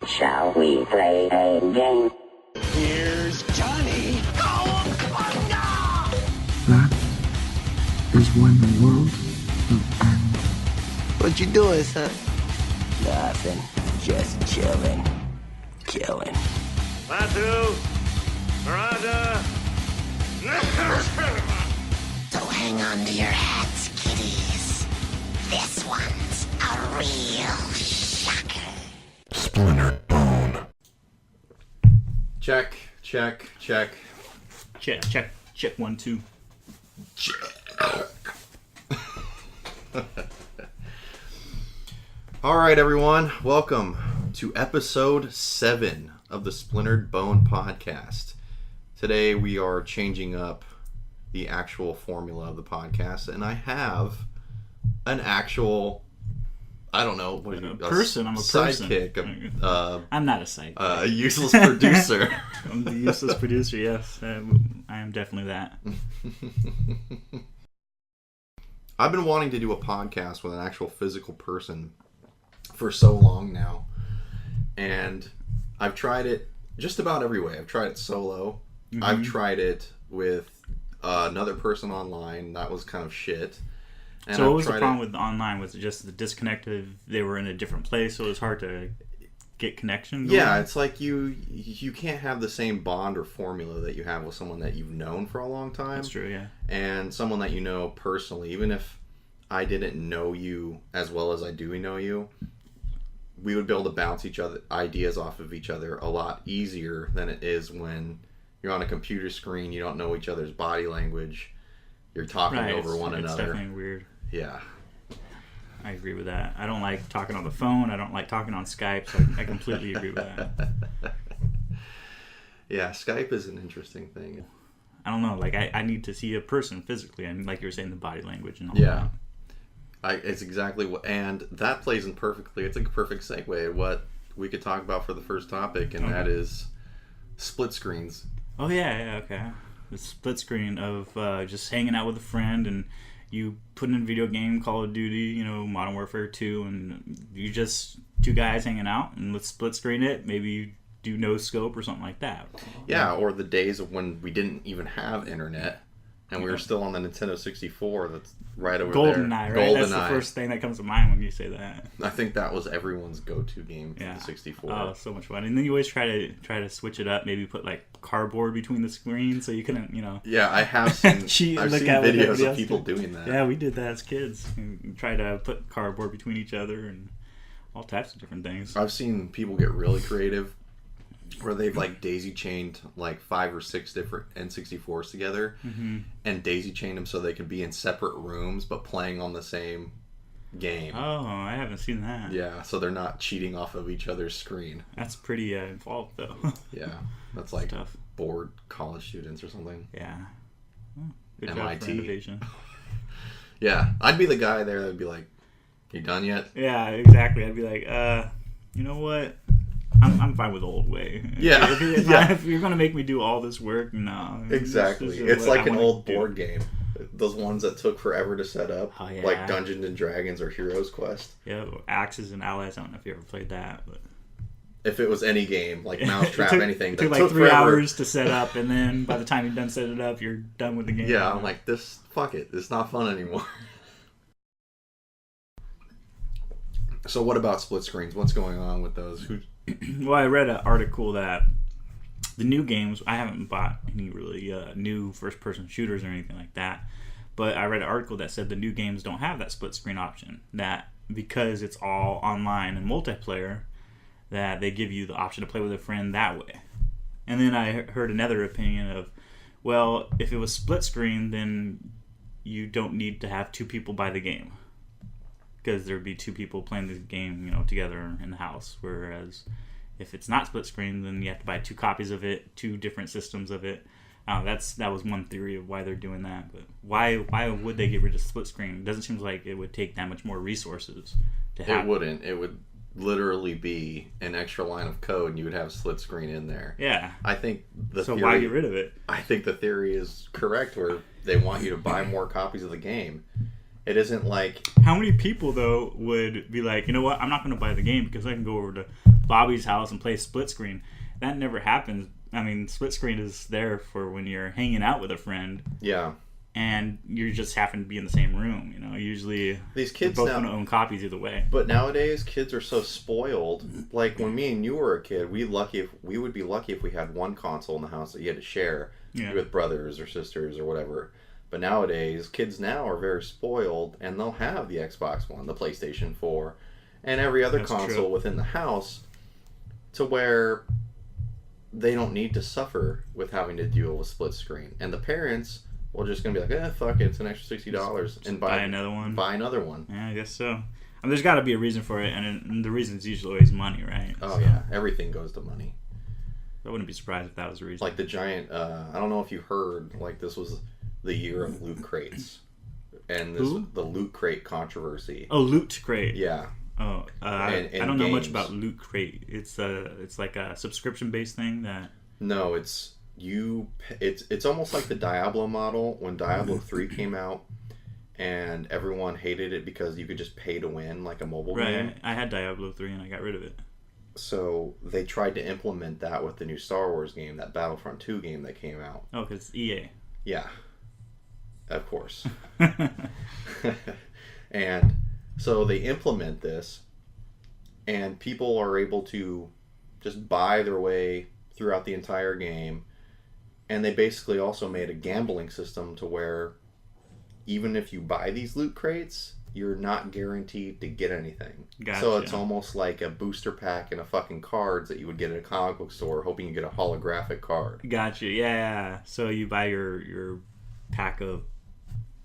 Shall we play a game? Here's Johnny Cowabunga! That is when the world will end. What you doing, son? Nothing. Just chilling. Killing. Matthew! Miranda! So hang on to your hats, kiddies. This one's a real shocker. Splintered bone. Check. Check 1 2. All right, everyone. Welcome to episode 7 of the Splintered Bone podcast. Today we are changing up the actual formula of the podcast, and I have an actual, I don't know, what I'm a person. sidekick, I'm not a sidekick. a useless producer. I'm the useless producer. Yes, I am definitely that. I've been wanting to do a podcast with an actual physical person for so long now, and I've tried it just about every way. I've tried it solo. Mm-hmm. I've tried it with another person online. That was kind of shit. And so what was the problem with the online? Was it just the disconnected? They were in a different place, so it was hard to get connection going? Yeah, it's like you can't have the same bond or formula that you have with someone that you've known for a long time. That's true, yeah. And someone that you know personally. Even if I didn't know you as well as I do know you, we would be able to bounce each other ideas off of each other a lot easier than it is when you're on a computer screen. You don't know each other's body language. You're talking over one another. It's definitely weird. Yeah. I agree with that. I don't like talking on the phone. I don't like talking on Skype. So I completely agree with that. Yeah, Skype is an interesting thing. I don't know. Like, I need to see a person physically. And like you were saying, the body language and all that. It's exactly what, and that plays in perfectly. It's like a perfect segue of what we could talk about for the first topic, and that is split screens. Oh yeah, okay. The split screen of just hanging out with a friend, and you put in a video game, Call of Duty, Modern Warfare 2, and you just two guys hanging out, and let's split screen it. Maybe you do no scope or something like that. Yeah, or the days of when we didn't even have internet. And we were still on the Nintendo 64 that's right over there. GoldenEye, right? That's the first thing that comes to mind when you say that. I think that was everyone's go-to game for the 64. Oh, so much fun. And then you always try to switch it up, maybe put like cardboard between the screens so you couldn't, Yeah, I have seen, I've seen videos of people doing that. Yeah, we did that as kids. We try to put cardboard between each other and all types of different things. I've seen people get really creative where they've like daisy chained like 5 or 6 different N64s together, and daisy chained them so they can be in separate rooms but playing on the same game. Oh, I haven't seen that. Yeah, so they're not cheating off of each other's screen. That's pretty involved though. Yeah, that's like tough. Bored college students or something. Yeah. Good MIT. job for innovation. Yeah, I'd be the guy there that'd be like, "You done yet?" Yeah, exactly. I'd be like, you know what? I'm fine with the old way. Yeah. If you're going to make me do all this work, no. Exactly. It's like an old board game. Those ones that took forever to set up. Oh, yeah. Like Dungeons and Dragons or Heroes Quest. Yeah, Axes and Allies. I don't know if you ever played that. But if it was any game, like Mousetrap, anything. It took like 3 hours to set up, and then by the time you're done setting it up, you're done with the game. Yeah, I'm like, fuck it. It's not fun anymore. So what about split screens? What's going on with those? Well, I read an article that the new games, I haven't bought any really new first-person shooters or anything like that, but I read an article that said the new games don't have that split-screen option, that because it's all online and multiplayer, that they give you the option to play with a friend that way. And then I heard another opinion of, well, if it was split-screen, then you don't need to have 2 people buy the game, because there would be 2 people playing the game, together in the house. Whereas if it's not split screen, then you have to buy 2 copies of it, 2 different systems of it. That was one theory of why they're doing that. But why would they get rid of split screen? It doesn't seem like it would take that much more resources to have. It wouldn't. It would literally be an extra line of code, and you would have split screen in there. Yeah. I think so why get rid of it? I think the theory is correct, where they want you to buy more copies of the game. It isn't like... How many people, though, would be like, you know what, I'm not going to buy the game because I can go over to Bobby's house and play split screen. That never happens. I mean, split screen is there for when you're hanging out with a friend. Yeah. And you just happen to be in the same room, you know. Usually, these kids both now going to own copies either way. But nowadays, kids are so spoiled. Like when me and you were a kid, we would be lucky if we had one console in the house that you had to share with brothers or sisters or whatever. But nowadays, kids now are very spoiled, and they'll have the Xbox One, the PlayStation 4, and every other console within the house, to where they don't need to suffer with having to deal with split screen. And the parents we're just gonna be like, fuck it, it's an extra $60 and buy another one. Buy another one. Yeah, I guess so. I mean, there's got to be a reason for it, and the reason is usually always money, right? Oh yeah, everything goes to money. I wouldn't be surprised if that was the reason. Like the giant. I don't know if you heard. Like this was the year of loot crates, and the loot crate controversy. Oh, loot crate. Yeah. Oh, I don't know much about Loot Crate. It's like a subscription based thing that. No, it's almost like the Diablo model when Diablo 3 came out, and everyone hated it because you could just pay to win like a mobile game. Right, I had Diablo 3 and I got rid of it. So they tried to implement that with the new Star Wars game, that Battlefront 2 game that came out. Oh, because EA. Yeah, of course. And so they implement this, and people are able to just buy their way throughout the entire game. And they basically also made a gambling system to where even if you buy these loot crates, you're not guaranteed to get anything. Gotcha. So it's almost like a booster pack and a fucking cards that you would get at a comic book store, hoping you get a holographic card. Gotcha. Yeah. So you buy your pack of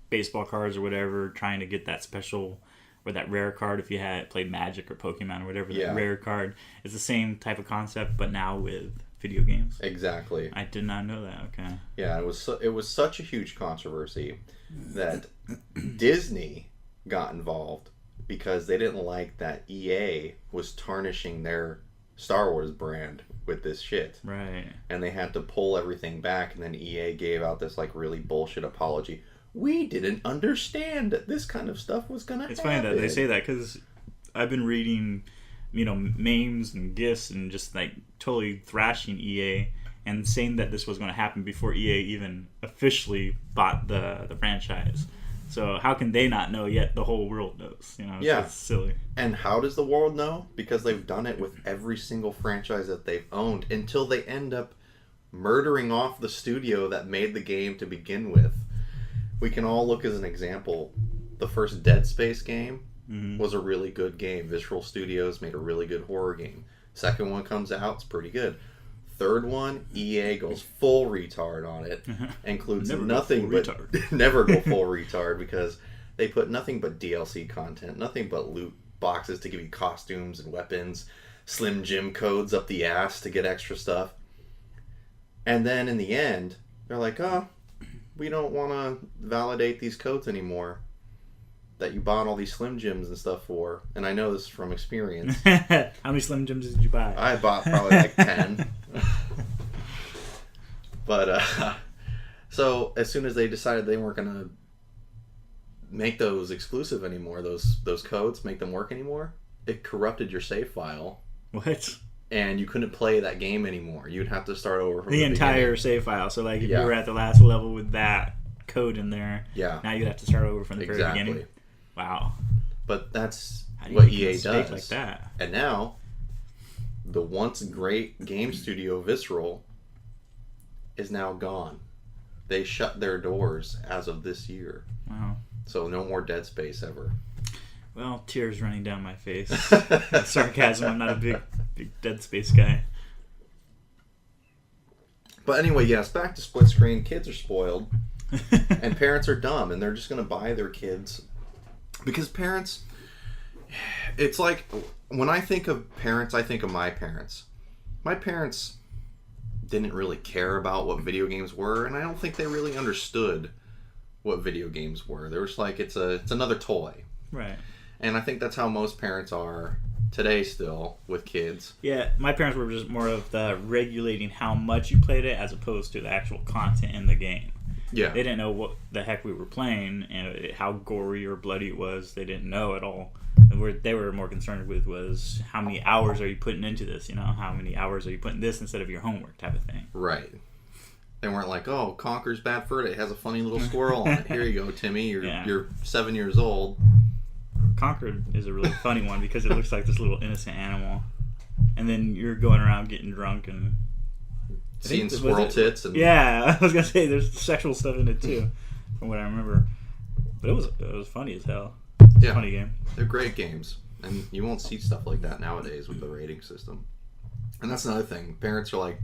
baseball cards or whatever, trying to get that special or that rare card if you had played Magic or Pokemon or whatever. That rare card is the same type of concept, but now with video games. Exactly. I did not know that. Okay. Yeah, it was such a huge controversy that Disney got involved because they didn't like that EA was tarnishing their Star Wars brand with this shit. Right. And they had to pull everything back, and then EA gave out this like really bullshit apology. We didn't understand that this kind of stuff was gonna happen. It's funny that they say that because I've been reading, memes and GIFs and just like totally thrashing EA and saying that this was going to happen before EA even officially bought the franchise. So how can they not know yet? The whole world knows. It's silly. And how does the world know? Because they've done it with every single franchise that they've owned until they end up murdering off the studio that made the game to begin with. We can all look as an example. The first Dead Space game was a really good game. Visceral Studios made a really good horror game. Second one comes out, it's pretty good. Third one, EA goes full retard on it. Includes nothing but never go full retard because they put nothing but DLC content, nothing but loot boxes to give you costumes and weapons, Slim Jim codes up the ass to get extra stuff. And then in the end, they're like, we don't want to validate these codes anymore that you bought all these Slim Jims and stuff for. And I know this from experience. How many Slim Jims did you buy? I bought probably like 10. But, so as soon as they decided they weren't going to make those exclusive anymore, those codes, make them work anymore, it corrupted your save file. What? And you couldn't play that game anymore. You'd have to start over from the entire save file. So like if you were at the last level with that code in there, now you'd have to start over from the very beginning. Wow. But that's what EA does. Like that. And now, the once great game studio Visceral is now gone. They shut their doors as of this year. Wow. So no more Dead Space ever. Well, tears running down my face. Sarcasm. I'm not a big Dead Space guy. But anyway, yes, back to split screen. Kids are spoiled. And parents are dumb. And they're just going to buy their kids. Because parents... It's like... When I think of parents, I think of my parents. My parents didn't really care about what video games were. And I don't think they really understood what video games were. They were just like, it's another toy. Right. And I think that's how most parents are today still with kids. Yeah, my parents were just more of the regulating how much you played it as opposed to the actual content in the game. Yeah. They didn't know what the heck we were playing and how gory or bloody it was. They didn't know at all. What they were more concerned with was how many hours are you putting into this? You know, how many hours are you putting this instead of your homework type of thing. Right. They weren't like, oh, Conker's Bad Fur Day has a funny little squirrel on it. Here you go, Timmy. You're 7 years old. Conker is a really funny one because it looks like this little innocent animal. And then you're going around getting drunk and seeing squirrel tits. And yeah, I was going to say there's sexual stuff in it too, from what I remember. But it was funny as hell. It's a funny game. They're great games. And you won't see stuff like that nowadays with the rating system. And that's another thing. Parents are like,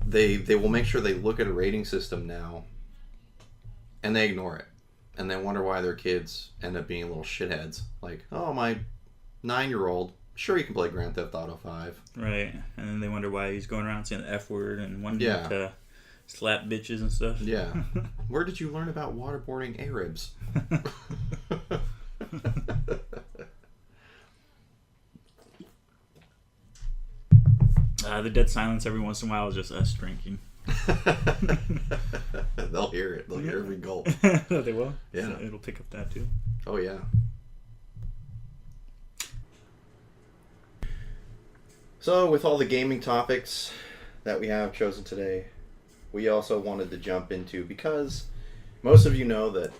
they will make sure they look at a rating system now and they ignore it. And they wonder why their kids end up being little shitheads. Like, oh, my 9-year-old, sure he can play Grand Theft Auto 5. Right. And then they wonder why he's going around saying the F word and wanting to slap bitches and stuff. Yeah. Where did you learn about waterboarding Arabs? The dead silence every once in a while is just us drinking. They'll hear it. They'll hear every gulp. They will? Yeah. So it'll pick up that too. Oh, yeah. So, with all the gaming topics that we have chosen today, we also wanted to jump into, because most of you know that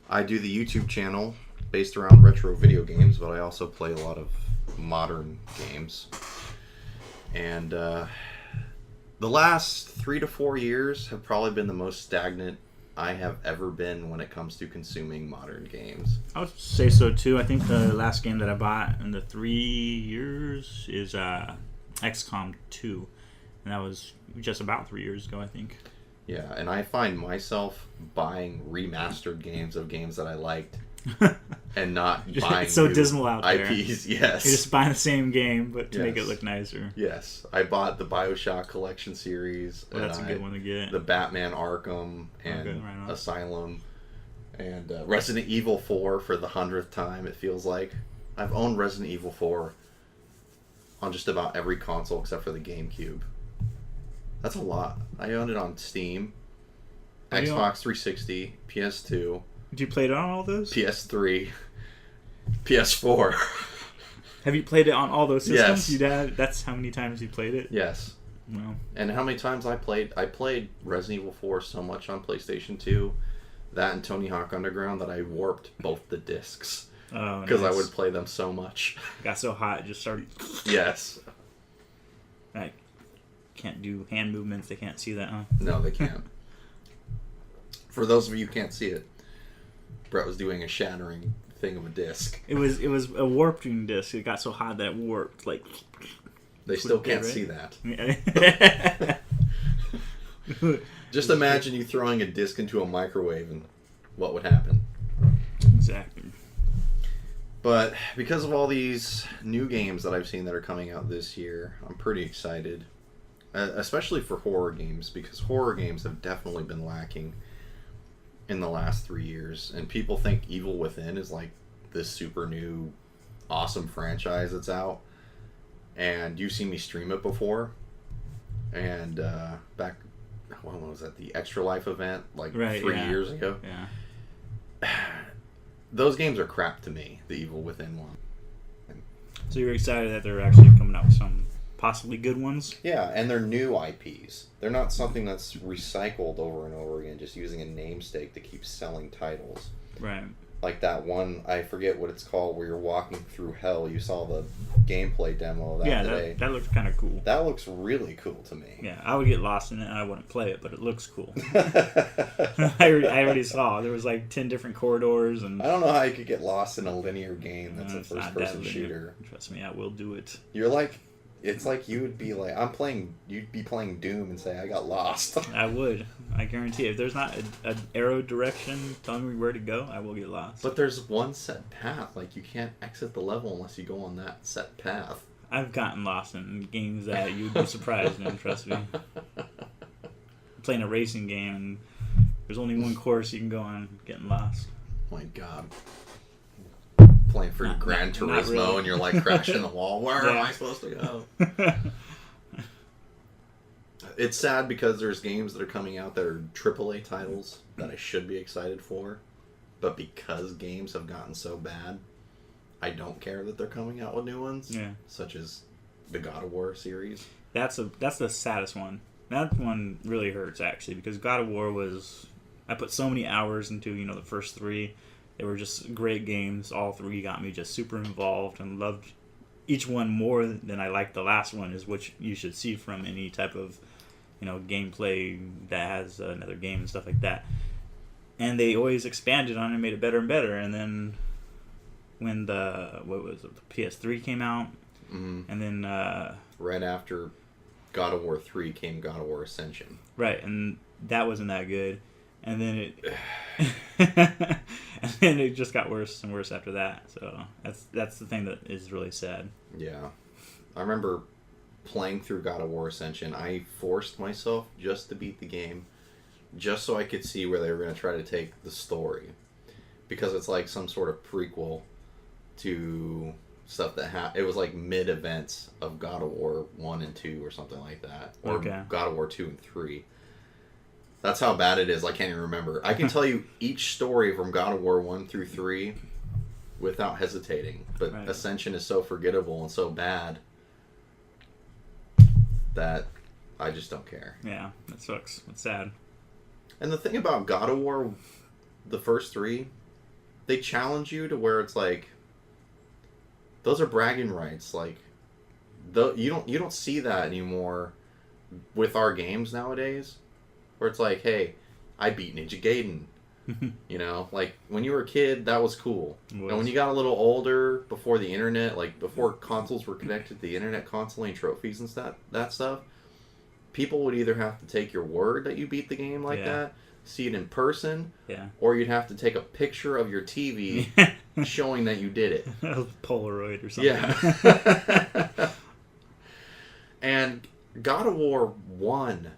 I do the YouTube channel based around retro video games, but I also play a lot of modern games. And the last 3 to 4 years have probably been the most stagnant I have ever been when it comes to consuming modern games. I would say so too. I think the last game that I bought in the 3 years is XCOM 2. And that was just about 3 years ago, I think. Yeah, and I find myself buying remastered games of games that I liked and not buying it's so new dismal out there. IPs. Yes. You're just buying the same game, but to make it Yes. look nicer. Yes. I bought the BioShock collection series. Well, that's a good one to get. The Batman Arkham and right on. Asylum. And Resident Evil 4 for the 100th time, it feels like. I've owned Resident Evil 4 on just about every console except for the GameCube. That's a lot. I own it on Steam, Xbox 360, PS2. Did you play it on all those? PS3, PS4. Have you played it on all those systems? Yes. That's how many times you played it? Yes. Well, And how many times I played Resident Evil 4 so much on PlayStation 2, that and Tony Hawk Underground, that I warped both the discs. Because I would play them so much. Got so hot, it just started... Yes. I can't do hand movements, they can't see that, huh? No, they can't. For those of you who can't see it, Brett was doing a shattering thing of a disc. It was a warping disc. It got so hot that it warped. Like, They still can't right? see that. Yeah. Just imagine you throwing a disc into a microwave and what would happen. Exactly. But because of all these new games that I've seen that are coming out this year, I'm pretty excited. Especially for horror games, because horror games have definitely been lacking in the last 3 years. And people think Evil Within is like this super new, awesome franchise that's out. And you've seen me stream it before. And back, when was that? The Extra Life event, like 3 years ago. Yeah. Those games are crap to me, the Evil Within one. So you're excited that they're actually coming out with some possibly good ones? Yeah, and they're new IPs. They're not something that's recycled over and over again, just using a namesake to keep selling titles. Right. Like that one, I forget what it's called, where you're walking through hell. You saw the gameplay demo of that today. That looks kind of cool. That looks really cool to me. Yeah, I would get lost in it and I wouldn't play it, but it looks cool. I already saw. There was like 10 different corridors. And I don't know how you could get lost in a linear game that's a it's not first-person that shooter. Trust me, I will do it. You're like... It's like you would be like, you'd be playing Doom and say, I got lost. I would. I guarantee it. If there's not an arrow direction telling me where to go, I will get lost. But there's one set path. Like, you can't exit the level unless you go on that set path. I've gotten lost in games that you'd be surprised in, trust me. I'm playing a racing game and there's only one course you can go on getting lost. My God. Playing for Gran Turismo and you're like crashing the wall. Where am I supposed to go? It's sad because there's games that are coming out that are AAA titles that I should be excited for, but because games have gotten so bad, I don't care that they're coming out with new ones. Yeah. Such as the God of War series. That's the saddest one. That one really hurts, actually, because God of War was... I put so many hours into, the first 3. They were just great games. All 3 got me just super involved and loved each one more than I liked the last one, is what you should see from any type of, gameplay that has another game and stuff like that. And they always expanded on it and made it better and better. And then when the PS3 came out, and then... right after God of War 3 came God of War Ascension. Right, and that wasn't that good. And then it just got worse and worse after that. So that's the thing that is really sad. Yeah. I remember playing through God of War Ascension. I forced myself just to beat the game, just so I could see where they were going to try to take the story. Because it's like some sort of prequel to stuff that it was like mid-events of God of War 1 and 2 or something like that. Or God of War 2 and 3. That's how bad it is. I can't even remember. I can tell you each story from God of War 1 through 3 without hesitating. But Ascension is so forgettable and so bad that I just don't care. Yeah, that sucks. It's sad. And the thing about God of War, the first 3, they challenge you to where it's like, those are bragging rights. Like, you don't see that anymore with our games nowadays. Where it's like, hey, I beat Ninja Gaiden. Like, when you were a kid, that was cool. And when you got a little older, before the internet, like, before consoles were connected to the internet, constantly trophies and that stuff, people would either have to take your word that you beat the game like that, see it in person, or you'd have to take a picture of your TV showing that you did it. Polaroid or something. Yeah. And God of War 1...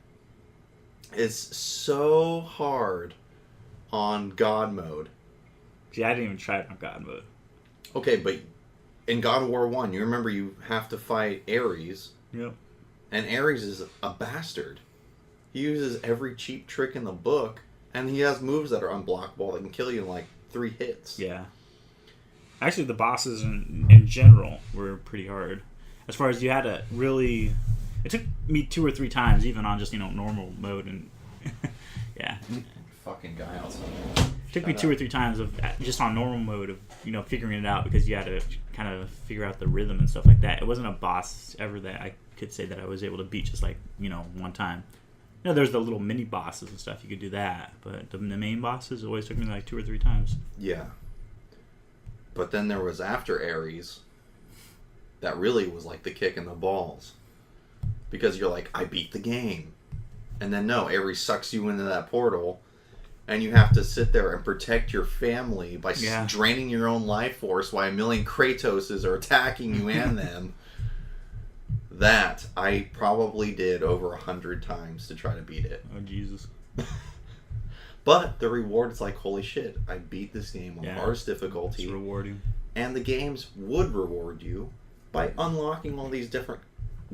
is so hard on God mode. See, I didn't even try it on God mode. Okay, but in God of War 1, you remember you have to fight Ares. Yep. And Ares is a bastard. He uses every cheap trick in the book, and he has moves that are unblockable that can kill you in like 3 hits. Yeah. Actually, the bosses in general were pretty hard. As far as you had to really... It took me 2 or 3 times, even on just, normal mode, and yeah. Fucking guy outside. It took me 2 or 3 times of just on normal mode of, figuring it out, because you had to kind of figure out the rhythm and stuff like that. It wasn't a boss ever that I could say that I was able to beat just like, one time. There's the little mini bosses and stuff, you could do that, but the main bosses always took me like 2 or 3 times. Yeah. But then there was after Ares, that really was like the kick in the balls. Because you're like, I beat the game. And then no, Ares sucks you into that portal, and you have to sit there and protect your family by draining your own life force while a million Kratoses are attacking you and them. That I probably did over 100 times to try to beat it. Oh, Jesus. But the reward is like, holy shit, I beat this game on hardest difficulty. It's rewarding. And the games would reward you by unlocking all these different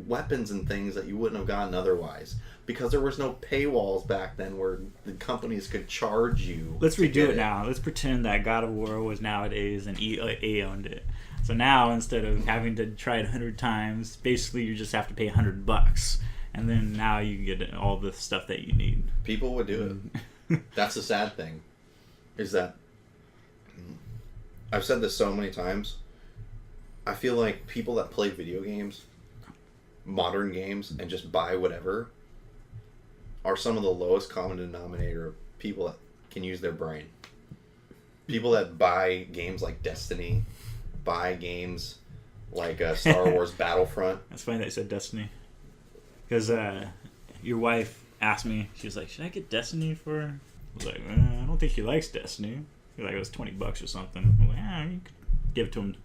weapons and things that you wouldn't have gotten otherwise, because there was no paywalls back then where the companies could charge you. Let's redo it now. Let's pretend that God of War was nowadays and EA owned it. So now, instead of having to try it 100 times, basically you just have to pay $100, and then now you get all the stuff that you need. People would do it. That's the sad thing, is that I've said this so many times. I feel like people that play video games, modern games, and just buy whatever are some of the lowest common denominator of people that can use their brain. People that buy games like Destiny, buy games like Star Wars Battlefront. That's funny that you said Destiny. Because your wife asked me, she was like, should I get Destiny for... I was like, I don't think he likes Destiny. I feel like it was $20 or something. I'm like, you could give it to him,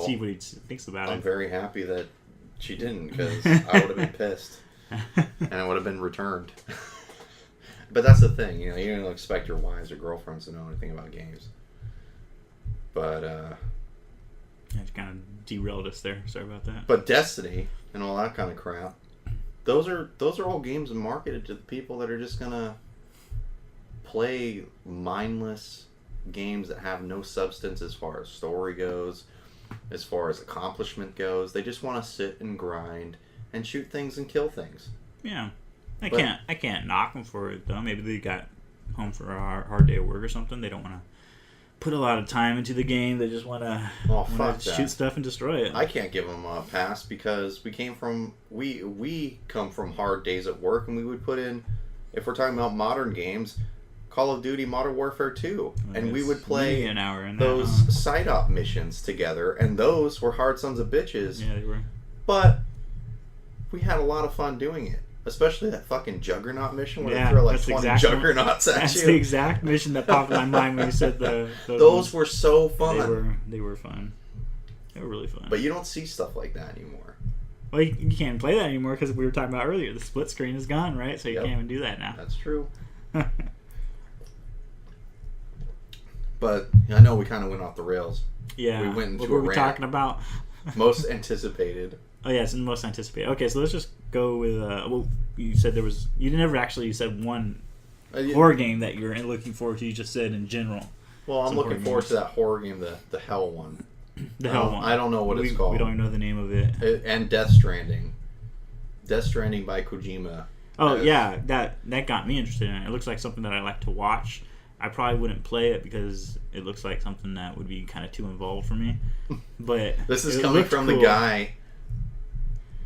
see what he thinks about it. I'm very happy that she didn't, because I would have been pissed. And it would have been returned. But that's the thing, you don't expect your wives or girlfriends to know anything about games. But, I just kind of derailed us there. Sorry about that. But Destiny and all that kind of crap, those are all games marketed to the people that are just gonna play mindless games that have no substance as far as story goes, as far as accomplishment goes. They just want to sit and grind and shoot things and kill things. Yeah, I can't knock them for it though. Maybe they got home for a hard day of work or something. They don't want to put a lot of time into the game. They just want to shoot stuff and destroy it. I can't give them a pass because we come from hard days at work, and we would put in, if we're talking about modern games, Call of Duty Modern Warfare 2, and we would play an hour in those side op missions together, and those were hard sons of bitches. Yeah, they were. But we had a lot of fun doing it. Especially that fucking Juggernaut mission where they throw like 20 Juggernauts at you. That's the exact mission that popped in my mind when you said those were so fun. They were fun. They were really fun. But you don't see stuff like that anymore. Well, you can't play that anymore because we were talking about earlier. The split screen is gone, right? So you can't even do that now. That's true. But I know we kind of went off the rails. Yeah. We went into what were we talking about? Most anticipated. Oh, yeah, it's the most anticipated. Okay, so let's just go with... well, you said there was... You never actually... You said one horror game that you're looking forward to. You just said in general. Well, I'm looking forward to that horror game, the Hell one. The Hell one. I don't know what it's called. We don't even know the name of it. And Death Stranding. Death Stranding by Kojima. Oh, yeah. That got me interested in it. It looks like something that I like to watch. I probably wouldn't play it because it looks like something that would be kind of too involved for me. But this is coming from the guy...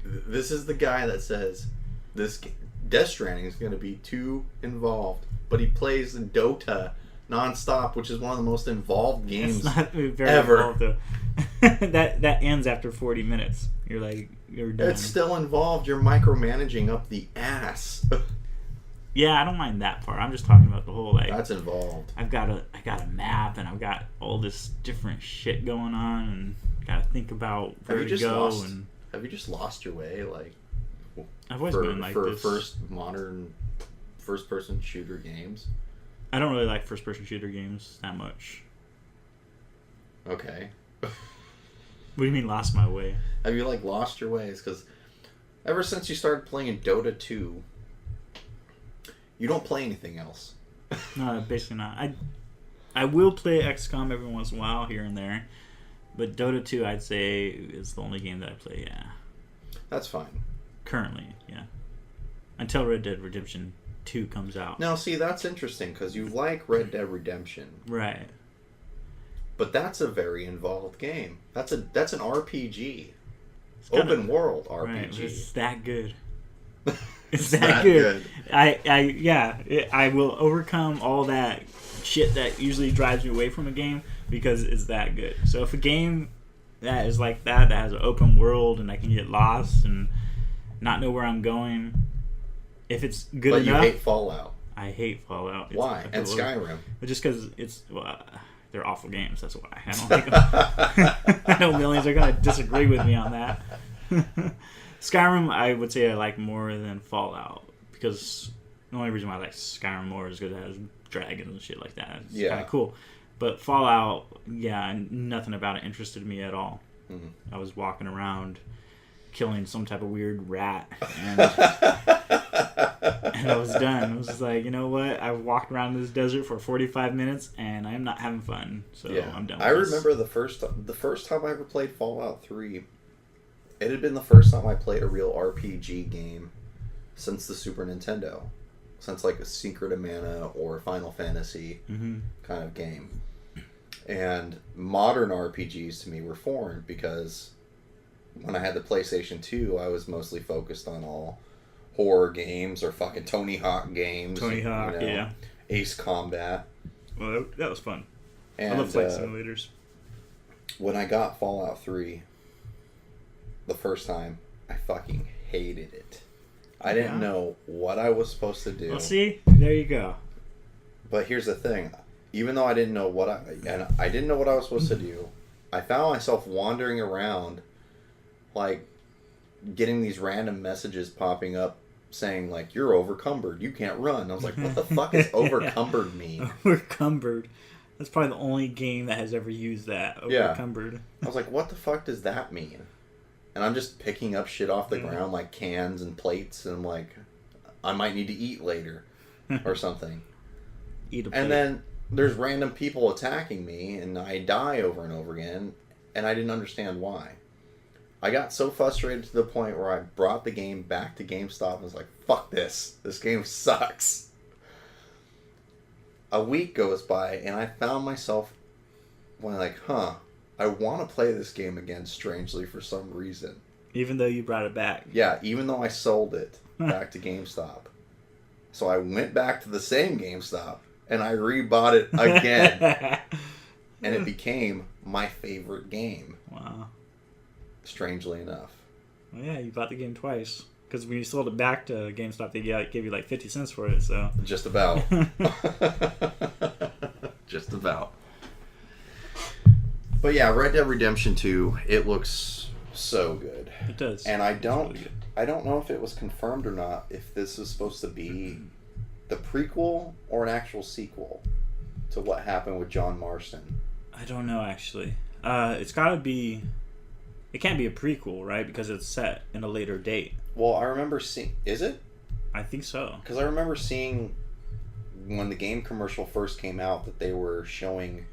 This is the guy that says this Death Stranding is going to be too involved, but he plays Dota nonstop, which is one of the most involved games it's not very ever. Involved, though. that ends after 40 minutes. You're done. It's still involved. You're micromanaging up the ass. Yeah, I don't mind that part. I'm just talking about the whole that's involved. I got a map and I've got all this different shit going on and got to think about where to go and. Have you just lost your way, like? I've always been like for this. First modern first-person shooter games. I don't really like first-person shooter games that much. Okay. What do you mean, lost my way? Have you lost your ways? Because ever since you started playing Dota 2, you don't play anything else. No, basically not. I will play XCOM every once in a while here and there. But Dota 2, I'd say, is the only game that I play, yeah. That's fine. Currently, yeah. Until Red Dead Redemption 2 comes out. Now, see, that's interesting, because you like Red Dead Redemption. Right. But that's a very involved game. That's an RPG. Open world RPG. Right, it's that good. It's that good. I will overcome all that shit that usually drives me away from a game because it's that good. So if a game that is like that has an open world and I can get lost and not know where I'm going, if it's good enough. But you hate Fallout. I hate Fallout. Why? And Skyrim. Just because they're awful games. That's why. I don't think I know millions are going to disagree with me on that. Skyrim, I would say I like more than Fallout because the only reason why I like Skyrim more is because it has dragons and shit like that. It's kind of cool. But Fallout, nothing about it interested me at all. Mm-hmm. I was walking around killing some type of weird rat and I was done. I was just like, you know what? I walked around this desert for 45 minutes and I'm not having fun. So I'm done with this. Remember the first time I ever played Fallout 3. It had been the first time I played a real RPG game since the Super Nintendo. Since like a Secret of Mana or Final Fantasy kind of game. And modern RPGs to me were foreign because when I had the PlayStation 2, I was mostly focused on all horror games or fucking Tony Hawk games. Ace Combat. Well, that was fun. And, I love flight simulators. When I got Fallout 3 the first time, I fucking hated it. I didn't know what I was supposed to do. Well, see? There you go. But here's the thing. Even though I didn't know what I didn't know what I was supposed to do, I found myself wandering around, like, getting these random messages popping up saying, like, you're overcumbered. You can't run. I was like, what the fuck does overcumbered mean? Overcumbered. That's probably the only game that has ever used that. Overcumbered. I was like, what the fuck does that mean? and I'm just picking up shit off the ground like cans and plates, and I'm like, I might need to eat later or something. Eat a plate. And then there's random people attacking me, and I die over and over again, and I didn't understand why. I got so frustrated to the point where I brought the game back to GameStop and was like, fuck this. This game sucks. A week goes by, and I found myself when like, I want to play this game again, strangely, for some reason. Even though you brought it back. Yeah, even though I sold it back to GameStop. So I went back to the same GameStop, and I rebought it again. And it became my favorite game. Wow. Strangely enough. Well, yeah, you bought the game twice. Because when you sold it back to GameStop, they gave you like 50 cents for it, so... Just about. Just about. But yeah, Red Dead Redemption 2, it looks so good. It does. And I don't Really know if it was confirmed or not, if this is supposed to be the prequel or an actual sequel to what happened with John Marston. I don't know, actually. It's gotta be... It can't be a prequel, right? Because it's set in a later date. Well, I remember seeing... Is it? I think so. Because I remember seeing when the game commercial first came out that they were showing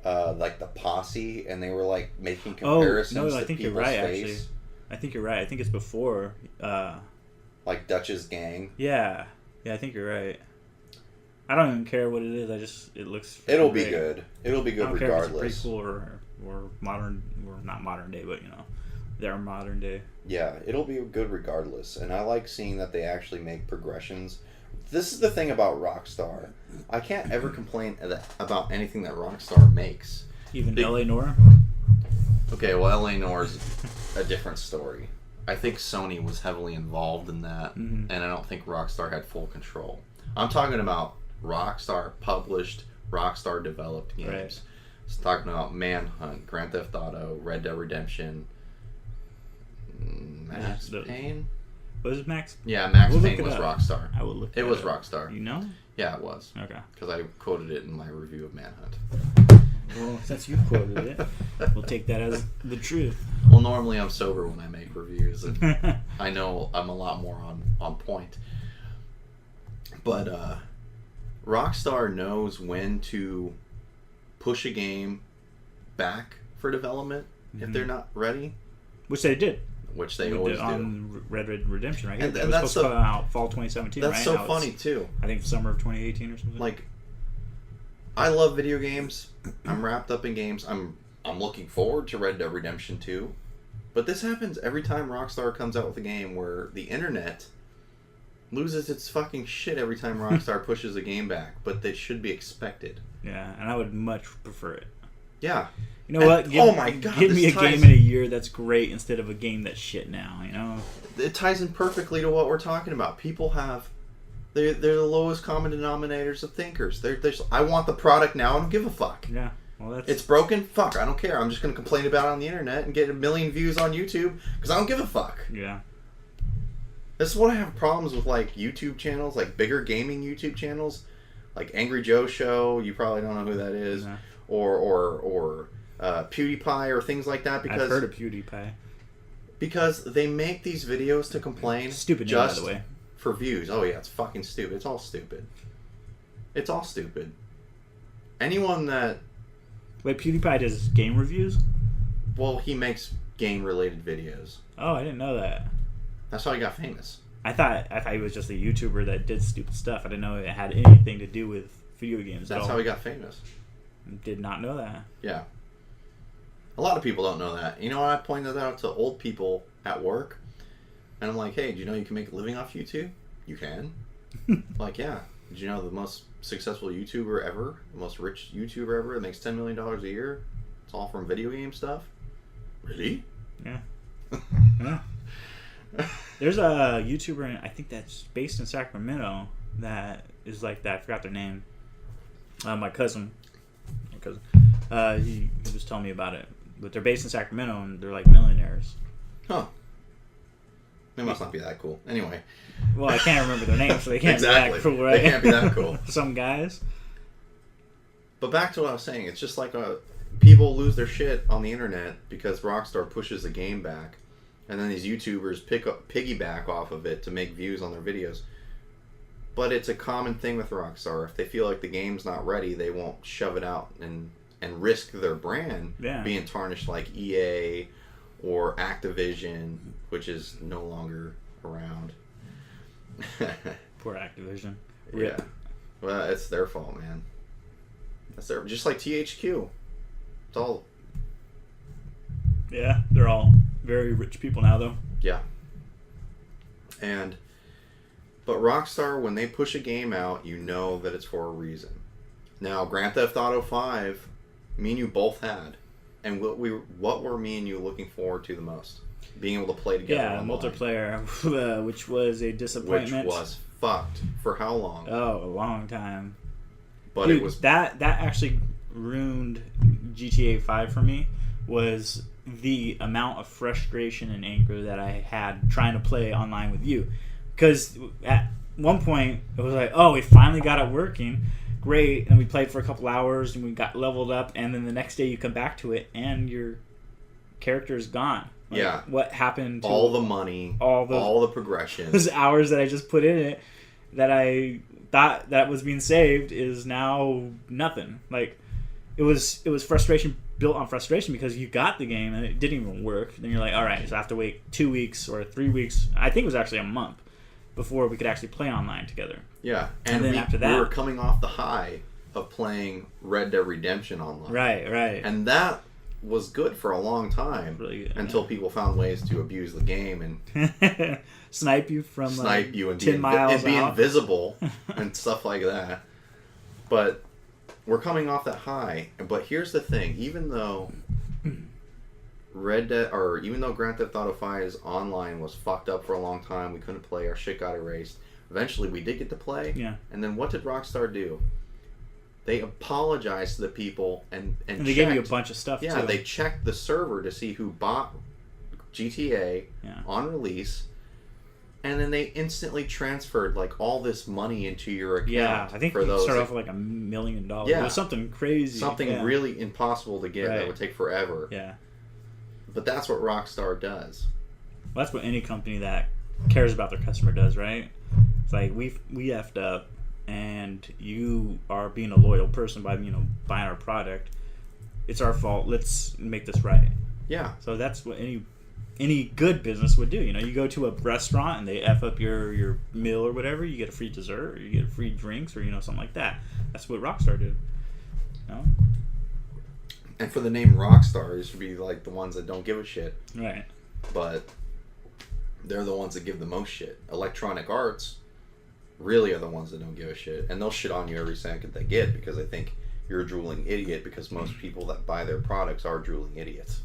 like the posse, and they were like making comparisons no, I to think you're people's right, face. actually. I think you're right. I think it's before. Like Dutch's gang. Yeah. Yeah, I think you're right. I don't even care what it is. It looks... It'll be great. good. It'll be good I don't regardless. care if it's a prequel or modern... Or not modern day, but, they're modern day. Yeah, it'll be good regardless. And I like seeing that they actually make progressions. This is the thing about Rockstar. I can't ever complain about anything that Rockstar makes. Even L.A. Noire? Okay, well, L.A. Noire is a different story. I think Sony was heavily involved in that, and I don't think Rockstar had full control. I'm talking about Rockstar published, Rockstar developed games. Right. It's talking about Manhunt, Grand Theft Auto, Red Dead Redemption, Max Payne. Was it Max? Yeah, Max We'll Payne look it was up. Rockstar. I will look it was up. Rockstar. You know? Yeah, it was. Okay. Because I quoted it in my review of Manhunt. Well, since you quoted it, we'll take that as the truth. Well, normally I'm sober when I make reviews, and I know I'm a lot more on point. But Rockstar knows when to push a game back for development if they're not ready. Which they did. Which they We always did on Red Dead Redemption, right? And It was that's supposed to come out fall 2017, That's right? so Now funny, it's, too. I think summer of 2018 or something. Like, I love video games. I'm wrapped up in games. I'm looking forward to Red Dead Redemption 2. But this happens every time Rockstar comes out with a game where the internet loses its fucking shit every time Rockstar pushes a game back. But they should be expected. Yeah, and I would much prefer it. Yeah. You know what? Oh my God, Give me a this ties- game in a year that's great instead of a game that's shit now, It ties in perfectly to what we're talking about. People have... They're the lowest common denominators of thinkers. They're I want the product now. I don't give a fuck. Yeah. Well, that's... It's broken? Fuck, I don't care. I'm just going to complain about it on the internet and get a million views on YouTube because I don't give a fuck. Yeah. This is what I have problems with, like, YouTube channels, like bigger gaming YouTube channels, like Angry Joe Show. You probably don't know who that is. No. Or PewDiePie or things like that. Because I've heard of PewDiePie. Because they make these videos to complain. Stupid name, just by the way. for views. Oh yeah, it's fucking stupid. It's all stupid. It's all stupid. Anyone that... Wait, PewDiePie does game reviews? Well, he makes game-related videos. Oh, I didn't know that. That's how he got famous. I thought he was just a YouTuber that did stupid stuff. I didn't know it had anything to do with video games at That's all. how he got famous. Did not know that. Yeah. A lot of people don't know that. You know, I pointed that out to old people at work. And I'm like, hey, do you know you can make a living off YouTube? You can. Like, yeah. Did you know the most successful YouTuber ever, the most rich YouTuber ever that makes $10 million a year? It's all from video game stuff? Really? Yeah. Yeah. There's a YouTuber, I think that's based in Sacramento, that is like that. I forgot their name. My cousin. He was telling me about it. But they're based in Sacramento, and they're like millionaires. Huh. They must not be that cool. Anyway. Well, I can't remember their names, so they can't Exactly. be that cool, right? They can't be that cool. Some guys. But back to what I was saying. It's just like people lose their shit on the internet because Rockstar pushes a game back, and then these YouTubers piggyback off of it to make views on their videos. But it's a common thing with Rockstar. If they feel like the game's not ready, they won't shove it out and risk their brand being tarnished like EA or Activision, which is no longer around. Poor Activision. Yeah. Well, it's their fault, man. That's their, just like THQ. It's all... Yeah, they're all very rich people now, though. Yeah. But Rockstar, when they push a game out, you know that it's for a reason. Now, Grand Theft Auto 5, me and you both had. And what were me and you looking forward to the most? Being able to play together online. Multiplayer, which was a disappointment. Which was fucked. For how long? Oh, a long time. But Dude, it was... That actually ruined GTA 5 for me, was the amount of frustration and anger that I had trying to play online with you. Because at one point, it was like, oh, we finally got it working. Great. And we played for a couple hours and we got leveled up. And then the next day you come back to it and your character is gone. Like, yeah. What happened to all the money, all the progression. Those hours that I just put in it that I thought that was being saved is now nothing. Like, it was frustration built on frustration because you got the game and it didn't even work. Then you're like, all right, so I have to wait 2 weeks or 3 weeks. I think it was actually a month before we could actually play online together. Yeah, and then after that, we were coming off the high of playing Red Dead Redemption online. Right. And that was good for a long time, really good, until people found ways to abuse the game and snipe you from 10 miles and be out. invisible and stuff like that. But we're coming off that high. But here's the thing: even though Grand Theft Auto 5's online was fucked up for a long time, we couldn't play, our shit got erased. Eventually, we did get to play. Yeah. And then what did Rockstar do? They apologized to the people and they gave you a bunch of stuff, yeah, too. they checked the server to see who bought GTA on release, and then they instantly transferred like all this money into your account. Yeah, I think for those started off with like $1 million. Yeah. It was something crazy. Something really impossible to get that would take forever. Yeah. But that's what Rockstar does. Well, that's what any company that cares about their customer does, right? It's like, we effed up, and you are being a loyal person by buying our product. It's our fault. Let's make this right. Yeah. So that's what any good business would do. You go to a restaurant and they F up your meal or whatever. You get a free dessert, or you get free drinks, or something like that. That's what Rockstar did. And for the name Rockstar, it should be like the ones that don't give a shit. Right. But they're the ones that give the most shit. Electronic Arts really are the ones that don't give a shit. And they'll shit on you every second they get because they think you're a drooling idiot, because most people that buy their products are drooling idiots.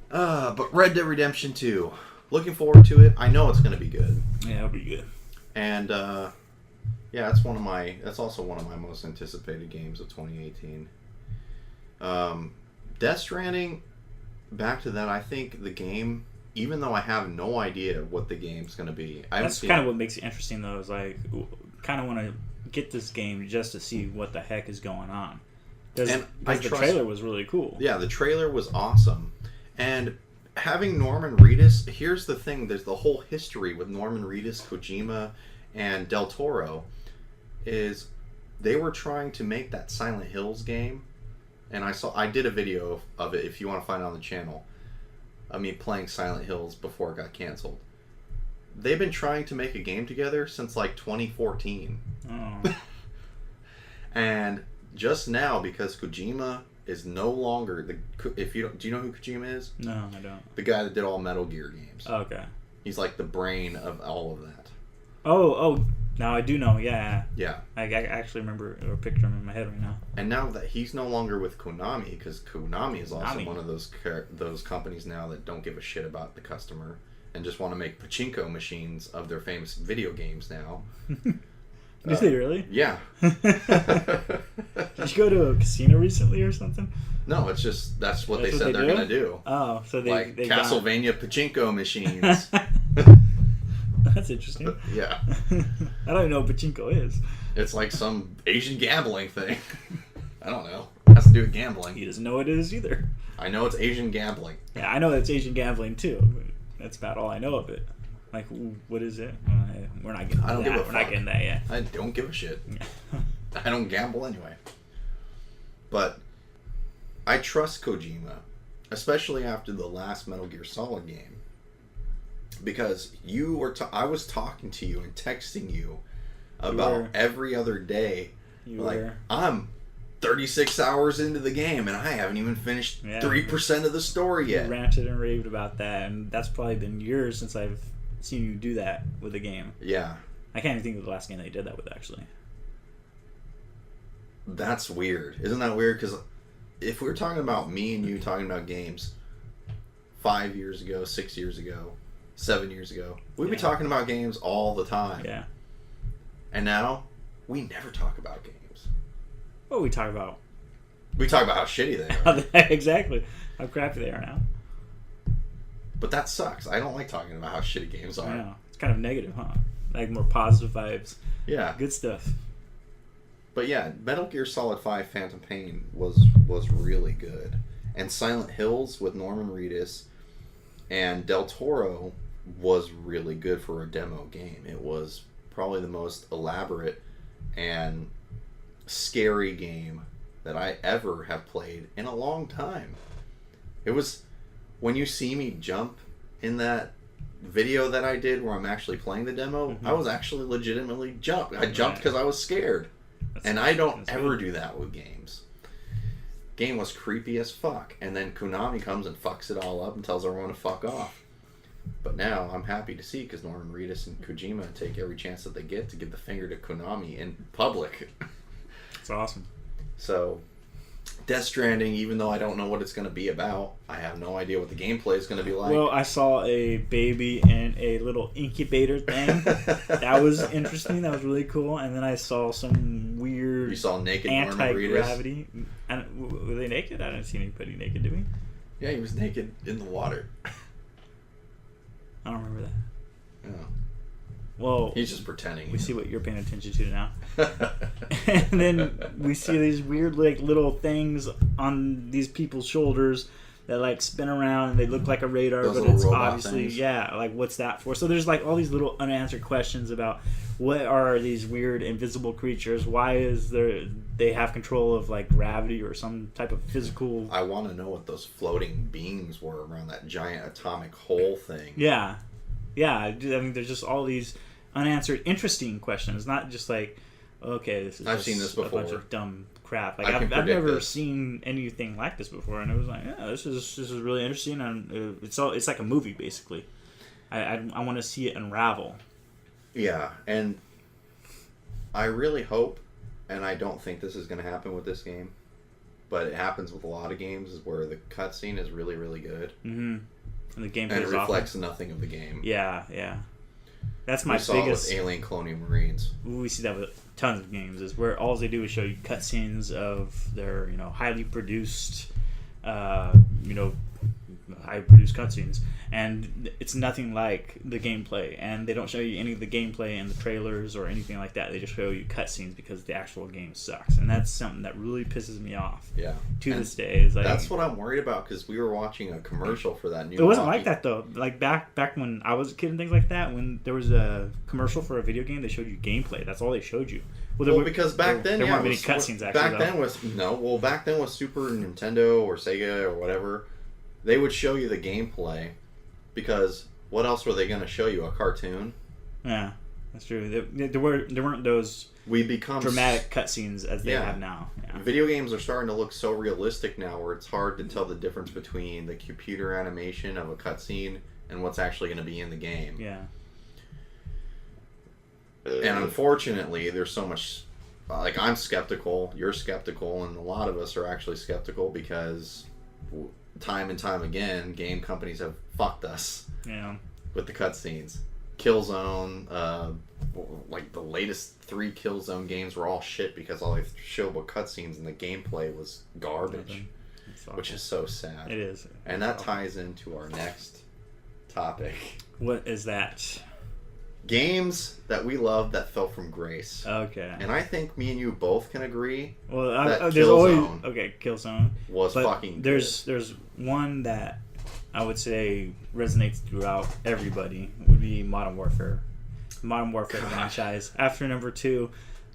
But Red Dead Redemption 2. Looking forward to it. I know it's going to be good. Yeah, it'll be good. And yeah, that's also one of my most anticipated games of 2018. Death Stranding, back to that, I think the game, even though I have no idea what the game's going to be. That's kind of what makes it interesting, though, is like, kind of want to get this game just to see what the heck is going on. Because the trailer was really cool. Yeah, the trailer was awesome. And having Norman Reedus, here's the thing, there's the whole history with Norman Reedus, Kojima, and Del Toro, is they were trying to make that Silent Hills game, and I did a video of it if you want to find it on the channel, of me playing Silent Hills before it got canceled. They've been trying to make a game together since like 2014. Oh. And just now, because Kojima is no longer do you know who Kojima is? No, I don't. The guy that did all Metal Gear games. Oh, okay. He's like the brain of all of that. Oh, now I do know. Yeah. Yeah. I actually remember or picture him in my head right now. And now that he's no longer with Konami, because Konami is also one of those companies now that don't give a shit about the customer and just want to make pachinko machines of their famous video games now. Did they really? Yeah. Did you go to a casino recently or something? No, it's just that's what they said they're gonna do. Oh, so they Castlevania pachinko machines. That's interesting. Yeah. I don't even know what pachinko is. It's like some Asian gambling thing. I don't know. It has to do with gambling. He doesn't know what it is either. I know it's Asian gambling. Yeah, I know it's Asian gambling too. But that's about all I know of it. Like, what is it? We're not getting I don't that. give a We're not fuck. getting that yet. I don't give a shit. I don't gamble anyway. But I trust Kojima, especially after the last Metal Gear Solid game, because you were I was talking to you and texting you about every other day. I'm 36 hours into the game and I haven't even finished 3% of the story yet. You ranted and raved about that, and that's probably been years since I've seen you do that with a game. Yeah. I can't even think of the last game that you did that with, actually. That's weird. Isn't that weird? Because if we're talking about me and you talking about games 5 years ago, 6 years ago, 7 years ago, we'd be talking about games all the time. Yeah. And now, we never talk about games. What we talk about? We talk about how shitty they are. Exactly. How crappy they are now. But that sucks. I don't like talking about how shitty games are. Yeah. It's kind of negative, huh? Like more positive vibes. Yeah. Good stuff. But yeah, Metal Gear Solid 5 Phantom Pain was really good. And Silent Hills with Norman Reedus and Del Toro was really good for a demo game. It was probably the most elaborate and scary game that I ever have played in a long time. It was, when you see me jump in that video that I did where I'm actually playing the demo, I was actually legitimately jumped. I jumped because I was scared. And I don't ever do that with games. Game was creepy as fuck. And then Konami comes and fucks it all up and tells everyone to fuck off. But now I'm happy to see, because Norman Reedus and Kojima take every chance that they get to give the finger to Konami in public. It's awesome. So, Death Stranding, even though I don't know what it's going to be about, I have no idea what the gameplay is going to be like. Well, I saw a baby in a little incubator thing. That was interesting. That was really cool. And then I saw some weird... You saw naked Norman Reedus? Anti-gravity. Were they naked? I didn't see anybody naked, did we? Yeah, he was naked in the water. I don't remember that. Yeah. Well, he's just pretending. We see what you're paying attention to now. And then we see these weird like little things on these people's shoulders that like spin around and they look like a radar, those but it's obviously things. like what's that for? So there's like all these little unanswered questions about what are these weird invisible creatures? Why is they have control of like gravity or some type of physical? I want to know what those floating beams were around that giant atomic hole thing. Yeah. I mean, there's just all these unanswered, interesting questions. Not just like, okay, this is I've seen this before. A bunch of dumb crap. Like I've never seen anything like this before, and it was like, yeah, this is really interesting, and it's like a movie basically. I want to see it unravel. Yeah, and I really hope, and I don't think this is going to happen with this game, but it happens with a lot of games, is where the cutscene is really, really good. Mm-hmm. And the gameplay and it reflects nothing of the game. Yeah. That's my biggest. We saw it with Alien Colonial Marines. We see that with tons of games, is where all they do is show you cutscenes of their, highly produced, cutscenes, and it's nothing like the gameplay, and they don't show you any of the gameplay in the trailers or anything like that. They just show you cutscenes because the actual game sucks, and that's something that really pisses me off. Yeah. To this day, is like, that's what I'm worried about, because we were watching a commercial for that new. It wasn't like that though. Like back when I was a kid and things like that, when there was a commercial for a video game, they showed you gameplay. That's all they showed you. Because back then there weren't many cutscenes. Back then with Super Nintendo or Sega or whatever, they would show you the gameplay, because what else were they going to show you? A cartoon? Yeah, that's true. There weren't those dramatic cutscenes as they have now. Yeah. Video games are starting to look so realistic now, where it's hard to tell the difference between the computer animation of a cutscene and what's actually going to be in the game. Yeah. And unfortunately, there's so much. Like, I'm skeptical, you're skeptical, and a lot of us are actually skeptical because time and time again, game companies have fucked us. Yeah. With the cutscenes. Killzone, like the latest 3 Killzone games were all shit because all they showed were cutscenes and the gameplay was garbage, which is so sad. It is. And that ties into our next topic. What is that? games that we love that fell from grace. Okay. And I think me and you both can agree Well, that there's always Killzone Killzone was but fucking good. There's one that I would say resonates throughout everybody would be Modern Warfare. Modern Warfare franchise. After number 2,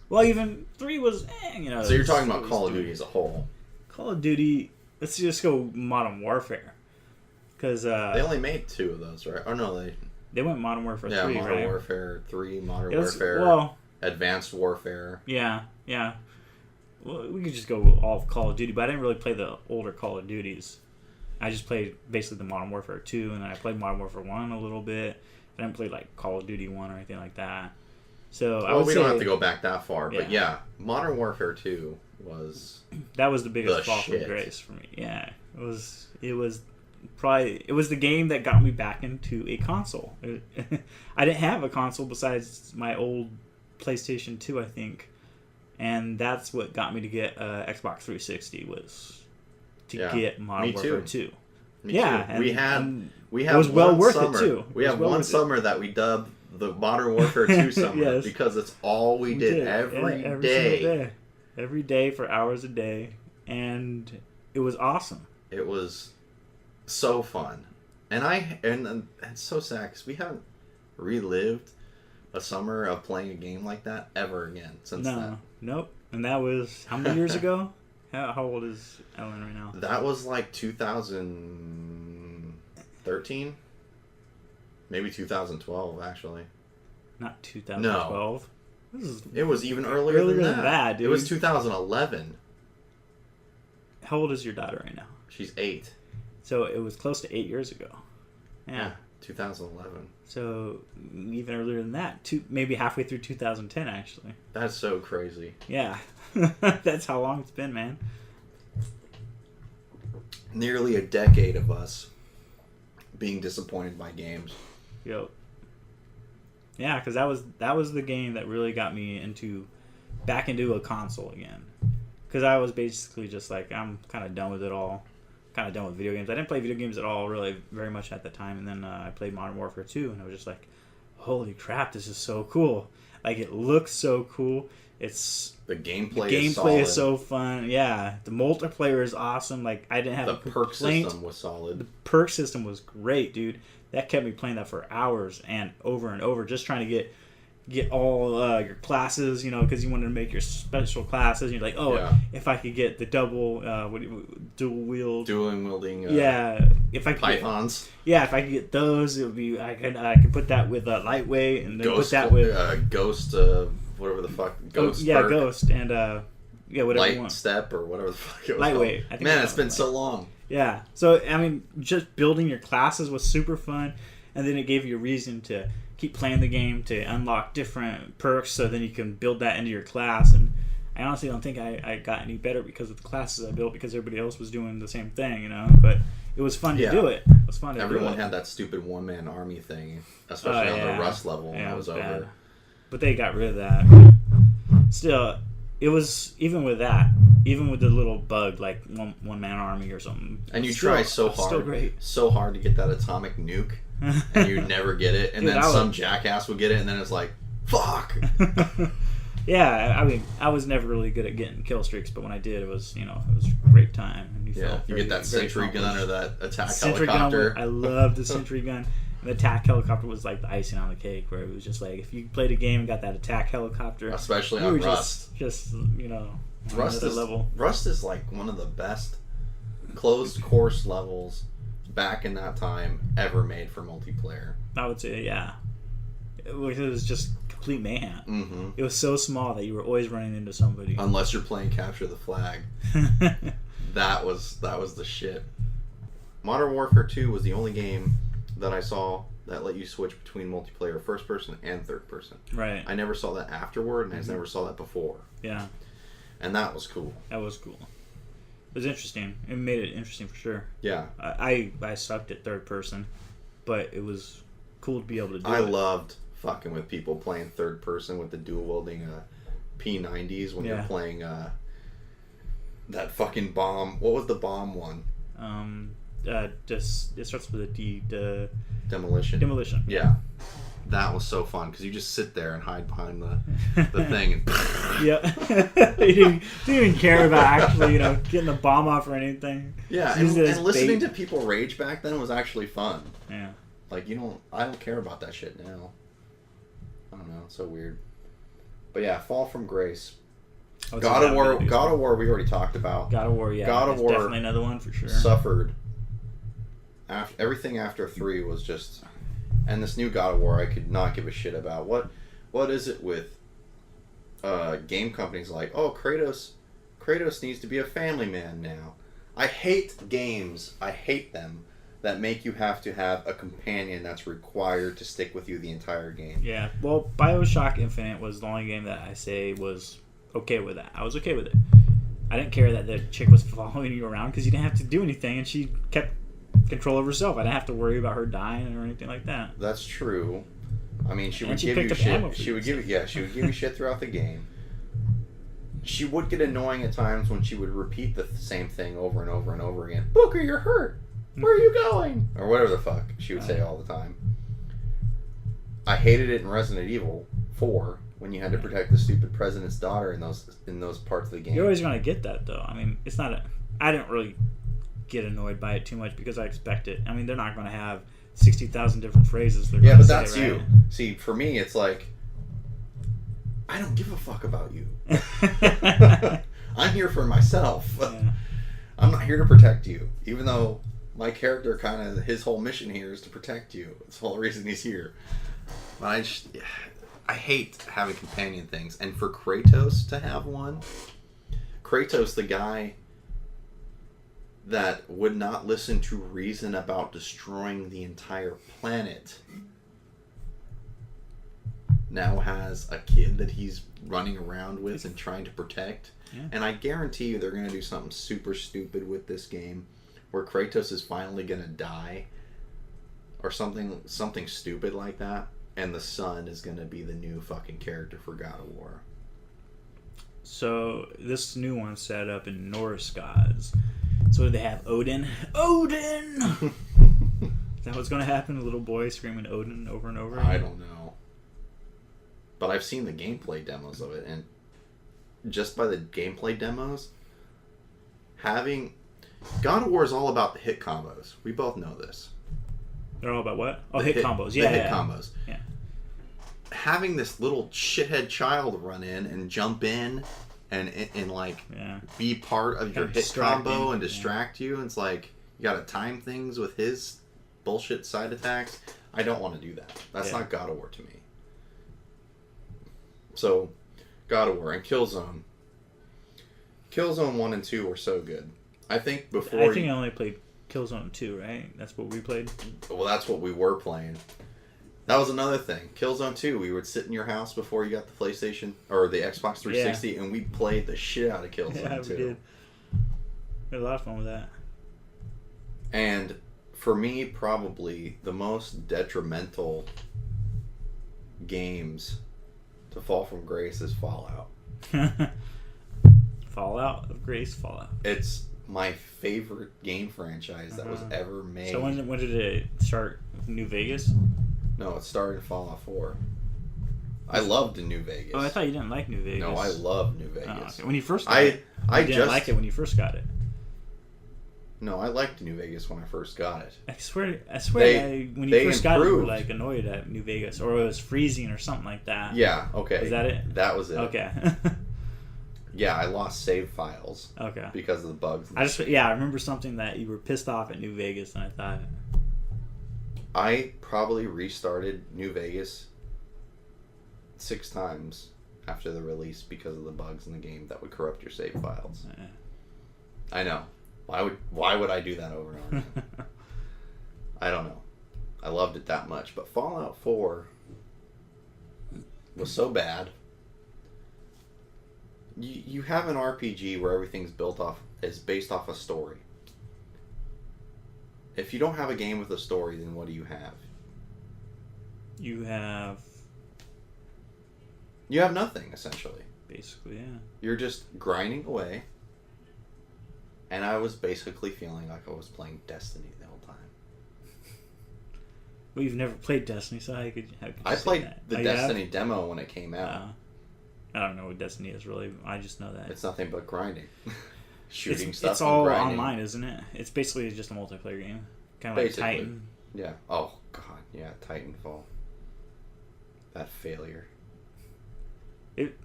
well, even 3 was, So you're talking about Call of Duty as a whole. Call of Duty. Let's just go Modern Warfare, because they only made 2 of those, right? Oh no, they went Modern Warfare 3, Modern right? Warfare 3, Modern It was- Warfare, well, Advanced Warfare. Yeah. Well, we could just go all of Call of Duty, but I didn't really play the older Call of Duties. I just played basically the Modern Warfare 2, and then I played Modern Warfare 1 a little bit. I didn't play like Call of Duty 1 or anything like that. So I would we say, don't have to go back that far, but Yeah. yeah, Modern Warfare 2 was that was the biggest the fall from shit. grace for me. Yeah, it was the game that got me back into a console. I didn't have a console besides my old PlayStation 2, I think, and that's what got me to get Xbox 360 was to get Modern Warfare 2. Me Yeah, too. and we it have was well one worth summer. it too. We have one summer that we dubbed the Modern Warfare 2 summer Yes. because it's all we did every single day. Every day for hours a day, and it was awesome. It was so fun, and it's so sad because we haven't relived a summer of playing a game like that ever again since then. Nope. And that was how many years ago? How old is Ellen right now? That was like 2013, maybe 2012 actually. Not 2012. It was even earlier than that. dude. It was 2011. How old is your daughter right now? She's 8. So it was close to 8 years ago. Yeah, 2011. So even earlier than that, maybe halfway through 2010, actually. That's so crazy. Yeah, that's how long it's been, man. Nearly a decade of us being disappointed by games. Yep. Yeah, because that was the game that really got me back into a console again. Because I was basically just like, I'm kind of done with it all. Kind of done with video games. I didn't play video games at all, really, very much at the time. And then I played Modern Warfare 2, and I was just like, holy crap, this is so cool. Like, it looks so cool. The gameplay is so fun. Yeah, the multiplayer is awesome. Like, I didn't have the a complaint. perk system was solid. The perk system was great, dude. That kept me playing that for hours and over, just trying to get all your classes, because you wanted to make your special classes. And you're like, if I could get the dual wielding. If I could pythons. if I could get those, it would be. I could put that with lightweight, and then put that with ghost. Whatever the fuck. Ghost. perk. Ghost and whatever. Light you want. step or whatever the fuck it was. Lightweight. I think man, it's been so long. Yeah. So, I mean, just building your classes was super fun. And then it gave you a reason to keep playing the game, to unlock different perks, so then you can build that into your class. And I honestly don't think I got any better because of the classes I built, because everybody else was doing the same thing, But it was fun to do it. It was fun to Everyone do it. had that stupid one-man army thing, especially on the Rust level when it was over. Bad. But they got rid of that. Still, it was, even with that, even with the little bug, like one-man army or something. And you try so hard to get that atomic nuke, and you never get it, and then some jackass would get it, and then it's like, fuck! Yeah, I mean, I was never really good at getting kill streaks, but when I did, it was a great time. And you get that sentry gun or that attack helicopter. I loved the sentry gun. And the attack helicopter was like the icing on the cake, where it was just like, if you played a game and got that attack helicopter, especially on Rust, Rust is like one of the best closed course levels back in that time ever made for multiplayer. I would say, yeah. It was just complete mayhem. Mm-hmm. It was so small that you were always running into somebody. Unless you're playing Capture the Flag. that was the shit. Modern Warfare 2 was the only game that I saw that let you switch between multiplayer first person and third person. Right. I never saw that afterward, and I never saw that before. Yeah. And that was cool. That was cool. It was interesting. It made it interesting for sure. Yeah. I sucked at third person, but it was cool to be able to do it. I loved fucking with people playing third person with the dual wielding P90s when you're playing that fucking bomb. What was the bomb one? Just it starts with a D. Demolition. Demolition. Yeah. That was so fun because you just sit there and hide behind the thing. And Yeah. He didn't even care about actually, getting the bomb off or anything. Yeah, and listening to people rage back then was actually fun. Yeah. Like, I don't care about that shit now. I don't know, it's so weird. But yeah, Fall from Grace. God of War we already talked about. God of War, yeah. God of War definitely another one for sure. Suffered. Everything after 3 was just... And this new God of War I could not give a shit about. What is it with game companies like, oh, Kratos needs to be a family man now. I hate games. I hate them that make you have to have a companion that's required to stick with you the entire game. Yeah, well, BioShock Infinite was the only game that I say was okay with that. I was okay with it. I didn't care that the chick was following you around because you didn't have to do anything, and she kept control of herself. I didn't have to worry about her dying or anything like that. That's true. I mean, she would give you shit. She would give you shit throughout the game. She would get annoying at times when she would repeat the same thing over and over and over again. Booker, you're hurt. Where are you going? Or whatever the fuck she would say all the time. I hated it in Resident Evil 4 when you had to protect the stupid president's daughter in those parts of the game. You're always gonna get that though. I mean, it's not I didn't really get annoyed by it too much because I expect it. I mean, they're not gonna have 60,000 different phrases. Yeah, but that's you. Right? See, for me, it's like, I don't give a fuck about you. I'm here for myself. Yeah. I'm not here to protect you, even though my character his whole mission here is to protect you. That's the whole reason he's here. But I hate having companion things, and for Kratos to have one, Kratos, the guy that would not listen to reason about destroying the entire planet, now has a kid that he's running around with and trying to protect. Yeah. And I guarantee you they're going to do something super stupid with this game where Kratos is finally going to die or something stupid like that, and the son is going to be the new fucking character for God of War. So this new one's set up in Norse gods. So they have Odin. Odin! Is that what's going to happen? A little boy screaming Odin over and over again? I don't know. But I've seen the gameplay demos of it, and just by the gameplay demos, having... God of War is all about the hit combos. We both know this. They're all about what? Oh, hit combos. Yeah, hit combos. Yeah. Having this little shithead child run in and jump in and like be part of your hit combo and distract you. It's like you gotta time things with his bullshit side attacks. I don't want to do that. That's not God of War to me. So, God of War and Killzone. Killzone 1 and 2 were so good. I think before... I only played Killzone 2, right? That's what we played? Well, that's what we were playing. That was another thing. Killzone 2, we would sit in your house before you got the PlayStation, or the Xbox 360, and we played the shit out of Killzone 2. We did. We had a lot of fun with that. And for me, probably the most detrimental games to fall from grace is Fallout. Fallout of Grace? Fallout. It's my favorite game franchise that was ever made. So when did it start? New Vegas? No, it started in Fallout 4. I loved New Vegas. Oh, I thought you didn't like New Vegas. No, I love New Vegas. Oh, okay. When you first got it, I didn't like it when you first got it. No, I liked New Vegas when I first got it. I swear, when you first got it, you were like annoyed at New Vegas, or it was freezing or something like that. Yeah, okay. Is that it? That was it. Okay. Yeah, I lost save files. Okay. Because of the bugs. I remember something that you were pissed off at New Vegas, and I thought... I probably restarted New Vegas 6 times after the release because of the bugs in the game that would corrupt your save files. I know. Why would I do that over and over again? I don't know. I loved it that much. But Fallout 4 was so bad. You have an RPG where everything's based off a story. If you don't have a game with a story, then what do you have? You have nothing, essentially. Basically, yeah. You're just grinding away. And I was basically feeling like I was playing Destiny the whole time. Well, you've never played Destiny, so how could you I say played that? the Oh, you Destiny have? demo when it came out. I don't know what Destiny is really. I just know that It's nothing but grinding. Shooting stuff it's and all grinding. online, isn't it? It's basically just a multiplayer game. Kind of like Basically. Titan. Yeah. Oh, God. Yeah, Titanfall. That failure.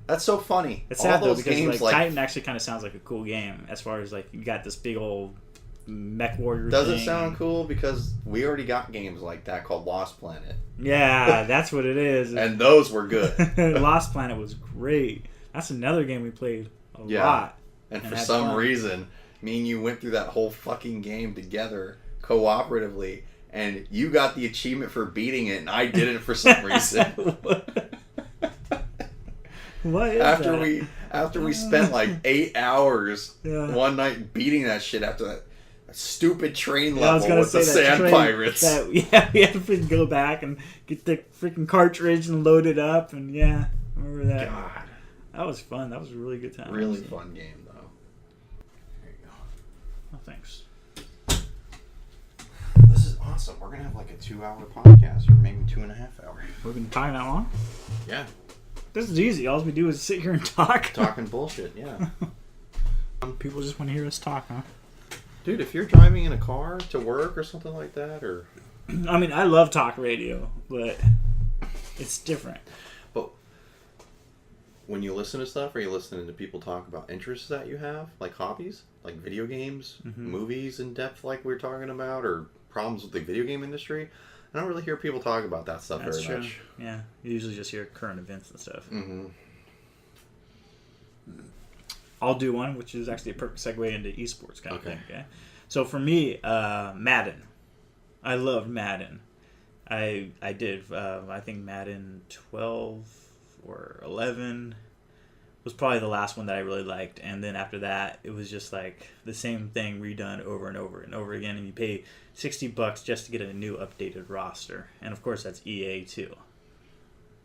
That's so funny. It's All sad though those because games, like Titan actually kind of sounds like a cool game as far as like you got this big old mech warrior. Doesn't thing. sound cool because we already got games like that called Lost Planet. Yeah, that's what it is. And those were good. Lost Planet was great. That's another game we played a lot. And for had some fun. reason, me and you went through that whole fucking game together, cooperatively, and you got the achievement for beating it, and I didn't for some reason. What is After we spent like 8 hours Yeah. one night beating that shit after that stupid train Yeah, I was level gonna with the say that sand train- pirates. we had to freaking go back and get the freaking cartridge and load it up, and yeah, remember that? God, That was fun. That was a really good time. really fun game though. There you go. Oh, thanks. This is awesome. We're gonna have like a 2-hour podcast, or maybe 2.5 hours. We've been talking that long. Yeah, This is easy. All we do is sit here and talk. talking bullshit. Yeah. People just want to hear us talk, huh? Dude, if you're driving in a car to work or something like that, or... I mean, I love talk radio, but it's different. But when you listen to stuff, are you listening to people talk about interests that you have? Like hobbies? Like video games? Movies in depth like we were talking about? Or problems with the video game industry? I don't really hear people talk about that stuff That's very true. much. Yeah, you usually just hear current events and stuff. Mm-hmm. I'll do one, which is actually a perfect segue into esports kind of Okay. thing. Okay. So for me, Madden. I loved Madden. I did. I think Madden 12 or 11 was probably the last one that I really liked. And then after that, it was just like the same thing redone over and over and over again. And you pay $60 just to get a new updated roster. And of course, that's EA too.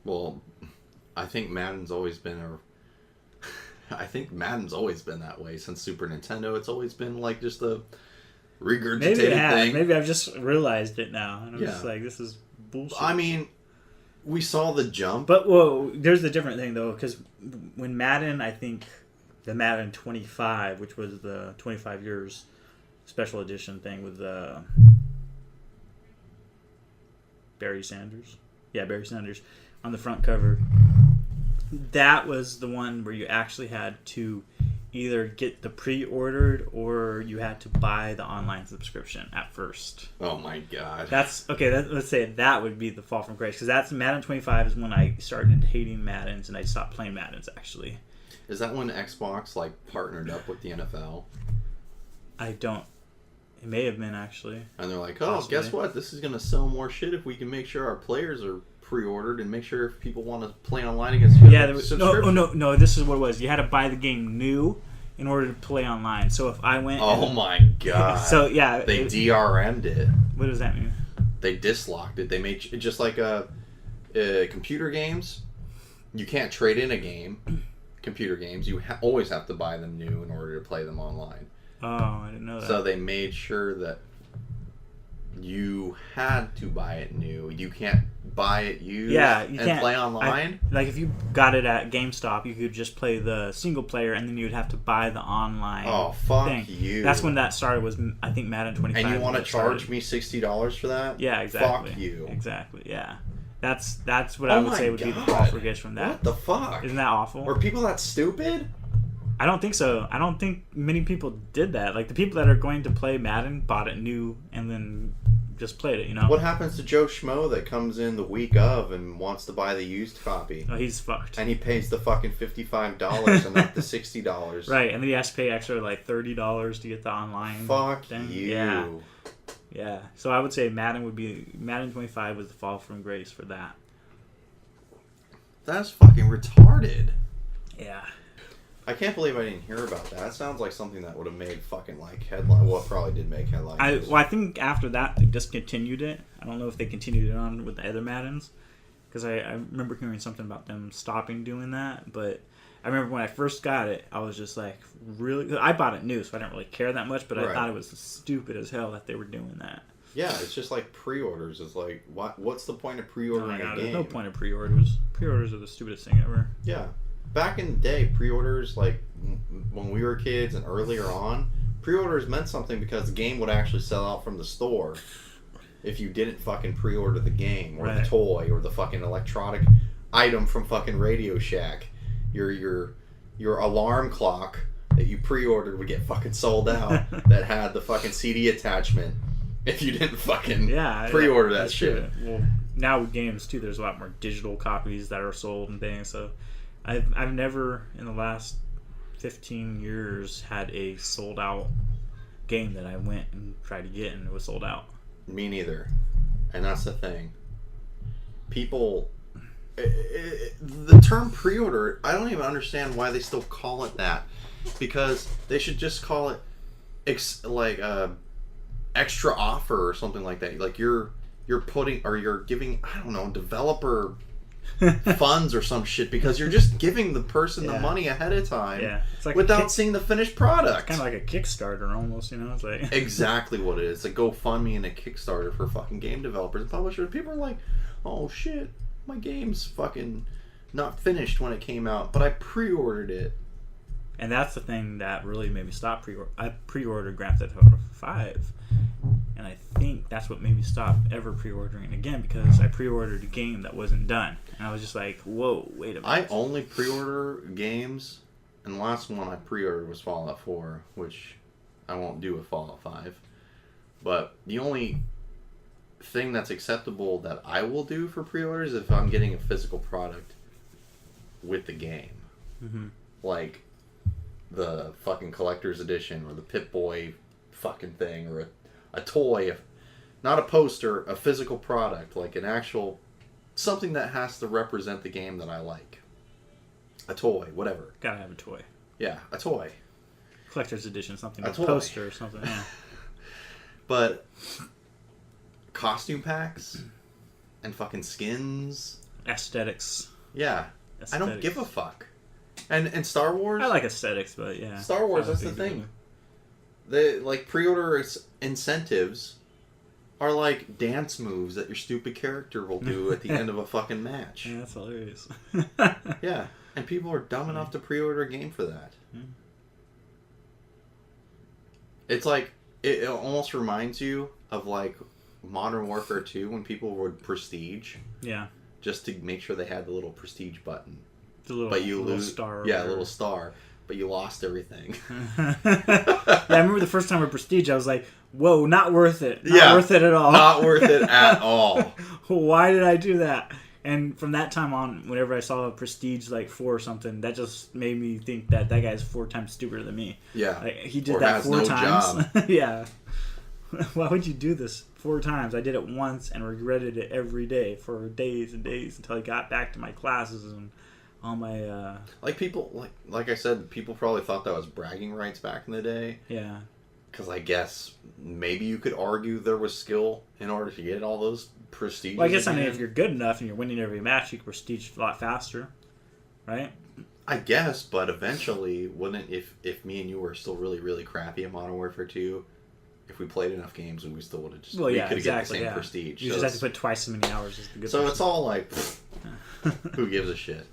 Well, I think Madden's always been that way since Super Nintendo. It's always been like just a regurgitated Maybe it has. thing. Maybe I've just realized it now. And I'm Yeah. just like, this is bullshit. I mean, we saw the jump. But, whoa, there's a different thing, though, because when Madden, I think, the Madden 25, which was the 25 years special edition thing with Barry Sanders. Yeah, Barry Sanders on the front cover. That was the one where you actually had to either get the pre-ordered or you had to buy the online subscription at first. Oh my god. That's okay. Let's say that would be the fall from grace because that's Madden 25 is when I started hating Maddens and I stopped playing Maddens. Actually, Is that when Xbox like partnered up with the NFL? I don't. It may have been actually. And they're like, oh, Possibly. guess what? This is gonna sell more shit if we can make sure our players are pre-ordered and make sure if people want to play online against you. Yeah, there was, no. This is what it was. You had to buy the game new in order to play online. So if I went, Oh my god. so yeah, They DRM'd it. What does that mean? They dislocked it. They made it just like computer games. You can't trade in a game. Computer games, you always have to buy them new in order to play them online. Oh, I didn't know that. So they made sure that you had to buy it new. You can't buy it used Yeah, you and can't play online. Like if you got it at GameStop, you could just play the single player, and then you would have to buy the online. Oh, fuck thing. you. That's when that started. Was I think Madden 25. And you want to when it started. charge me $60 for that? Yeah, exactly. Fuck you. Exactly. Yeah, that's what I would my say would be the God. fall for grace from that. What the fuck? Isn't that awful? Were people that stupid? I don't think so. I don't think many people did that. Like the people that are going to play Madden bought it new and then just played it. You know. What happens to Joe Schmo that comes in the week of and wants to buy the used copy? Oh, he's fucked. And he pays the fucking $55 and not the $60. Right, and then he has to pay extra like $30 to get the online. Fuck thing. you. Yeah. Yeah. So I would say Madden 25 was the fall from grace for that. That's fucking retarded. Yeah. I can't believe I didn't hear about that. That sounds like something that would have made fucking like headline. Well, it probably did make headlines. I think after that they discontinued it. I don't know if they continued it on with the other Maddens because I remember hearing something about them stopping doing that. But I remember when I first got it, I was just like, really? I bought it new, so I didn't really care that much, but I thought it was stupid as hell that they were doing that. Yeah, it's just like pre-orders. It's like, what's the point of pre-ordering a game? There's no point of pre-orders. Pre-orders are the stupidest thing ever. Yeah. Back in the day, pre-orders, like, when we were kids and earlier on, pre-orders meant something because the game would actually sell out from the store if you didn't fucking pre-order the game or the toy or the fucking electronic item from fucking Radio Shack. Your alarm clock that you pre-ordered would get fucking sold out that had the fucking CD attachment if you didn't fucking pre-order that shit. Well, now with games too, there's a lot more digital copies that are sold and things. So I've never in the last 15 years had a sold out game that I went and tried to get and it was sold out. Me neither. And that's the thing. People, the term pre-order, I don't even understand why they still call it that, because they should just call it extra offer or something like that. Like you're putting, or you're giving, I don't know, developer funds or some shit, because you're just giving the person the money ahead of time it's like without seeing the finished product. It's kind of like a Kickstarter almost, you know? It's like exactly what it is. It's a GoFundMe and a Kickstarter for fucking game developers and publishers. People are like, oh shit, my game's fucking not finished when it came out, but I pre-ordered it. And that's the thing that really made me stop pre-order. I pre-ordered Grand Theft Auto 5, and I think that's what made me stop ever pre-ordering again, because I pre-ordered a game that wasn't done. And I was just like, whoa, wait a minute. I only pre-order games, and the last one I pre-ordered was Fallout 4, which I won't do with Fallout 5. But the only thing that's acceptable that I will do for pre-orders is if I'm getting a physical product with the game. Mm-hmm. Like the fucking collector's edition or the Pip-Boy fucking thing, or a toy, not a poster, a physical product, like an actual something that has to represent the game that I like. A toy, whatever. Gotta have a toy. Yeah, a toy. Collector's edition, something, a poster or something. Yeah. But costume packs and fucking skins, aesthetics. Yeah, aesthetics. I don't give a fuck. And Star Wars, I like aesthetics, but yeah, Star Wars, that's the thing. The like pre-order incentives are like dance moves that your stupid character will do at the end of a fucking match. Yeah, that's hilarious. Yeah, and people are dumb enough to pre-order a game for that. It's like it almost reminds you of like Modern Warfare 2 when people would prestige. Yeah. Just to make sure they had the little prestige button. The little, but you little lose, star. Yeah, a little star. But you lost everything. Yeah, I remember the first time with Prestige, I was like, whoa, not worth it. Not worth it at all. Not worth it at all. Why did I do that? And from that time on, whenever I saw a Prestige like 4 or something, that just made me think that guy's 4 times stupider than me. Yeah. Like, he did that 4 times. Yeah. Why would you do this 4 times? I did it once and regretted it every day for days and days until I got back to my classes and all my like people like I said, people probably thought that was bragging rights back in the day. Yeah. Because I guess maybe you could argue there was skill in order to get all those prestige. Well, I guess I mean if you're good enough and you're winning every match, you can prestige a lot faster, right? I guess, but eventually, wouldn't if me and you were still really really crappy at Modern Warfare 2, if we played enough games, we still would have just we could get the same prestige. You just have to put twice as many hours as the good. So person. It's all like, who gives a shit?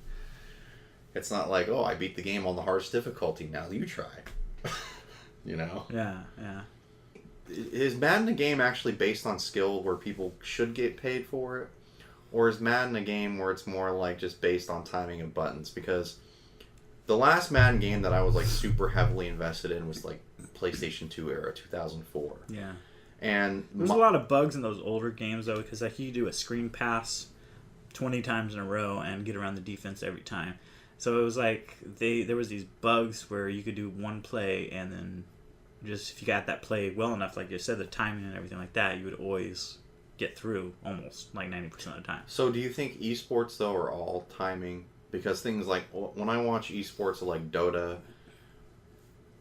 It's not like, oh, I beat the game on the hardest difficulty. Now you try. You know? Yeah, yeah. Is Madden a game actually based on skill where people should get paid for it? Or is Madden a game where it's more like just based on timing of buttons? Because the last Madden game that I was like super heavily invested in was like PlayStation 2 era, 2004. Yeah. And there's a lot of bugs in those older games though, because like you do a screen pass 20 times in a row and get around the defense every time. So it was like there was these bugs where you could do one play and then just if you got that play well enough, like you said, the timing and everything like that, you would always get through almost like 90% of the time. So do you think esports though are all timing? Because things like when I watch esports like Dota,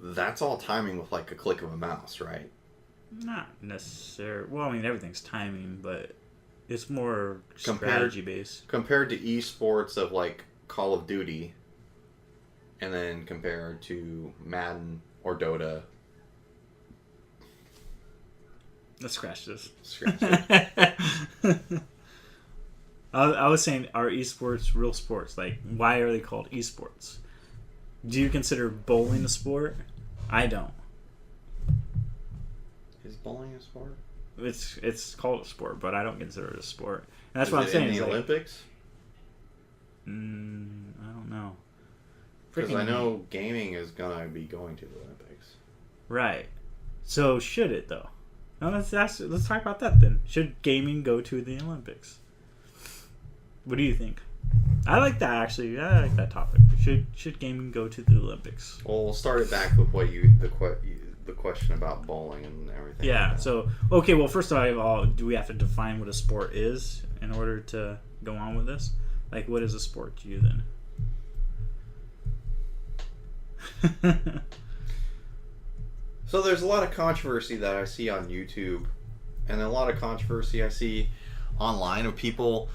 that's all timing with like a click of a mouse, right? Not necessarily. Well, I mean everything's timing, but it's more strategy based compared to esports of like Call of Duty. and then compared to Madden or Dota. Let's scratch this. Scratch it. I was saying, are esports real sports? Like, why are they called esports? Do you consider bowling a sport? I don't. Is bowling a sport? It's called a sport, but I don't consider it a sport. And that's Is what I'm it saying. in the like, Olympics? I don't know. Because I know gaming is gonna be going to the Olympics. Right. So should it though? No, let's talk about that then. Should gaming go to the Olympics? What do you think? I like that actually. I like that topic. Should gaming go to the Olympics? Well, we'll start it back with the question about bowling and everything. Yeah. Like that. So okay. Well, first of all, do we have to define what a sport is in order to go on with this? Like, what is a sport to you then? So there's a lot of controversy that I see on YouTube, and a lot of controversy I see online of people,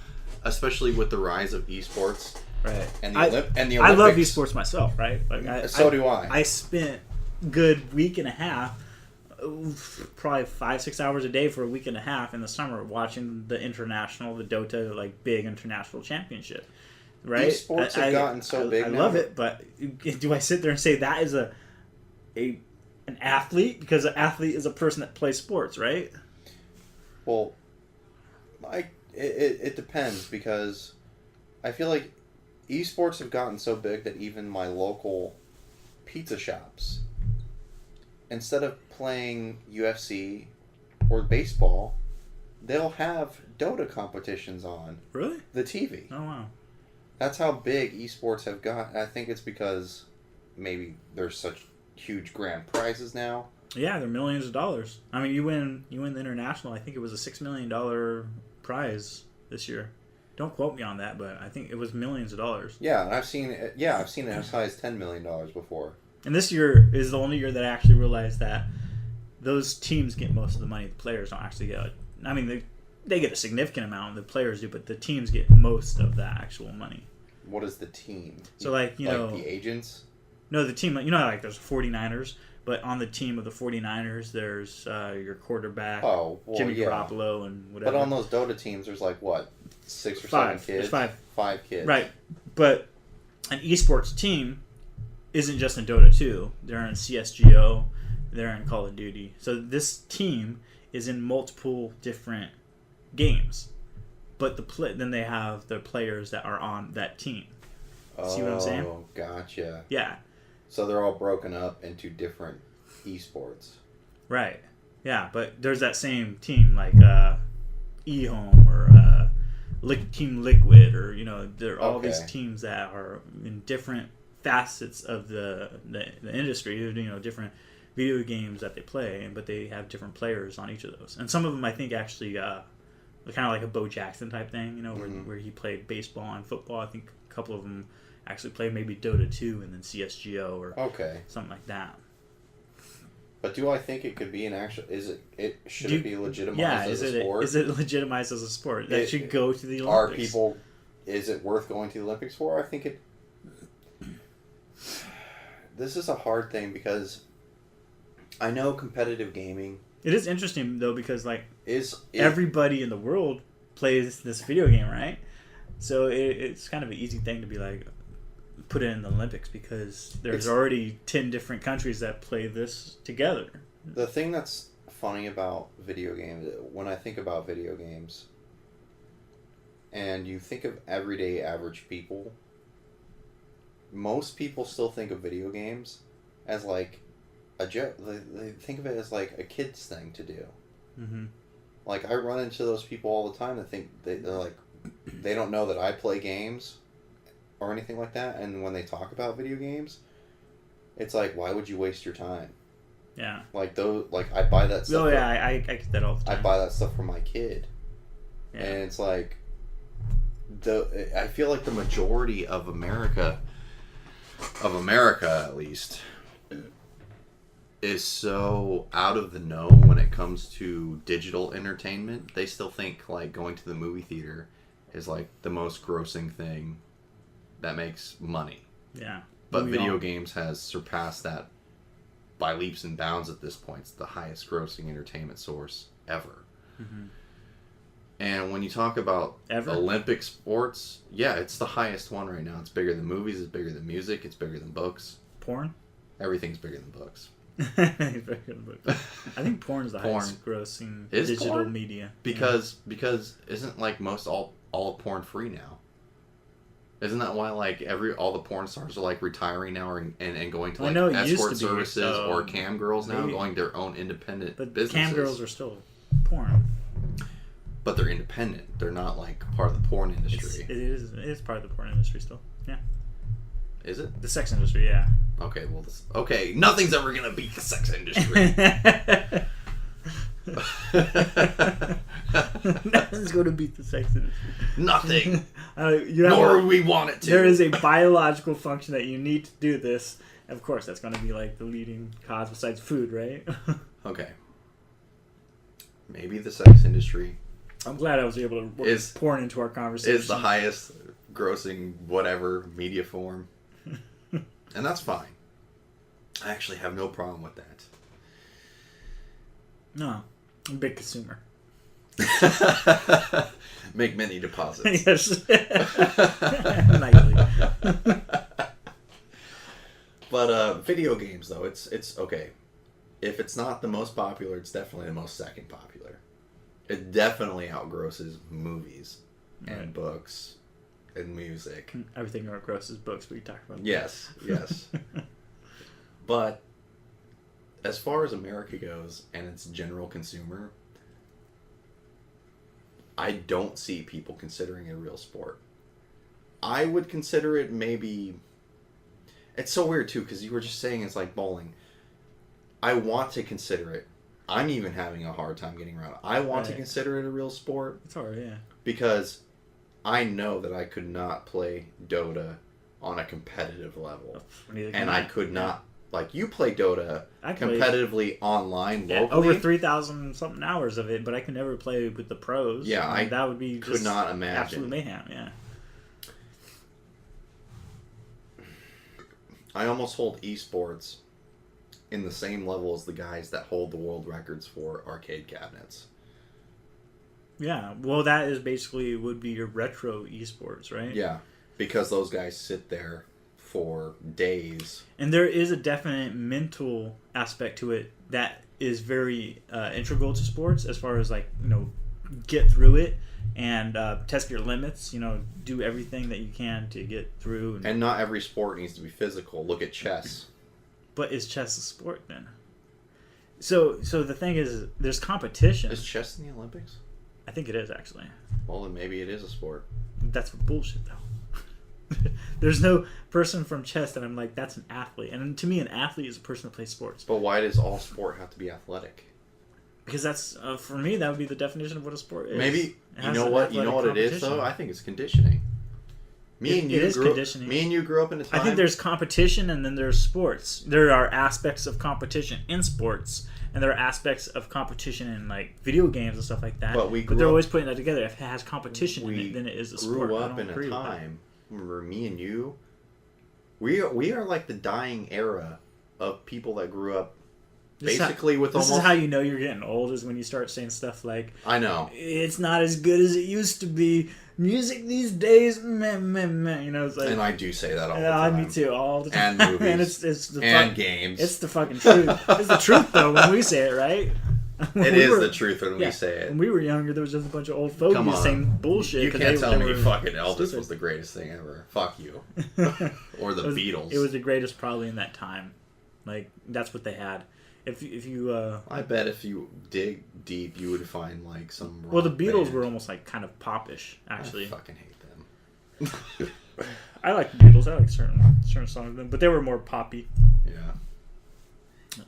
especially with the rise of esports. Right. And the Olympics. I love esports myself, right? Like So do I. I spent a good week and a half, probably 5-6 hours a day for a week and a half in the summer watching the Dota, like big international championship. Right? Esports have gotten so big I now. love it, but do I sit there and say that is an athlete? Because an athlete is a person that plays sports, right? Well, it depends, because I feel like esports have gotten so big that even my local pizza shops, instead of playing UFC or baseball, they'll have Dota competitions on Really? the TV. Oh, wow. That's how big esports have got. I think it's because maybe there's such huge grand prizes now. Yeah, they're millions of dollars. I mean, you win the international. I think it was a $6 million prize this year. Don't quote me on that, but I think it was millions of dollars. Yeah, and I've seen it. Yeah, I've seen it as high as $10 million before. And this year is the only year that I actually realized that those teams get most of the money. The players don't actually get. I mean, they get a significant amount. The players do, but the teams get most of the actual money. What is the team? So, like, you know, the agents. No, the team. You know, like there's 49ers, but on the team of the 49ers, there's your quarterback, Jimmy Garoppolo, and whatever. But on those Dota teams, there's like what, 6 or 7 kids? There's 5. 5 kids. Right, but an esports team isn't just in Dota 2. They're in CS:GO. They're in Call of Duty. So this team is in multiple different games, but then they have the players that are on that team. See what I'm saying? Oh, gotcha. Yeah. So they're all broken up into different esports. Right. Yeah, but there's that same team like eHome or Team Liquid, or there are all these teams that are in different facets of the industry. Different video games that they play, but they have different players on each of those. And some of them, I think, actually kind of like a Bo Jackson type thing, where he played baseball and football. I think a couple of them actually played maybe Dota 2 and then CS:GO or something like that. But do I think it could be an actual? Should it be legitimized as a sport? Is it legitimized as a sport that should go to the Olympics? Is it worth going to the Olympics for? I think it. This is a hard thing because I know competitive gaming. It is interesting though, because everybody in the world plays this video game, right? So it's kind of an easy thing to be like, put it in the Olympics, because there's already 10 different countries that play this together. The thing that's funny about video games, when I think about video games, and you think of everyday average people, most people still think of video games as like a joke. They think of it as like a kid's thing to do. Mm-hmm. Like, I run into those people all the time that think they're like, they don't know that I play games or anything like that, and when they talk about video games, it's like, why would you waste your time? Yeah. Like, I buy that stuff. Oh yeah, I get that all the time. I buy that stuff for my kid. Yeah. And it's like, I feel like the majority of America at least, is so out of the know when it comes to digital entertainment. They still think like going to the movie theater is like the most grossing thing that makes money. Yeah. But moving video on. games has surpassed that by leaps and bounds at this point. It's the highest grossing entertainment source ever. Mm-hmm. And when you talk about Olympic sports, yeah, it's the highest one right now. It's bigger than movies, it's bigger than music, it's bigger than books. Porn? Everything's bigger than books. I think porn is the highest grossing digital porn? media. Because isn't like most all of porn free now? Isn't that why like all the porn stars are like retiring now and going to like escort services or cam girls now going their own independent businesses? Cam girls are still porn. But they're independent. They're not like part of the porn industry. It is part of the porn industry still. Yeah. Is it? The sex industry, yeah. Okay, well, nothing's ever gonna beat the sex industry. Nothing's gonna beat the sex industry. Nothing. Nor we want it to. There is a biological function that you need to do this. Of course, that's gonna be like the leading cause besides food, right? Okay. Maybe the sex industry. I'm glad I was able to work porn into our conversation. Is the highest grossing whatever media form. And that's fine. I actually have no problem with that. No. I'm a big consumer. Make many deposits. Yes. Nightly. But video games, though, it's okay. If it's not the most popular, it's definitely the most second popular. It definitely outgrosses movies and books and music. Everything outgrosses books we talk about. Yes. But as far as America goes and its general consumer, I don't see people considering it a real sport. I would consider it maybe... It's so weird, too, because you were just saying it's like bowling. I want to consider it. I'm even having a hard time getting around it. I want to consider it a real sport. It's hard, yeah. Because I know that I could not play Dota on a competitive level. And I could not... Like, you play Dota competitively online locally. Over 3,000 something hours of it, but I can never play with the pros. Yeah, that would be could not imagine. Absolute mayhem, yeah. I almost hold esports in the same level as the guys that hold the world records for arcade cabinets. Yeah, well, that is basically would be your retro esports, right? Yeah, because those guys sit there for days. And there is a definite mental aspect to it that is very integral to sports as far as, like, you know, get through it and test your limits, you know, do everything that you can to get through. And not every sport needs to be physical. Look at chess. But is chess a sport then? So the thing is, there's competition. Is chess in the Olympics? I think it is, actually. Well, then maybe it is a sport. That's bullshit, though. There's no person from chess that I'm like, that's an athlete. And to me, an athlete is a person who plays sports. But why does all sport have to be athletic? Because that's, for me, that would be the definition of what a sport is. Maybe, you know what it is, though? I think it's conditioning. Me and you grew up in a time... I think there's competition and then there's sports. There are aspects of competition in sports, and there are aspects of competition in, like, video games and stuff like that. But they're always putting that together. If it has competition in it, then it is a sport. We grew up in a time, remember, me and you, we are like the dying era of people that grew up basically with almost... This is how you know you're getting old, is when you start saying stuff like... I know. It's not as good as it used to be. Music these days, meh, meh, meh. You know, it's like... And I do say that all the time. Me too, all the time. And movies. And it's the games. It's the fucking truth. It's the truth, though, when we say it, right? It is the truth when we say it. When we were younger, there was just a bunch of old fogies saying bullshit. You can't tell me fucking Elvis was the greatest thing ever. Fuck you. Or the Beatles. It was the greatest probably in that time. Like, that's what they had. If you I bet if you dig deep, you would find like some rock well, the Beatles band. were almost like kind of popish, actually. I fucking hate them. I like the Beatles. I like certain songs of them, but they were more poppy. Yeah.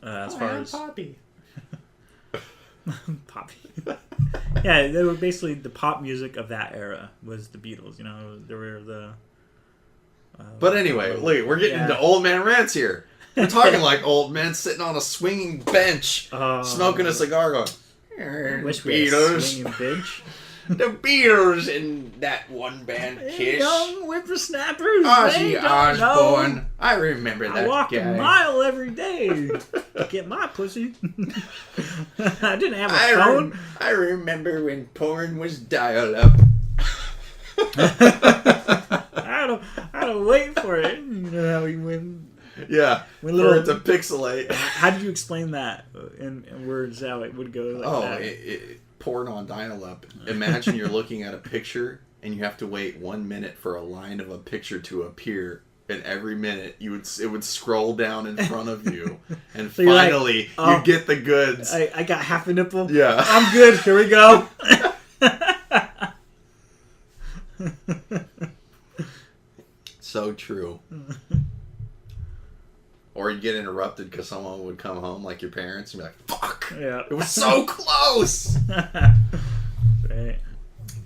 As far as poppy. poppy. Yeah, they were basically the pop music of that era was the Beatles. You know, they were the. But anyway, look, we're getting into old man rants here. We're talking like old men sitting on a swinging bench, smoking a cigar, going, wish we had a swinging bench. The Beatles in that one band, Kiss. Young whippersnappers. Ozzy they don't Osbourne. know. I remember that I walk guy. a mile every day to get my pussy. I didn't have a phone. I remember when porn was dial-up. I had to wait for it. You know how he went. Yeah, When for it to pixelate. How did you explain that in words? How it would go like that? Porn on dial-up. Imagine you're looking at a picture and you have to wait 1 minute for a line of a picture to appear, and every minute it would scroll down in front of you, and So you're like, finally you get the goods. I got half a nipple. Yeah, I'm good. Here we go. So true. Or you'd get interrupted because someone would come home, like your parents, and be like, "Fuck! Yeah, It was so close." Right.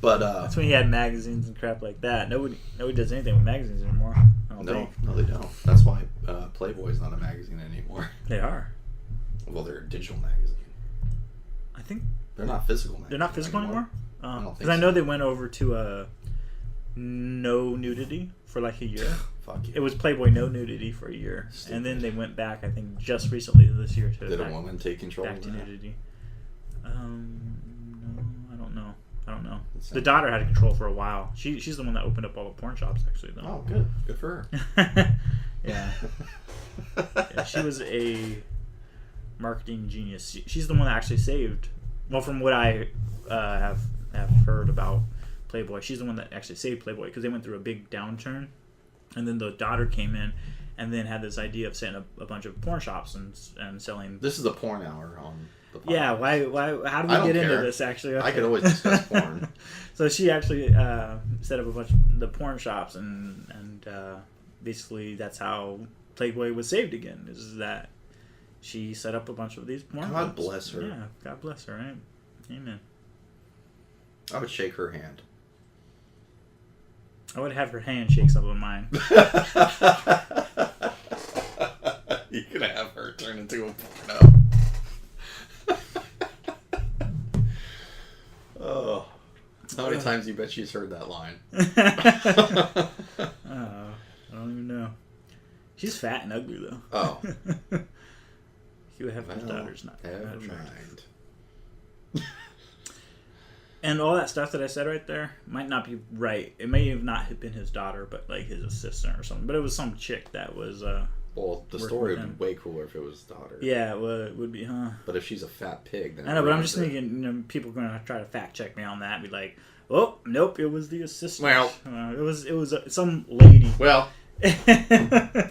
But that's when you had magazines and crap like that. Nobody does anything with magazines anymore. I don't think. No, they don't. That's why Playboy's not a magazine anymore. They are. Well, they're a digital magazine. I think They're not physical magazines. they're not physical anymore. I don't think Because I so. know they went over to no nudity for like a year. Fuck you. It was Playboy no nudity for a year, and then they went back. I think just recently this year to Did a woman take control back of to that? nudity. No, I don't know. That's The daughter had control for a while. She's the one that opened up all the porn shops, actually. Though. Oh, good. Good for her. Yeah. Yeah, she was a marketing genius. She's the one that actually saved. Well, from what I have heard about Playboy, she's the one that actually saved Playboy because they went through a big downturn, and then the daughter came in, and then had this idea of setting up a bunch of porn shops and selling. This is a porn hour on the podcast. Yeah. Why? How do we get into this? Actually, I could always discuss porn. So she actually set up a bunch of the porn shops, and basically that's how Playboy was saved again. Is that she set up a bunch of these porn God shops. bless her. Yeah, God bless her. Right? Amen. I would shake her hand. I would have her hand shake some of mine. You could have her turn into a porno. Oh. How many times you bet she's heard that line? I don't even know. She's fat and ugly though. Oh. He would have his daughter's not. Never not attractive. mind. And all that stuff that I said right there might not be right. It may have not been his daughter, but like his assistant or something. But it was some chick that was. Well, the story would be way cooler if it was his daughter. Yeah, it would be, huh? But if she's a fat pig, then I know, but I'm just thinking, people are going to try to fact check me on that and be like, "Oh, nope, it was the assistant." Well, it was some lady. Well,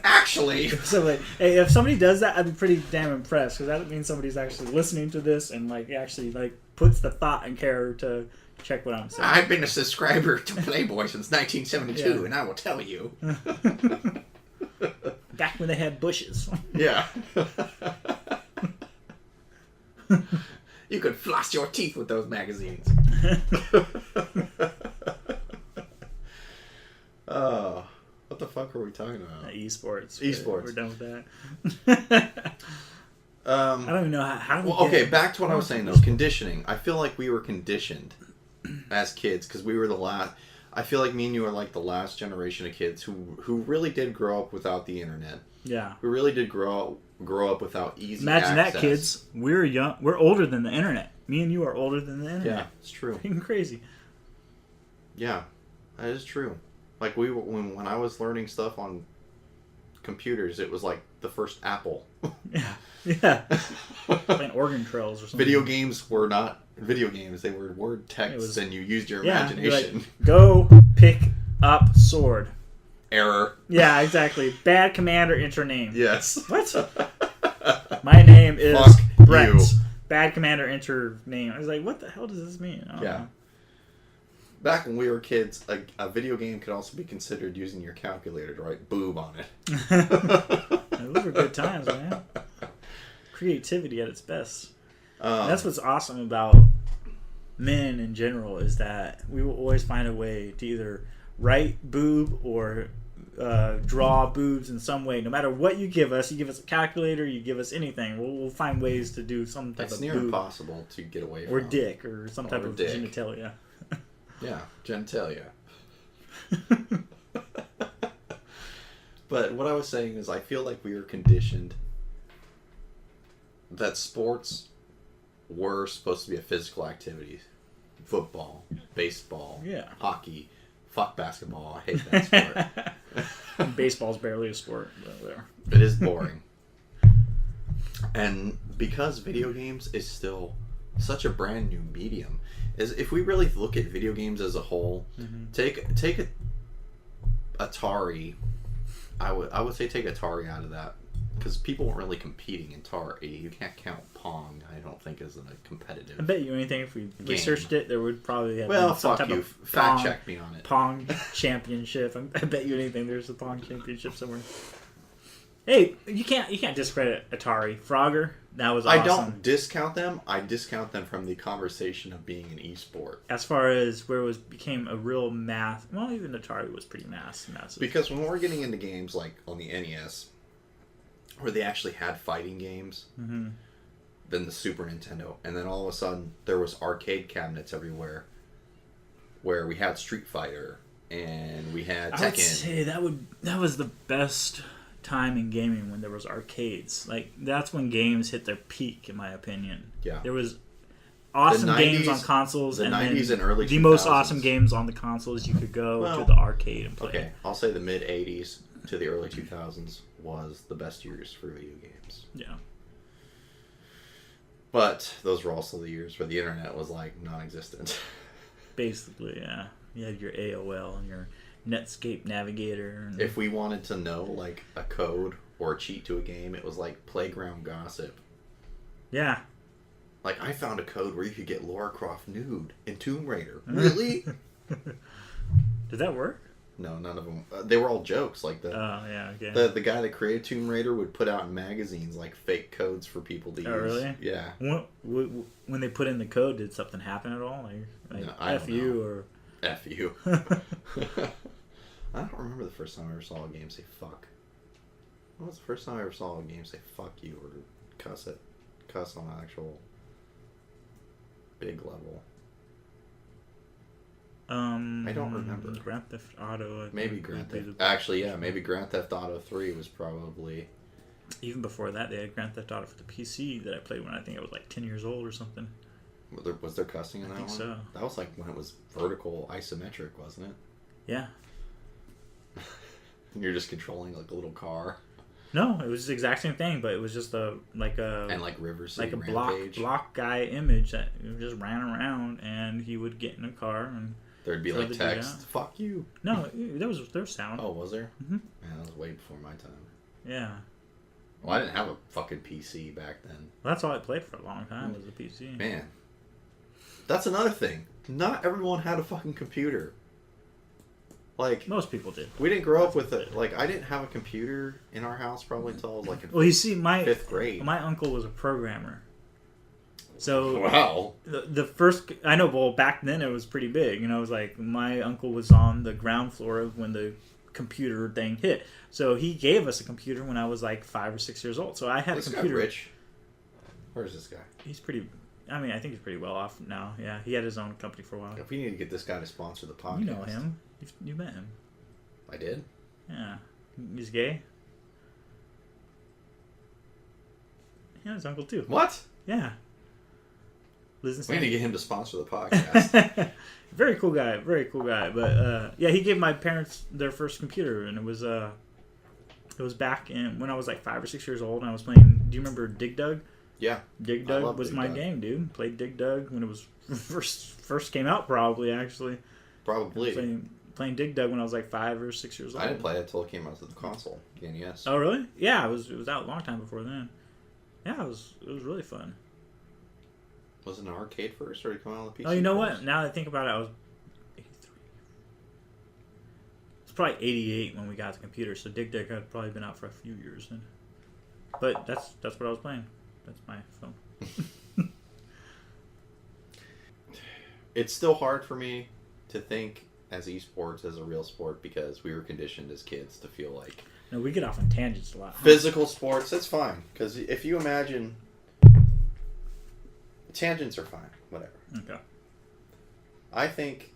actually, So like, hey, if somebody does that, I'd be pretty damn impressed because that means somebody's actually listening to this and like actually like puts the thought and care to check what I'm saying. I've been a subscriber to Playboy since 1972, Yeah. and I will tell you. Back when they had bushes. Yeah. You could floss your teeth with those magazines. Oh, what the fuck are we talking about? Esports. Esports. We're done with that. I don't even know how do we Well, get- okay, back to what I was saying though. Conditioning. I feel like we were conditioned as kids because we were the last. I feel like me and you are like the last generation of kids who really did grow up without the internet. Yeah. We really did grow up without easy Imagine access. that, kids. We're young. We're older than the internet. Me and you are older than the internet. Yeah, it's true. Freaking crazy. Yeah, that is true. Like when I was learning stuff on computers, it was like the first Apple. Yeah. Playing Oregon Trails or something. Video games were not video games; they were word text, and you used your imagination. Like, go pick up sword. Error. Yeah, exactly. Bad commander, enter name. Yes. What? My name is Fuck Brett. you. Bad commander, enter name. I was like, what the hell does this mean? I don't know. Back when we were kids, a video game could also be considered using your calculator to write boob on it. Those were good times, man. Creativity at its best. And that's what's awesome about men in general is that we will always find a way to either write boob or draw boobs in some way. No matter what you give us a calculator, you give us anything, we'll find ways to do some type It's of near boob impossible to get away from. or dick or some type Or of dick. genitalia. Yeah, genitalia. But what I was saying is I feel like we were conditioned that sports were supposed to be a physical activity. Football, baseball, Yeah. hockey, fuck basketball. I hate that sport. Baseball's barely a sport. But there. It is boring. And because video games is still such a brand new medium, is if we really look at video games as a whole, take Atari. I would say take Atari out of that because people weren't really competing in Atari. You can't count Pong. I don't think as a competitive. I bet you anything if we researched it, there would probably have Well, been some fuck type you. of Fact check me on it. Pong championship. I bet you anything there's a Pong championship somewhere. Hey, you can't discredit Atari. Frogger, that was awesome. I don't discount them. I discount them from the conversation of being an esport. As far as where it became a real mass, well, even Atari was pretty massive. Because when we're getting into games like on the NES, where they actually had fighting games, then the Super Nintendo, and then all of a sudden there was arcade cabinets everywhere, where we had Street Fighter and we had Tekken. I would say that was the best time in gaming when there was arcades. Like that's when games hit their peak, in my opinion. Yeah, there was awesome 90s, games on consoles, the and 90s and early 2000s. The most awesome games on the consoles you could go to the arcade and play. Okay, I'll say the mid 80s to the early 2000s was the best years for video games. Yeah. But those were also the years where the internet was like non-existent. Basically, yeah. You had your AOL and your Netscape Navigator. And... If we wanted to know like a code or a cheat to a game, it was like playground gossip. Yeah. Like I found a code where you could get Lara Croft nude in Tomb Raider. Really? Did that work? No, none of them. They were all jokes. Like the guy that created Tomb Raider would put out in magazines like fake codes for people to use. Oh, really? Yeah. When they put in the code, did something happen at all? Like no, I F you or F you. I don't remember the first time I ever saw a game say fuck. When was the first time I ever saw a game say fuck you or cuss on an actual big level? I don't remember. Grand Theft Auto. Maybe Grand Theft. Actually, yeah, maybe Grand Theft Auto 3 was probably. Even before that, they had Grand Theft Auto for the PC that I played when I think I was like 10 years old or something. Was there cussing in that one? I think so. That was like when it was vertical isometric, wasn't it? Yeah. And you're just controlling like a little car. No, it was the exact same thing, but it was just like River City like a Rampage. block guy image that just ran around, and he would get in a car and there'd be like text, "Fuck you." No, there was sound. Oh, was there? Mm-hmm. Man, that was way before my time. Yeah. Well, I didn't have a fucking PC back then. Well, that's all I played for a long time was a PC. Man, that's another thing. Not everyone had a fucking computer. Like most people did. We didn't grow up with it. Like I didn't have a computer in our house probably until I was like you see, my 5th grade. My uncle was a programmer. So wow. The first I know. Well, back then it was pretty big. You know, it was like my uncle was on the ground floor of when the computer thing hit. So he gave us a computer when I was like 5 or 6 years old. So I had a computer. Guy rich. Where's this guy? He's pretty. I mean, I think he's pretty well off now. Yeah, he had his own company for a while. If we need to get this guy to sponsor the podcast. You know him. You met him. I did? Yeah. He's gay? Yeah, his uncle too. What? Yeah. We need to get him to sponsor the podcast. Very cool guy. Very cool guy. But yeah, he gave my parents their first computer, and it was back in when I was like 5 or 6 years old, and I was playing. Do you remember Dig Dug? Yeah. Dig Dug was my game, dude. Played Dig Dug when it was first came out, probably actually. Probably. Playing Dig Dug when I was like 5 or 6 years old. I didn't play it until it came out to the console, the NES. Oh really? Yeah, it was out a long time before then. Yeah, it was really fun. Was it an arcade first, or did it come out on the PC? Oh, you know first? what? Now that I think about it, I was 83. It's probably 88 when we got the computer, so Dig Dug had probably been out for a few years then. But that's what I was playing. That's my phone. It's still hard for me to think as esports as a real sport because we were conditioned as kids to feel like... No, we get off on tangents a lot. Physical sports, that's fine. Because if you imagine... Tangents are fine. Whatever. Okay. I think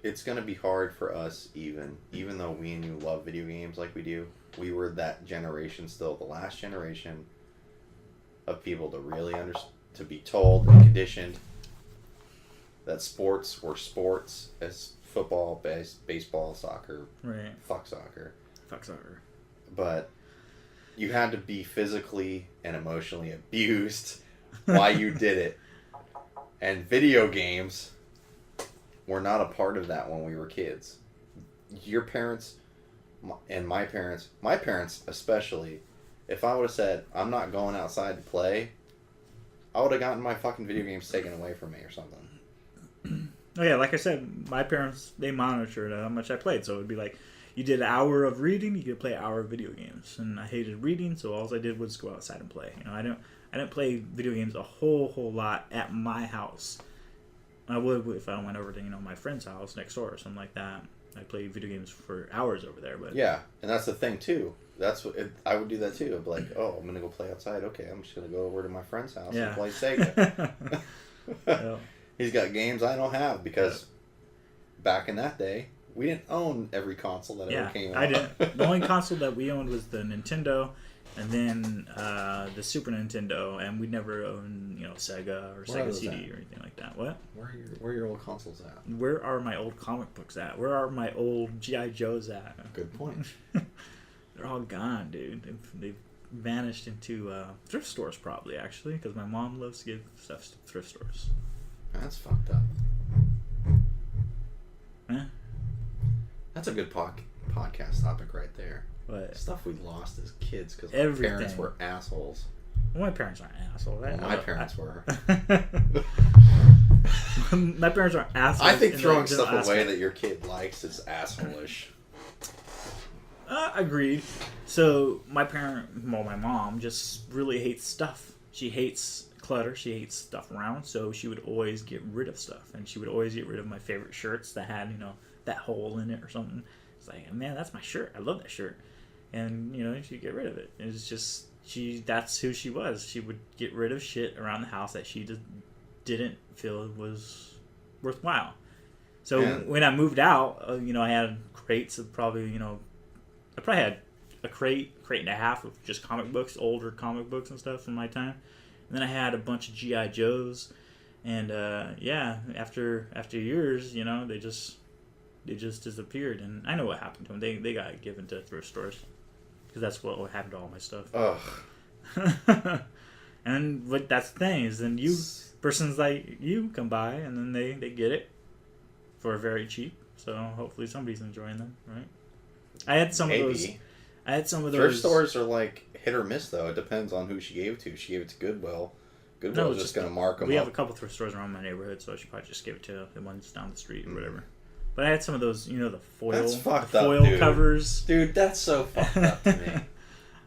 it's gonna be hard for us, even though we and you love video games like we do. We were that generation still, the last generation of people to really to be told and conditioned that sports were sports, as football, baseball, soccer, Right. fuck soccer. Fuck soccer. But you had to be physically and emotionally abused while you did it. And video games were not a part of that when we were kids. Your parents and my parents especially, if I would have said, I'm not going outside to play, I would have gotten my fucking video games taken away from me or something. Oh yeah, like I said, my parents, they monitored how much I played. So it would be like, you did an hour of reading, you could play an hour of video games. And I hated reading, so all I did was go outside and play. You know, I didn't play video games a whole lot at my house. I would if I went over to, my friend's house next door or something like that. I play video games for hours over there. But yeah, and that's the thing too. That's what I would do that too. I'd be like, oh, I'm gonna go play outside. Okay, I'm just gonna go over to my friend's house and play Sega. Yeah. He's got games I don't have because back in that day, we didn't own every console that ever came out. I didn't. The only console that we owned was the Nintendo, and then the Super Nintendo, and we never owned, Sega or Sega CD or anything like that. What? Where are your old consoles at? Where are my old comic books at? Where are my old G.I. Joes at? Good point. They're all gone, dude. They've vanished into thrift stores, probably, actually, because my mom loves to give stuff to thrift stores. That's fucked up. Eh? That's a good podcast topic right there. What? Stuff we lost as kids because Everything. our parents were assholes. Well, my parents aren't assholes. My parents were. My parents aren't assholes. I think throwing general stuff away aspect. that your kid likes is asshole-ish. Agreed. So my mom just really hates stuff. She hates clutter. She hates stuff around. So she would always get rid of stuff, and she would always get rid of my favorite shirts that had that hole in it or something. It's like, man, that's my shirt. I love that shirt, and she'd get rid of it. It's just that's who she was. She would get rid of shit around the house that she just didn't feel was worthwhile. So when I moved out, I had crates of probably I probably had a crate and a half of just comic books, older comic books and stuff from my time. And then I had a bunch of G.I. Joes. And, after years, they just disappeared. And I know what happened to them. They got given to thrift stores. Because that's what happened to all my stuff. Ugh. And that's the thing, is then persons like you come by, and then they get it for very cheap. So hopefully somebody's enjoying them, right? I had some of those. Thrift stores are like hit or miss, though. It depends on who she gave it to. If she gave it to Goodwill. Goodwill's just going to mark them up. We have a couple thrift stores around my neighborhood, so I should probably just give it to the ones down the street or whatever. But I had some of those, the foil covers. Dude, that's so fucked up to me.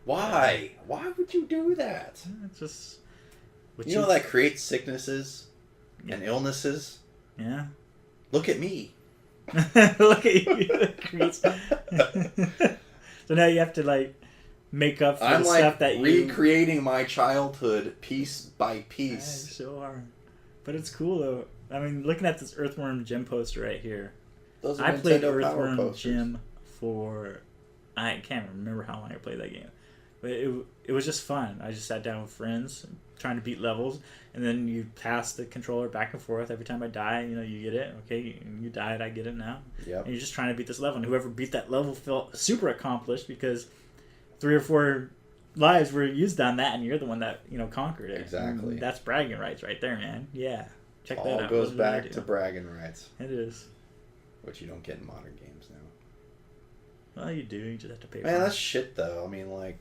Why? Why would you do that? It's just... that creates sicknesses and illnesses? Yeah. Look at me. Look at you. So now you have to make up for the stuff that you recreating my childhood piece by piece. Yeah, sure. But it's cool though. I mean, looking at this Earthworm Jim poster right here. Those are I played Nintendo Power Earthworm posters. Jim for I can't remember how long I played that game. But it was just fun. I just sat down with friends trying to beat levels, and then you pass the controller back and forth. Every time I die, you get it. Okay, you died, I get it now. Yep. And you're just trying to beat this level. And whoever beat that level felt super accomplished because 3 or 4 lives were used on that, and you're the one that conquered it. Exactly. And that's bragging rights right there, man. Yeah, check that out. All goes That's what I back do. to bragging rights, It is. which you don't get in modern games now. Well, you do. You just have to pay. Man, for that's it. shit though. I mean,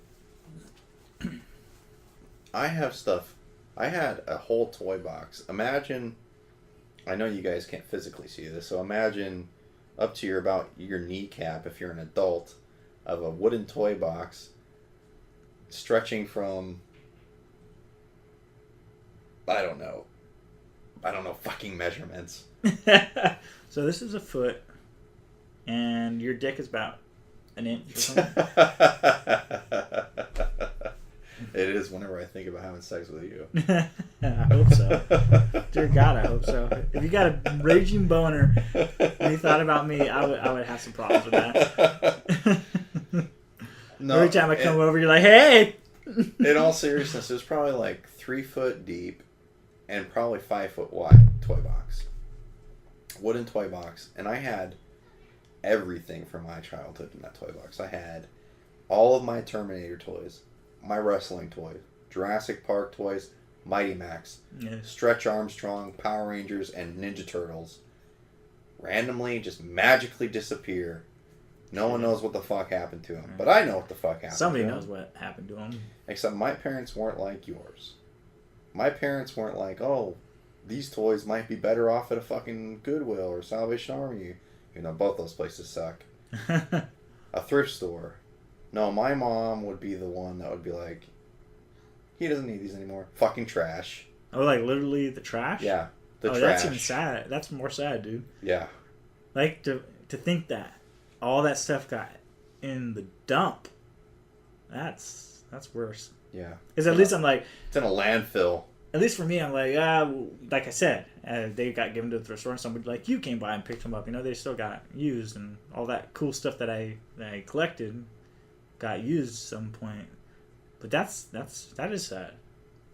I have stuff. I had a whole toy box. Imagine, I know you guys can't physically see this, so imagine up to about your kneecap, if you're an adult, of a wooden toy box stretching from, I don't know fucking measurements. So this is a foot, and your dick is about an inch or something. It is whenever I think about having sex with you. I hope so. Dear God, I hope so. If you got a raging boner and you thought about me, I would have some problems with that. No, Every time I come over, you're like, hey! In all seriousness, it was probably like 3 foot deep and probably 5 foot wide toy box. Wooden toy box. And I had everything from my childhood in that toy box. I had all of my Terminator toys, my wrestling toys, Jurassic Park toys, Mighty Max, Stretch Armstrong, Power Rangers, and Ninja Turtles. Randomly, just magically disappear. No one knows what the fuck happened to him. But I know what the fuck happened Somebody to him. knows what happened to him. Except my parents weren't like yours. My parents weren't like, oh, these toys might be better off at a fucking Goodwill or Salvation Army. You know, both those places suck. A thrift store. No, my mom would be the one that would be like, he doesn't need these anymore. Fucking trash. Oh, like literally the trash? Yeah, the trash. That's even sad. That's more sad, dude. Yeah. Like, to think that all that stuff got in the dump. That's worse. Yeah. Because at least I'm like... It's in a landfill. At least for me, I'm like, like I said, they got given to the thrift store and somebody like you came by and picked them up. You know, they still got used and all that cool stuff that I collected got used at some point. But that is sad.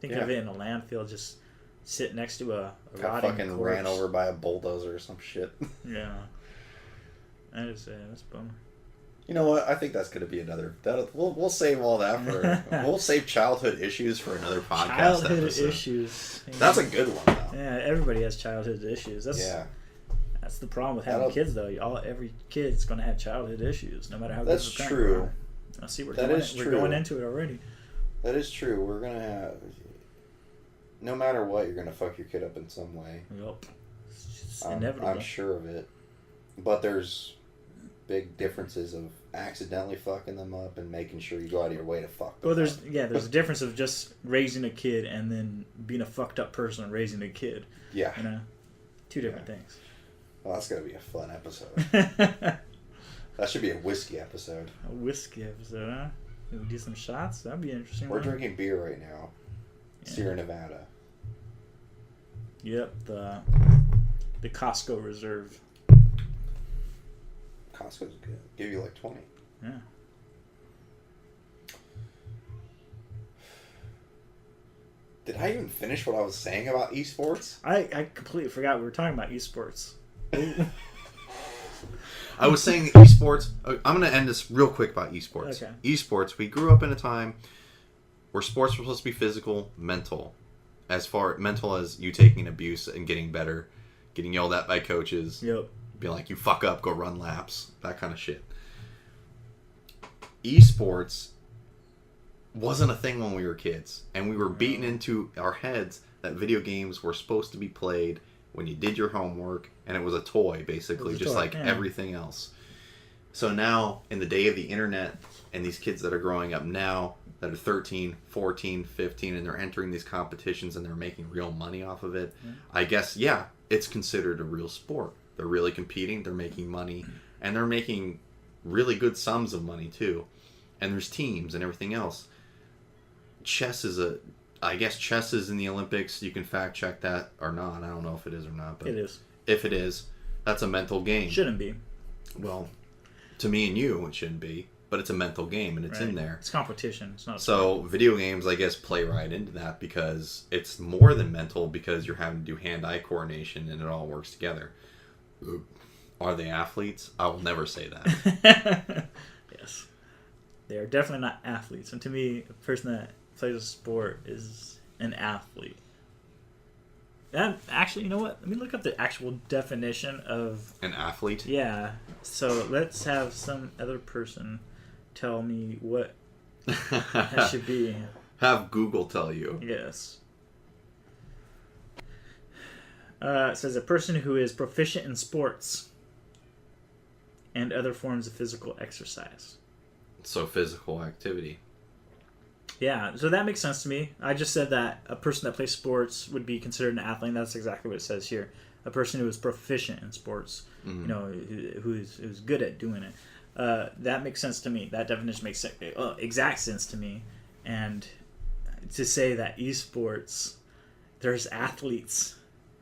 Thinking of it in a landfill, just sit next to a rotting fucking corpse. ran over by a bulldozer or some shit. Yeah. That is sad. That's a bummer. You know what? I think that's going to be another... We'll save all that for... we'll save childhood issues for another podcast childhood episode. Issues. That's a good one, though. Yeah, everybody has childhood issues. That's the problem with having kids, though. Every kid's going to have childhood issues, no matter how good That's the parent true. are. I see we're true. going into it already. That is true. We're going to have... No matter what, you're going to fuck your kid up in some way. Yep. It's inevitable. I'm sure of it. But there's big differences of accidentally fucking them up and making sure you go out of your way to fuck them Well, there's up. a difference of just raising a kid and then being a fucked up person and raising a kid. Yeah. You know? Two different things. Well, that's going to be a fun episode. That should be a whiskey episode. A whiskey episode, huh? We'll do some shots? That'd be interesting. We're drinking beer right now. Yeah. Sierra Nevada. Yep, the Costco Reserve. Costco's good. Give you like 20. Yeah. Did I even finish what I was saying about esports? I completely forgot we were talking about esports. I was saying esports. I'm going to end this real quick about esports. Okay. Esports, we grew up in a time where sports were supposed to be physical, mental. As far mental as you taking abuse and getting better, getting yelled at by coaches. Yep. Being like, you fuck up, go run laps. That kind of shit. Esports wasn't a thing when we were kids. And we were beaten into our heads that video games were supposed to be played when you did your homework. And it was a toy, basically, just like everything else. So now, in the day of the internet, and these kids that are growing up now, that are 13, 14, 15, and they're entering these competitions and they're making real money off of it, I guess, yeah, it's considered a real sport. They're really competing, they're making money, and they're making really good sums of money, too. And there's teams and everything else. I guess chess is in the Olympics. You can fact check that or not. I don't know if it is or not. But it is. If it is, that's a mental game. Shouldn't be. Well, to me and you, it shouldn't be. But it's a mental game, and it's in there. It's competition. It's not. So video games, I guess, play right into that because it's more than mental because you're having to do hand-eye coordination and it all works together. Are they athletes? I will never say that. Yes. They are definitely not athletes. And to me, a person that plays a sport is an athlete. That actually, you know what? Let me look up the actual definition of an athlete. Yeah. So let's have some other person tell me what that should be. Have Google tell you. Yes. It says a person who is proficient in sports and other forms of physical exercise. So physical activity. Yeah, so that makes sense to me. I just said that a person that plays sports would be considered an athlete. That's exactly what it says here. A person who is proficient in sports, you know, who's good at doing it. That makes sense to me. That definition makes exact sense to me. And to say that esports, there's athletes.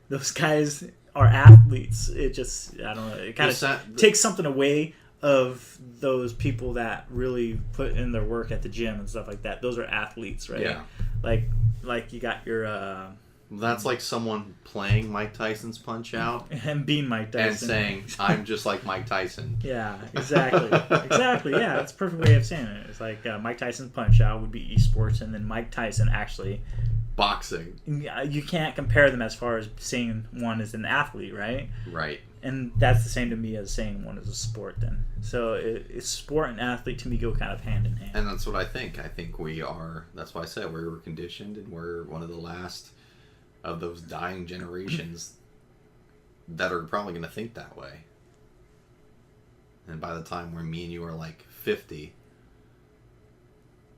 Those guys are athletes. It just, I don't know. It kind of takes something away of those people that really put in their work at the gym and stuff like that. Those are athletes, right? Yeah. Like you got your... That's like someone playing Mike Tyson's Punch-Out. And being Mike Tyson. And saying, I'm just like Mike Tyson. Yeah, exactly. Exactly, yeah. That's a perfect way of saying it. It's like Mike Tyson's Punch-Out would be esports, and then Mike Tyson actually... Boxing. You can't compare them as far as saying one is an athlete, right? Right. And that's the same to me as saying one is a sport then. So it's sport and athlete to me go kind of hand in hand. And that's what I think. I think we are, that's why I said we were conditioned, and we're one of the last of those dying generations that are probably going to think that way. And by the time where me and you are like 50,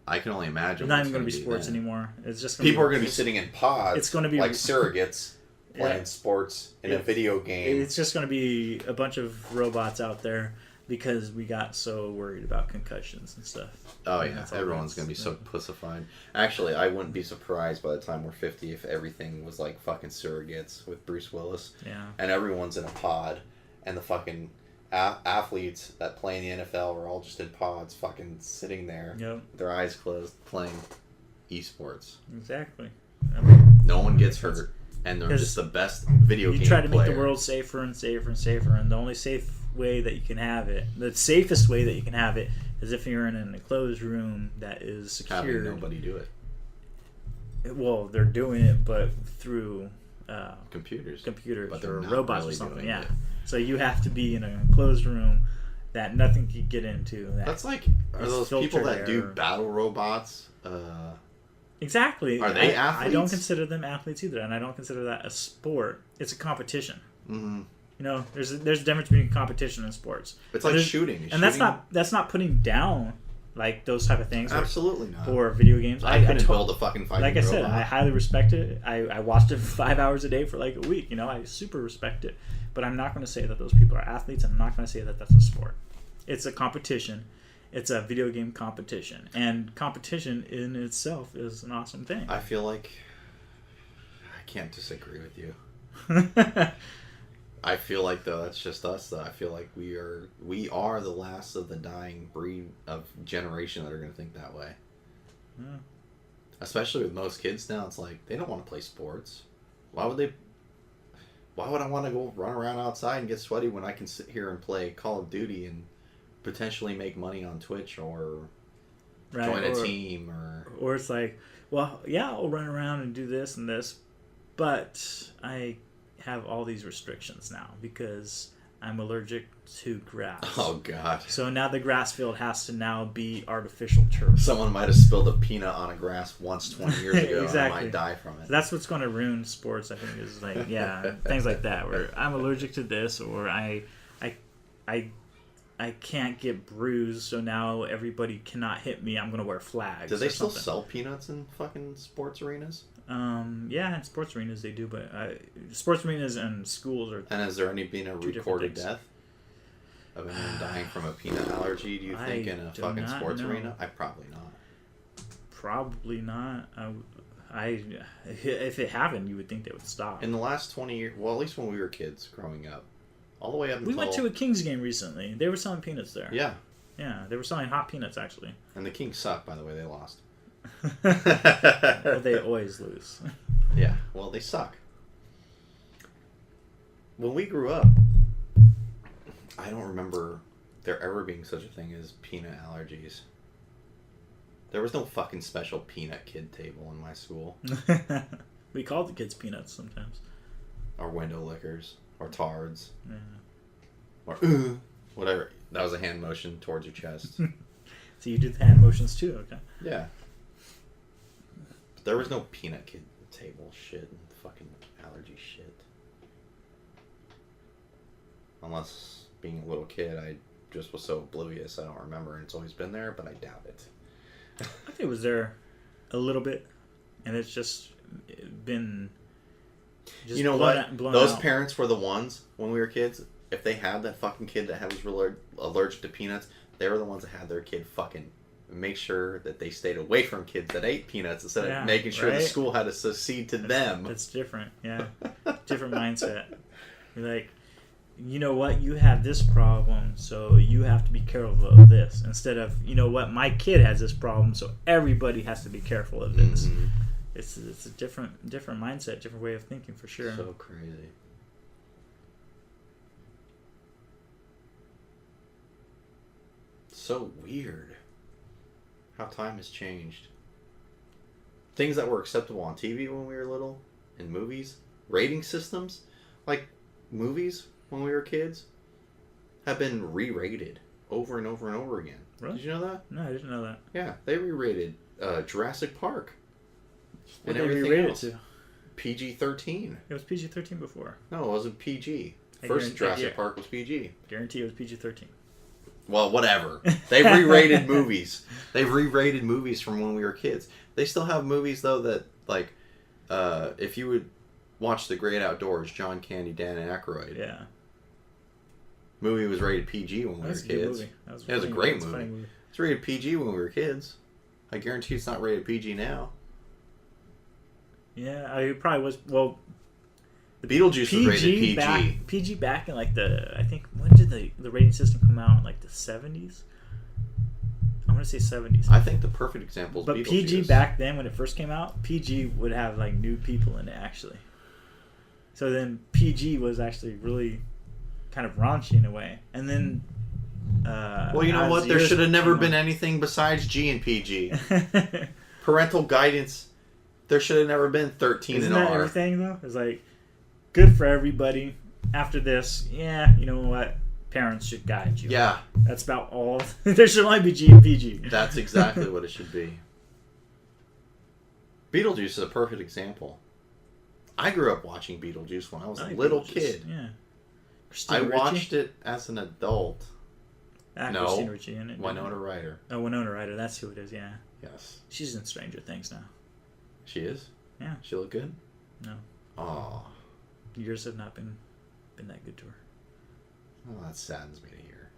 I can only imagine. It's not even going to be sports then. Anymore. It's just people are going to be sitting in pods. It's going to be like surrogates playing sports in a video game. It's just going to be a bunch of robots out there because we got so worried about concussions and stuff. Oh yeah, everyone's going to be so pussified. Actually, I wouldn't be surprised by the time we're 50 if everything was like fucking surrogates with Bruce Willis. Yeah. And everyone's in a pod, and the fucking athletes that play in the NFL are all just in pods, fucking sitting there, with their eyes closed, playing esports. Exactly. No one gets hurt, and they're just the best video game You try to player. make the world safer and safer and safer, and the only safe way that you can have it, the safest way that you can have it, is if you're in an enclosed room that is secured. Having nobody do it. Well, they're doing it, but through computers but or robots really or something. Yeah. It. So you have to be in an enclosed room that nothing can get into. That's like, are those people that do battle robots? Exactly. Are they athletes? I don't consider them athletes either, and I don't consider that a sport. It's a competition. Mm-hmm. You know, there's a difference between competition and sports. It's like shooting. And that's not putting down like those type of things. Absolutely not. Or video games. I couldn't build a fucking fighting Like I said, robot. I highly respect it. I watched it for 5 hours a day for like a week. You know, I super respect it. But I'm not going to say that those people are athletes, and I'm not going to say that that's a sport. It's a competition. It's a video game competition. And competition in itself is an awesome thing. I feel like I can't disagree with you. I feel like, though, that's just us, though. I feel like we are the last of the dying breed of generation that are going to think that way. Yeah. Especially with most kids now, it's like, they don't want to play sports. Why would I want to go run around outside and get sweaty when I can sit here and play Call of Duty and potentially make money on Twitch or join a team? Or it's like, well, yeah, I'll run around and do this and this, but I have all these restrictions now because I'm allergic to grass. Oh, God. So now the grass field has to now be artificial turf. Someone might have spilled a peanut on a grass once 20 years ago Exactly. and I might die from it. So that's what's going to ruin sports, I think, is like, yeah, things like that, where I'm allergic to this, or I can't get bruised, so now everybody cannot hit me. I'm going to wear flags. Do they still sell peanuts in fucking sports arenas? Yeah, in sports arenas they do, but sports arenas and schools are. And has there been a recorded death of anyone dying from a peanut allergy? Do you think in a fucking sports arena? Probably not. Probably not. If it happened, you would think they would stop. In the last 20 years, well, at least when we were kids growing up, all the way up until... We went to a Kings game recently. They were selling peanuts there. Yeah. Yeah, they were selling hot peanuts, actually. And the Kings suck, by the way. They lost. Well, they always lose. Yeah, well, they suck. When we grew up, I don't remember there ever being such a thing as peanut allergies. There was no fucking special peanut kid table in my school. We called the kids peanuts sometimes. Or window lickers. Or tards. Yeah. Or whatever. That was a hand motion towards your chest. So you do the hand motions too, okay? Yeah. But there was no peanut kid table shit and fucking allergy shit. Unless, being a little kid, I just was so oblivious I don't remember, and it's always been there, but I doubt it. I think it was there a little bit, and it's just been... You know what? Those parents were the ones, when we were kids, if they had that fucking kid that was allergic to peanuts, they were the ones that had their kid fucking make sure that they stayed away from kids that ate peanuts instead of making sure right? the school had to succeed to them. That's different. Yeah. Different mindset. You're like, you know what? You have this problem, so you have to be careful of this. Instead of, you know what? My kid has this problem, so everybody has to be careful of this. Mm-hmm. It's a different mindset, different way of thinking for sure. So crazy. So weird how time has changed. Things that were acceptable on TV when we were little, in movies, rating systems, like movies when we were kids, have been re-rated over and over and over again. Really? Did you know that? No, I didn't know that. Yeah, they re-rated Jurassic Park. What did they re-rate it to? PG-13. It was PG-13 before. No, it wasn't PG. First Jurassic Park was PG. Guarantee it was PG-13. Well, whatever. They've re-rated movies. They've re-rated movies from when we were kids. They still have movies, though, that, like, if you would watch The Great Outdoors, John Candy, Dan Aykroyd. Yeah. Movie was rated PG when we were kids. It was a great movie. It's rated PG when we were kids. I guarantee it's not rated PG now. Yeah, it probably was. Well, Beetlejuice was rated PG. PG back in like I think, when did the rating system come out? In like the 70s? I want to say 70s. I think the perfect example is But Beetlejuice. PG back then, when it first came out, PG would have like nude people in it actually. So then PG was actually really kind of raunchy in a way. And then well, you know what? There should have never been anything besides G and PG. Parental guidance. There should have never been 13 Isn't and that R. Everything though? It's like good for everybody. After this, yeah, you know what? Parents should guide you. Yeah. That's about all. There should only be G and PG. That's exactly what it should be. Beetlejuice is a perfect example. I grew up watching Beetlejuice when I was a little kid. Yeah. I watched it as an adult. No, Christina Ricci in it. Winona Ryder. Oh, Winona Ryder. That's who it is, yeah. Yes. She's in Stranger Things now. She is? Yeah. She look good? No. Oh. Years have not been that good to her. Well, that saddens me to hear.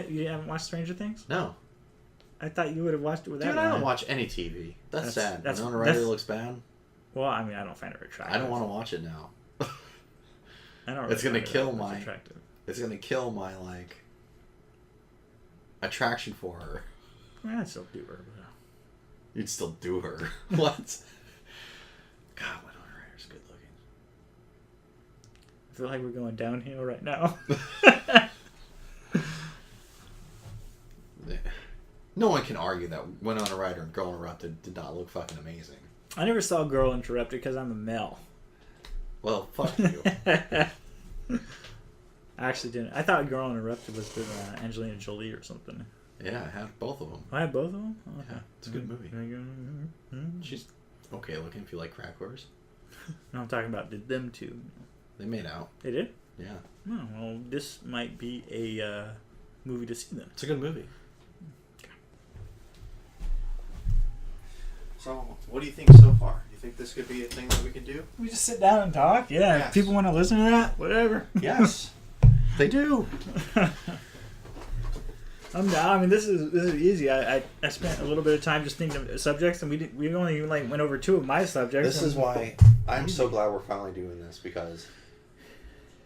You haven't watched Stranger Things? No. I thought you would have watched it with that. Dude, I don't watch any TV. That's sad. Winona Ryder looks bad. Well, I mean, I don't find her attractive. I don't want to watch it now. I don't. Really it's gonna kill my. Attractive. It's gonna kill my attraction for her. I'd still do her. But... You'd still do her. What? God, Winona Ryder's good looking. I feel like we're going downhill right now. No one can argue that Winona Ryder and Girl Interrupted did not look fucking amazing. I never saw Girl Interrupted because I'm a male. Well, fuck you. I actually didn't. I thought Girl Interrupted was with Angelina Jolie or something. Yeah, I had both of them. I had both of them? Oh, okay. Yeah, it's a good movie. She's okay looking if you like crack whores. No, I'm talking about did them two. They made out. They did? Yeah. Oh, well, this might be a movie to see then. It's a good movie. So, what do you think so far? You think this could be a thing that we can do? We just sit down and talk? Yeah. Yes. If people want to listen to that, whatever. Yes. They do. I'm down. I mean, this is easy. I spent a little bit of time just thinking of subjects, and we only even went over 2 of my subjects. This is why I'm so glad we're finally doing this, because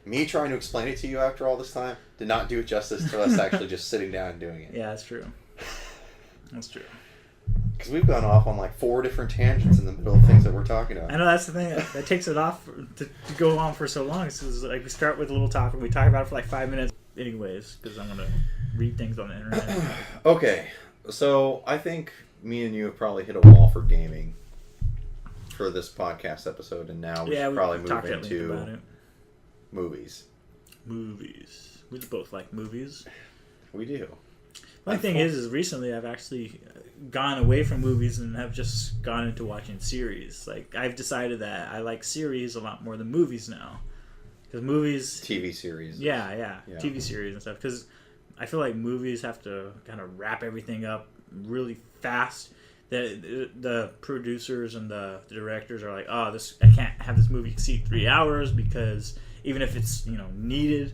me trying to explain it to you after all this time did not do it justice to us actually just sitting down and doing it. Yeah, that's true. That's true. Because we've gone off on 4 different tangents in the middle of things that we're talking about. I know that's the thing that takes it off to go on for so long. So we start with a little topic, we talk about it for 5 minutes, anyways, because I'm gonna read things on the internet. Okay, so I think me and you have probably hit a wall for gaming for this podcast episode, and now we should probably move into movies. Movies. We both like movies. We do. My thing is recently I've actually gone away from movies and have just gone into watching series. I've decided that I like series a lot more than movies now. Because movies... TV series. Yeah. TV series and stuff. Because I feel like movies have to kind of wrap everything up really fast. The producers and the directors are like, I can't have this movie exceed 3 hours because even if it's needed,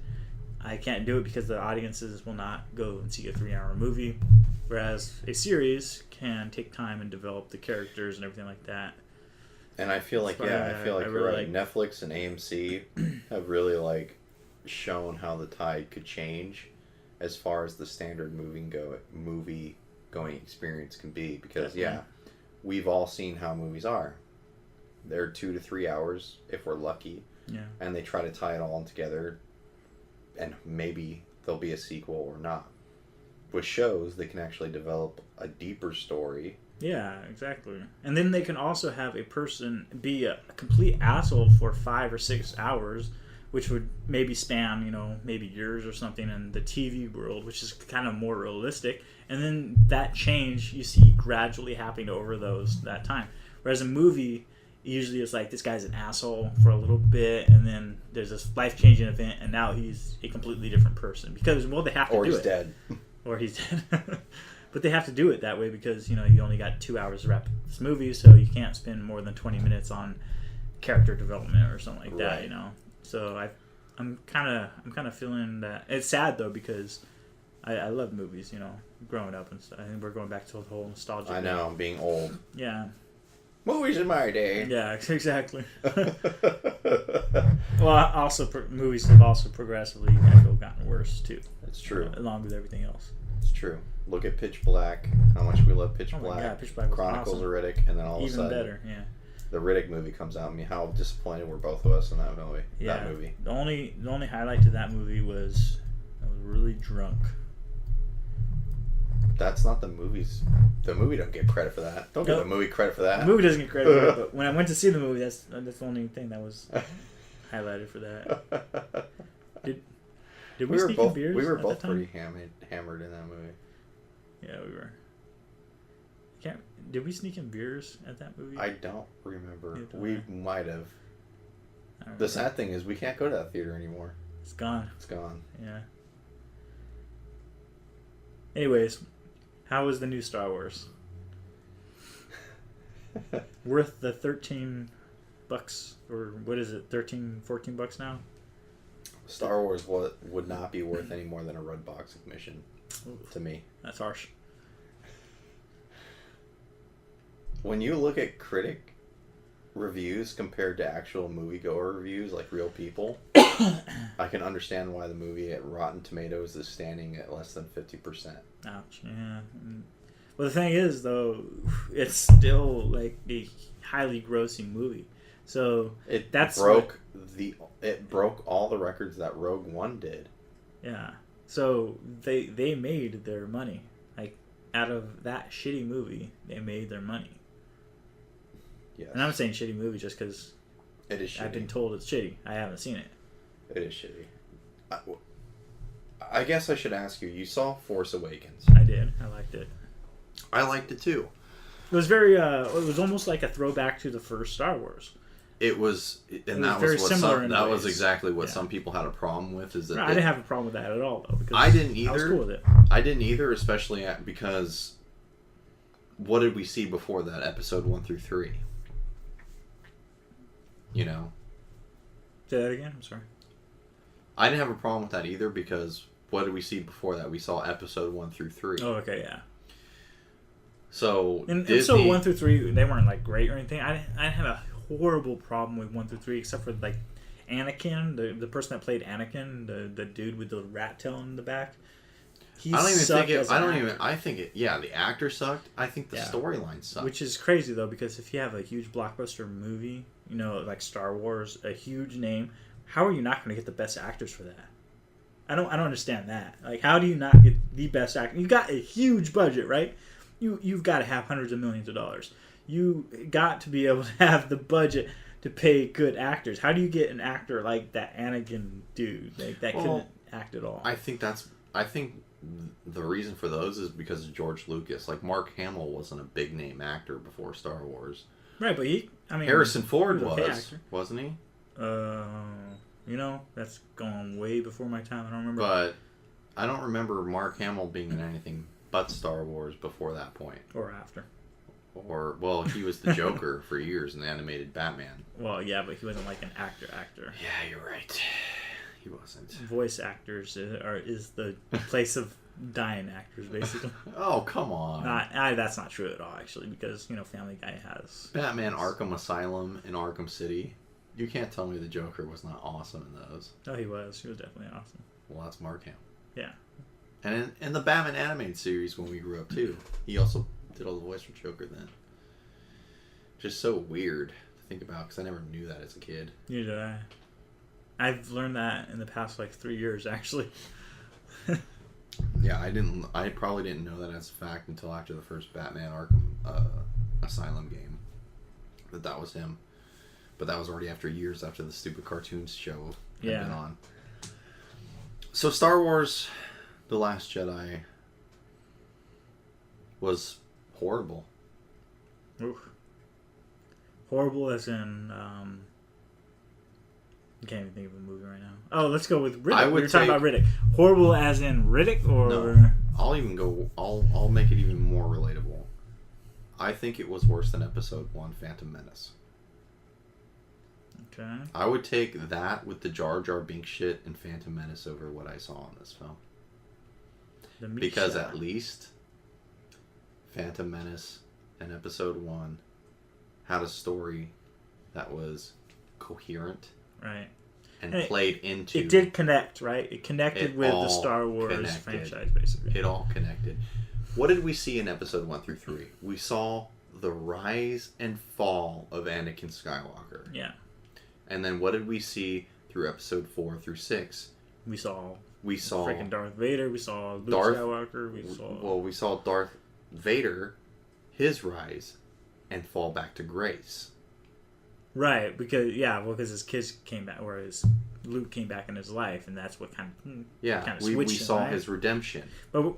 I can't do it because the audiences will not go and see a 3-hour movie, whereas a series can take time and develop the characters and everything like that. And I feel like, you're right. Netflix and AMC have really, like, shown how the tide could change as far as the standard movie going experience can be. Because, we've all seen how movies are. They're 2 to 3 hours, if we're lucky. Yeah. And they try to tie it all together, and maybe there'll be a sequel or not. With shows, they can actually develop a deeper story. Yeah, exactly. And then they can also have a person be a complete asshole for 5 or 6 hours, which would maybe span, maybe years or something in the TV world, which is kind of more realistic. And then that change you see gradually happening over that time. Whereas a movie, usually it's like, this guy's an asshole for a little bit, and then there's this life-changing event, and now he's a completely different person. Because, they have to do it. Or he's dead. Or he's dead. But they have to do it that way because, you only got 2 hours to wrap this movie, so you can't spend more than 20 minutes on character development or something like that, So I'm kind of feeling that. It's sad, though, because I love movies, growing up and stuff. I think we're going back to the whole nostalgia I know, I'm being old. Yeah. Movies in my day. Yeah, exactly. Well, also, movies have also progressively gotten worse, too. That's true. Along with everything else. It's true. Look at Pitch Black. How much we love Pitch Black. God, Pitch Black was Chronicles awesome. of Riddick, and then all of a Even sudden, better, yeah. The Riddick movie comes out. I mean, how disappointed were both of us in that movie? Yeah. That movie. The only highlight to that movie was I was really drunk. That's not the movies. The movie don't get credit for that. Don't give the movie credit for that. The movie doesn't get credit for it, but when I went to see the movie, that's the only thing that was highlighted for that. Did we sneak in beers? We were at both that time? pretty hammered in that movie. Yeah, we were. Did we sneak in beers at that movie? I don't remember. We might have. The sad thing is we can't go to that theater anymore. It's gone. It's gone. Yeah. Anyways, how was the new Star Wars? Worth the $13, or what is it, $13-14 now? Star Wars would not be worth any more than a red box admission to me. That's harsh. When you look at critic reviews compared to actual moviegoer reviews, like real people, I can understand why the movie at Rotten Tomatoes is standing at less than 50%. Ouch. Yeah. Well, the thing is, though, it's still like a highly grossing movie. So it broke all the records that Rogue One did. Yeah. So they made their money. Like, out of that shitty movie, they made their money. Yes. And I'm saying shitty movie just because it is shitty. I've been told it's shitty. I haven't seen it. It is shitty. I guess I should ask you. You saw Force Awakens. I did. I liked it. I liked it too. It was very. It was almost like a throwback to the first Star Wars. It was, and that was exactly what some people had a problem with. Is that I didn't have a problem with that at all, though. Because I didn't either. I was cool with it. I didn't either, especially because what did we see before that? Episode 1 through 3. You know. Say that again. I'm sorry. I didn't have a problem with that either because what did we see before that? We saw episode 1 through 3. Oh, okay, yeah. So in episode 1 through 3, they weren't like great or anything. I didn't have a horrible problem with 1 through 3, except for like Anakin, the person that played Anakin, the dude with the rat tail in the back. I think the actor sucked. I think the storyline sucked. Which is crazy though, because if you have a huge blockbuster movie, you know, like Star Wars, a huge name, how are you not going to get the best actors for that? I don't understand that. Like, how do you not get the best actor? You got a huge budget, right? You've got to have hundreds of millions of dollars. You got to be able to have the budget to pay good actors. How do you get an actor like that Anakin dude that couldn't act at all? I think the reason for those is because of George Lucas. Like, Mark Hamill wasn't a big name actor before Star Wars. Right, but Harrison Ford wasn't he? You know, that's gone way before my time. I don't remember. But I don't remember Mark Hamill being in anything but Star Wars before that point. Or after. He was the Joker for years in the animated Batman. Well, yeah, but he wasn't like an actor. Yeah, you're right. He wasn't. Voice actors is the place of dying actors, basically. Oh, come on. That's not true at all, actually, because, Family Guy has... Batman Arkham Asylum in Arkham City. You can't tell me the Joker was not awesome in those. Oh, he was. He was definitely awesome. Well, that's Mark Hamill. Yeah. And in the Batman animated series when we grew up, too, he also did all the voice for Joker then. Just so weird to think about, because I never knew that as a kid. Neither did I. I've learned that in the past, 3 years, actually. Yeah, I probably didn't know that as a fact until after the first Batman Arkham Asylum game. That was him. But that was already after years after the stupid cartoons show had been on. So Star Wars The Last Jedi was horrible. Oof. Horrible as in... I can't even think of a movie right now. Oh, let's go with Riddick. We were talking about Riddick. Horrible as in Riddick, or... No, I'll make it even more relatable. I think it was worse than Episode 1, Phantom Menace. Okay. I would take that with the Jar Jar Binks shit and Phantom Menace over what I saw in this film. Because at least Phantom Menace and Episode 1 had a story that was coherent. Right. And played into... It did connect, right? It connected with the Star Wars franchise, basically. It all connected. What did we see in Episode 1 through 3? We saw the rise and fall of Anakin Skywalker. Yeah. And then what did we see through Episode 4 through 6? We saw freaking Darth Vader. We saw Luke Skywalker. We saw Darth Vader, his rise and fall back to grace. Right, because his kids came back, or Luke came back in his life, and that's what kind of we saw his redemption. But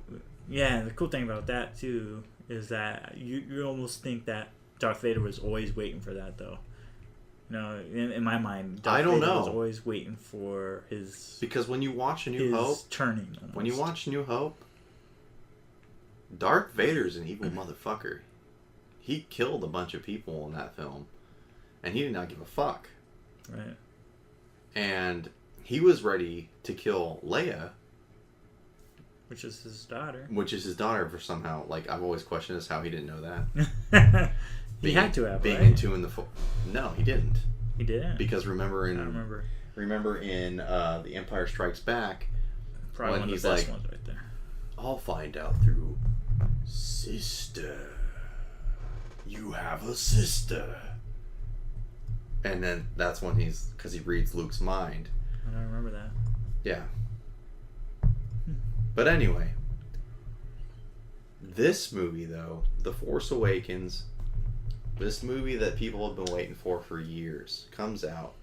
the cool thing about that too is that you almost think that Darth Vader was always waiting for that, though. In my mind, Darth Vader was always waiting for his... Because when you watch A New Hope... turning. Almost. When you watch New Hope, Darth Vader's an evil motherfucker. He killed a bunch of people in that film, and he did not give a fuck. Right. And he was ready to kill Leia. Which is his daughter. For somehow... I've always questioned this, how he didn't know that. He had to have, being right? into in the... No, he didn't. He didn't? Because remember in... I remember. Remember in The Empire Strikes Back... Probably one of the best ones right there. I'll find out through... Sister. You have a sister. And then that's when because he reads Luke's mind. I don't remember that. Yeah. But anyway. This movie, though, The Force Awakens, this movie that people have been waiting for years, comes out.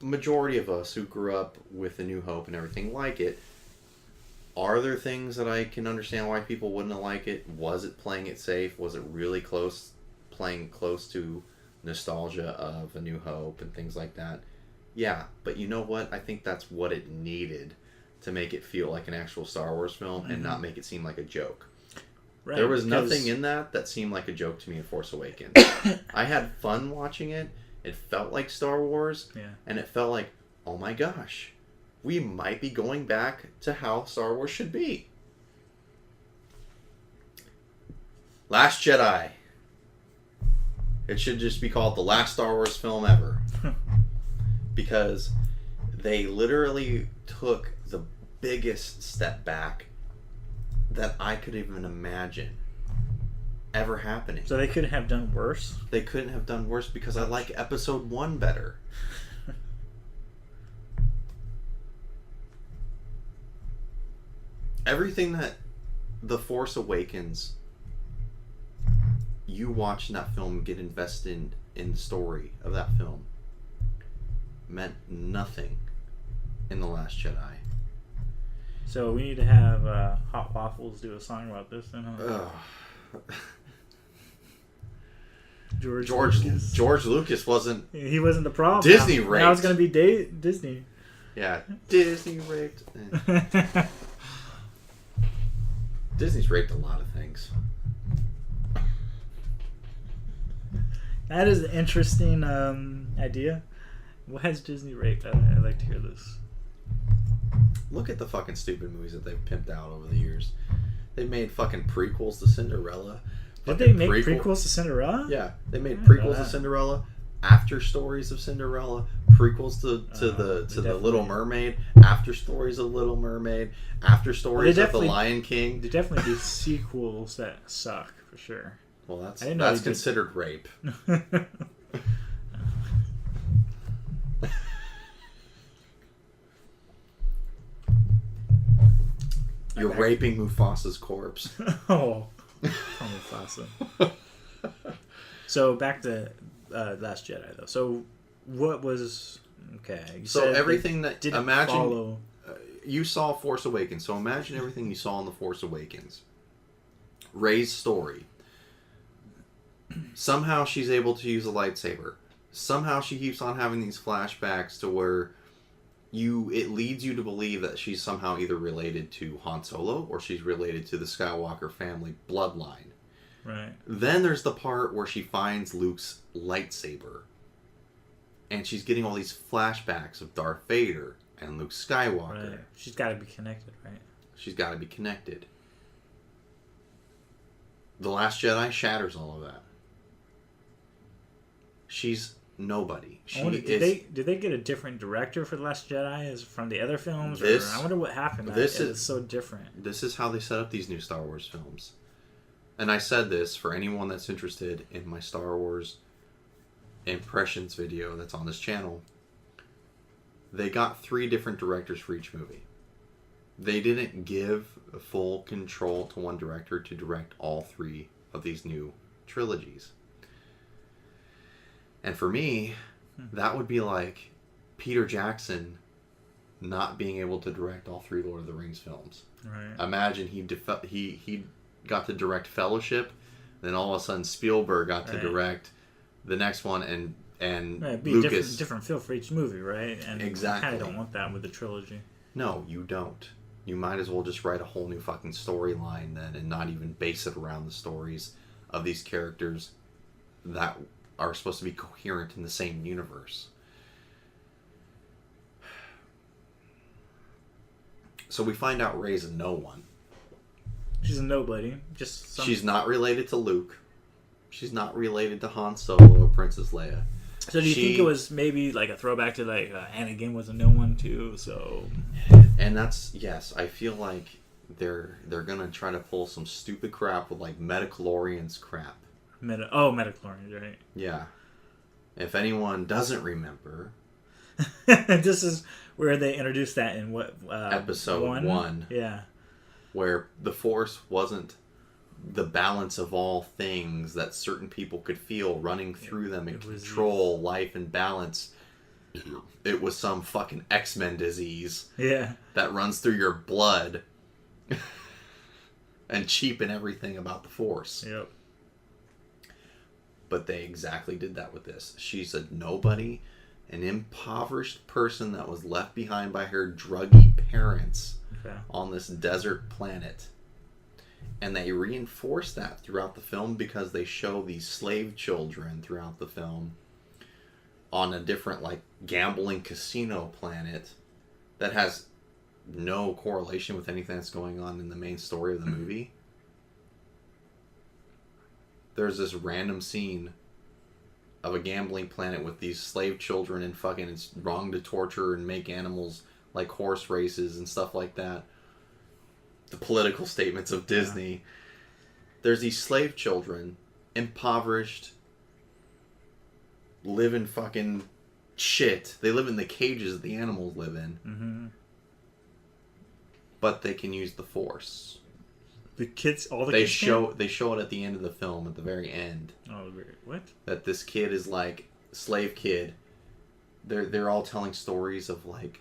Majority of us who grew up with A New Hope and everything like it, are there things that I can understand why people wouldn't like it? Was it playing it safe? Was it really playing close to nostalgia of A New Hope and things like that? Yeah, but you know what? I think that's what it needed to make it feel like an actual Star Wars film and not make it seem like a joke. Right, there was nothing in that seemed like a joke to me in Force Awakens. I had fun watching it. It felt like Star Wars. Yeah. And it felt like, oh my gosh, we might be going back to how Star Wars should be. Last Jedi. It should just be called the last Star Wars film ever. Because they literally took the biggest step back that I could even imagine ever happening. So they couldn't have done worse? They couldn't have done worse because I like Episode 1 better. Everything that The Force Awakens, you watch that film, get invested in the story of that film, meant nothing in The Last Jedi. So we need to have Hot Waffles do a song about this then, huh? George Lucas wasn't... He wasn't the problem. Disney raped. Now it's going to be Disney. Yeah, Disney raped. Disney's raped a lot of things. That is an interesting idea. What has Disney raped? I'd like to hear this. Look at the fucking stupid movies that they've pimped out over the years. They've made fucking prequels to Cinderella. Did they make prequels to Cinderella? Yeah, they made prequels to Cinderella, after stories of Cinderella, prequels to the Little Mermaid, after stories of Little Mermaid, after stories of the Lion King. They definitely do sequels that suck for sure. Well, that's considered rape. You're raping Mufasa's corpse. Oh, Mufasa. So back to Last Jedi, though. So what was okay? So everything that imagine follow... you saw Force Awakens. So imagine everything you saw in the Force Awakens. Rey's story. Somehow she's able to use a lightsaber. Somehow she keeps on having these flashbacks to where it leads you to believe that she's somehow either related to Han Solo or she's related to the Skywalker family bloodline. Right. Then there's the part where she finds Luke's lightsaber. And she's getting all these flashbacks of Darth Vader and Luke Skywalker. Right. She's got to be connected, right? She's got to be connected. The Last Jedi shatters all of that. She's nobody. Did they get a different director for The Last Jedi as from the other films? I wonder what happened. It's so different. This is how they set up these new Star Wars films. And I said this for anyone that's interested in my Star Wars impressions video that's on this channel. They got 3 different directors for each movie. They didn't give full control to one director to direct all 3 of these new trilogies. And for me, that would be like Peter Jackson not being able to direct all 3 Lord of the Rings films. Right. Imagine he got to direct Fellowship, then all of a sudden Spielberg got to direct the next one, and right, be Lucas. A different feel for each movie, right? And exactly. I kind of don't want that with the trilogy. No, you don't. You might as well just write a whole new fucking storyline then, and not even base it around the stories of these characters that are supposed to be coherent in the same universe. So we find out Rey's a no one. She's a nobody. She's not related to Luke. She's not related to Han Solo or Princess Leia. So do you think it was maybe like a throwback to like Anakin was a no one too? So, and yes, I feel like they're gonna try to pull some stupid crap with like Metachlorians crap. Metachlorians, right? Yeah. If anyone doesn't remember, this is where they introduced that in what episode 1. Yeah. Where the Force wasn't the balance of all things that certain people could feel running through them and control life and balance. It was some fucking X-Men disease. Yeah. That runs through your blood and cheapen everything about the Force. Yep. But they exactly did that with this. She's a nobody, an impoverished person that was left behind by her druggy parents on this desert planet. And they reinforce that throughout the film because they show these slave children throughout the film on a different, like, gambling casino planet that has no correlation with anything that's going on in the main story of the movie. There's this random scene of a gambling planet with these slave children and fucking it's wrong to torture and make animals like horse races and stuff like that. The political statements of Disney. Yeah. There's these slave children, impoverished, live in fucking shit. They live in the cages that the animals live in. Mm-hmm. But they can use the Force. The kids, all the kids they show it at the end of the film, at the very end. Oh, what? That this kid is like slave kid. They're all telling stories of like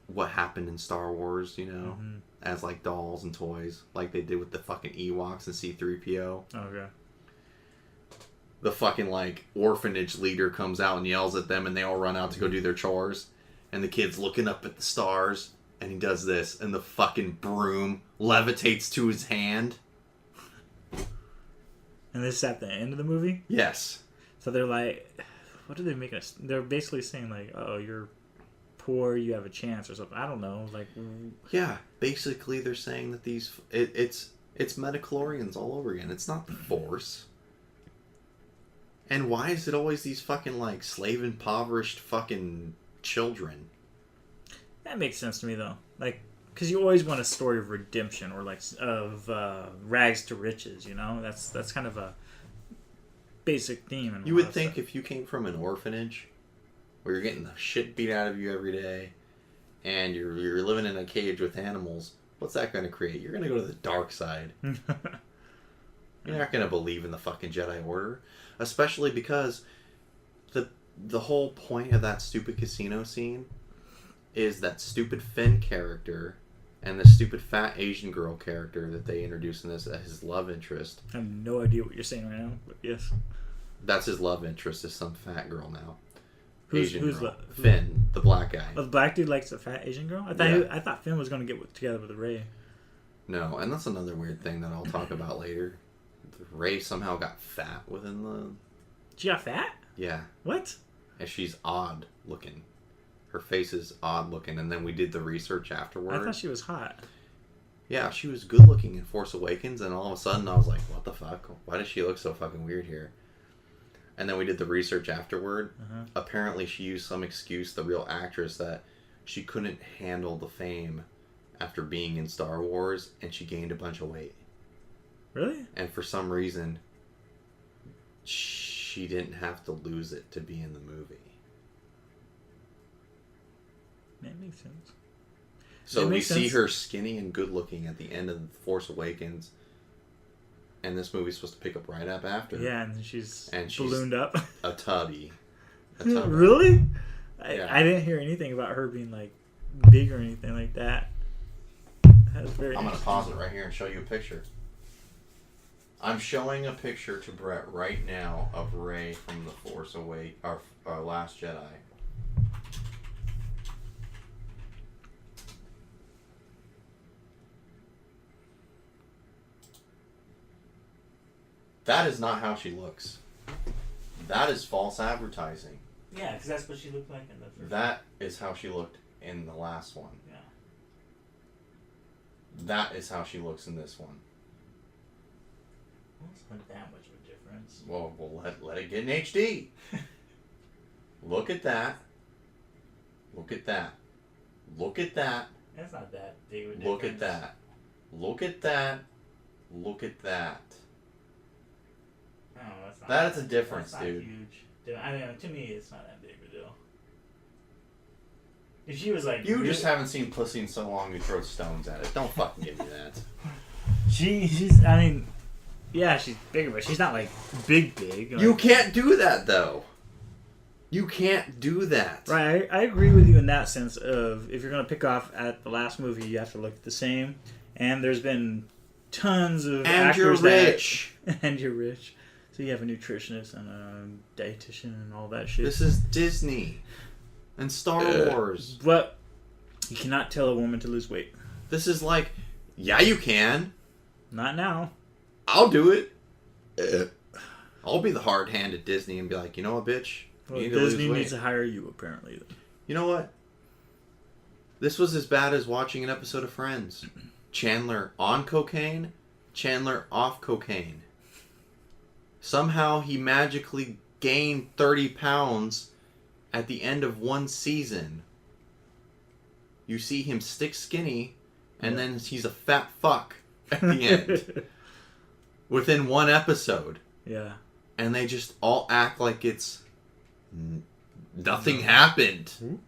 what happened in Star Wars, you know, as like dolls and toys, like they did with the fucking Ewoks and C-3PO. Okay. The fucking like orphanage leader comes out and yells at them, and they all run out to go do their chores, and the kid's looking up at the stars. And he does this, and the fucking broom levitates to his hand. And this is at the end of the movie? Yes. So they're like, what do they make us? They're basically saying like, oh, you're poor, you have a chance or something. I don't know. Like, yeah, basically they're saying that it's metachlorians all over again. It's not the Force. And why is it always these fucking like slave impoverished fucking children? That makes sense to me though. Like, because you always want a story of redemption or like of rags to riches. You know, that's kind of a basic theme. In you would think if you came from an orphanage where you're getting the shit beat out of you every day and you're living in a cage with animals, what's that going to create? You're going to go to the dark side. You're not going to believe in the fucking Jedi Order, especially because the whole point of that stupid casino scene is that stupid Finn character and the stupid fat Asian girl character that they introduced in this as his love interest. I have no idea what you're saying right now, but yes. That's his love interest, is some fat girl now. Who's girl. Finn, the black guy. Oh, the black dude likes a fat Asian girl? I thought Finn was going to get together with Rey. No, and that's another weird thing that I'll talk about later. Rey somehow got fat within the... She got fat? Yeah. What? And she's odd looking. Her face is odd looking, and then we did the research afterward. I thought she was hot. Yeah, she was good looking in Force Awakens, and all of a sudden I was like, what the fuck? Why does she look so fucking weird here? And then we did the research afterward. Apparently she used some excuse, the real actress, that she couldn't handle the fame after being in Star Wars, and she gained a bunch of weight. Really? And for some reason, she didn't have to lose it to be in the movie. That makes sense. So we see her skinny and good looking at the end of The Force Awakens, and this movie's supposed to pick up right up after. Yeah, and she's ballooned up. A tubby. Really? Yeah. I didn't hear anything about her being like big or anything like that. That's very I'm going to pause it right here and show you a picture. I'm showing a picture to Brett right now of Rey from The Force Awakens, our Last Jedi. That is not how she looks. That is false advertising. Yeah, because that's what she looked like in the first That is how she looked in the last one. Yeah. That is how she looks in this one. Well, it's not that much of a difference. Well, let it get in HD. Look at that. Look at that. Look at that. That's not that big of a difference. Look at that. Look at that. Look at that. No, that's not. That is a difference, that's not dude. Huge. I mean, to me, it's not that big of a deal. If she was like, you just haven't seen pussy in so long you throw stones at it. Don't fucking give me that. She's. I mean, yeah, she's bigger, but she's not like big. Like, you can't do that though. You can't do that. Right, I agree with you in that sense of if you're going to pick off at the last movie, you have to look the same. And there's been tons of actors you're rich. And you're rich. So you have a nutritionist and a dietitian and all that shit. This is Disney and Star Wars. But you cannot tell a woman to lose weight. This is like, yeah, you can. Not now. I'll do it. I'll be the hard hand at Disney and be like, you know what, bitch? Well, Disney needs to hire you, apparently. Then. You know what? This was as bad as watching an episode of Friends. Chandler on cocaine, Chandler off cocaine. Somehow he magically gained 30 pounds at the end of one season. You see him stick skinny, and then he's a fat fuck at the end. Within one episode. Yeah. And they just all act like it's... nothing happened.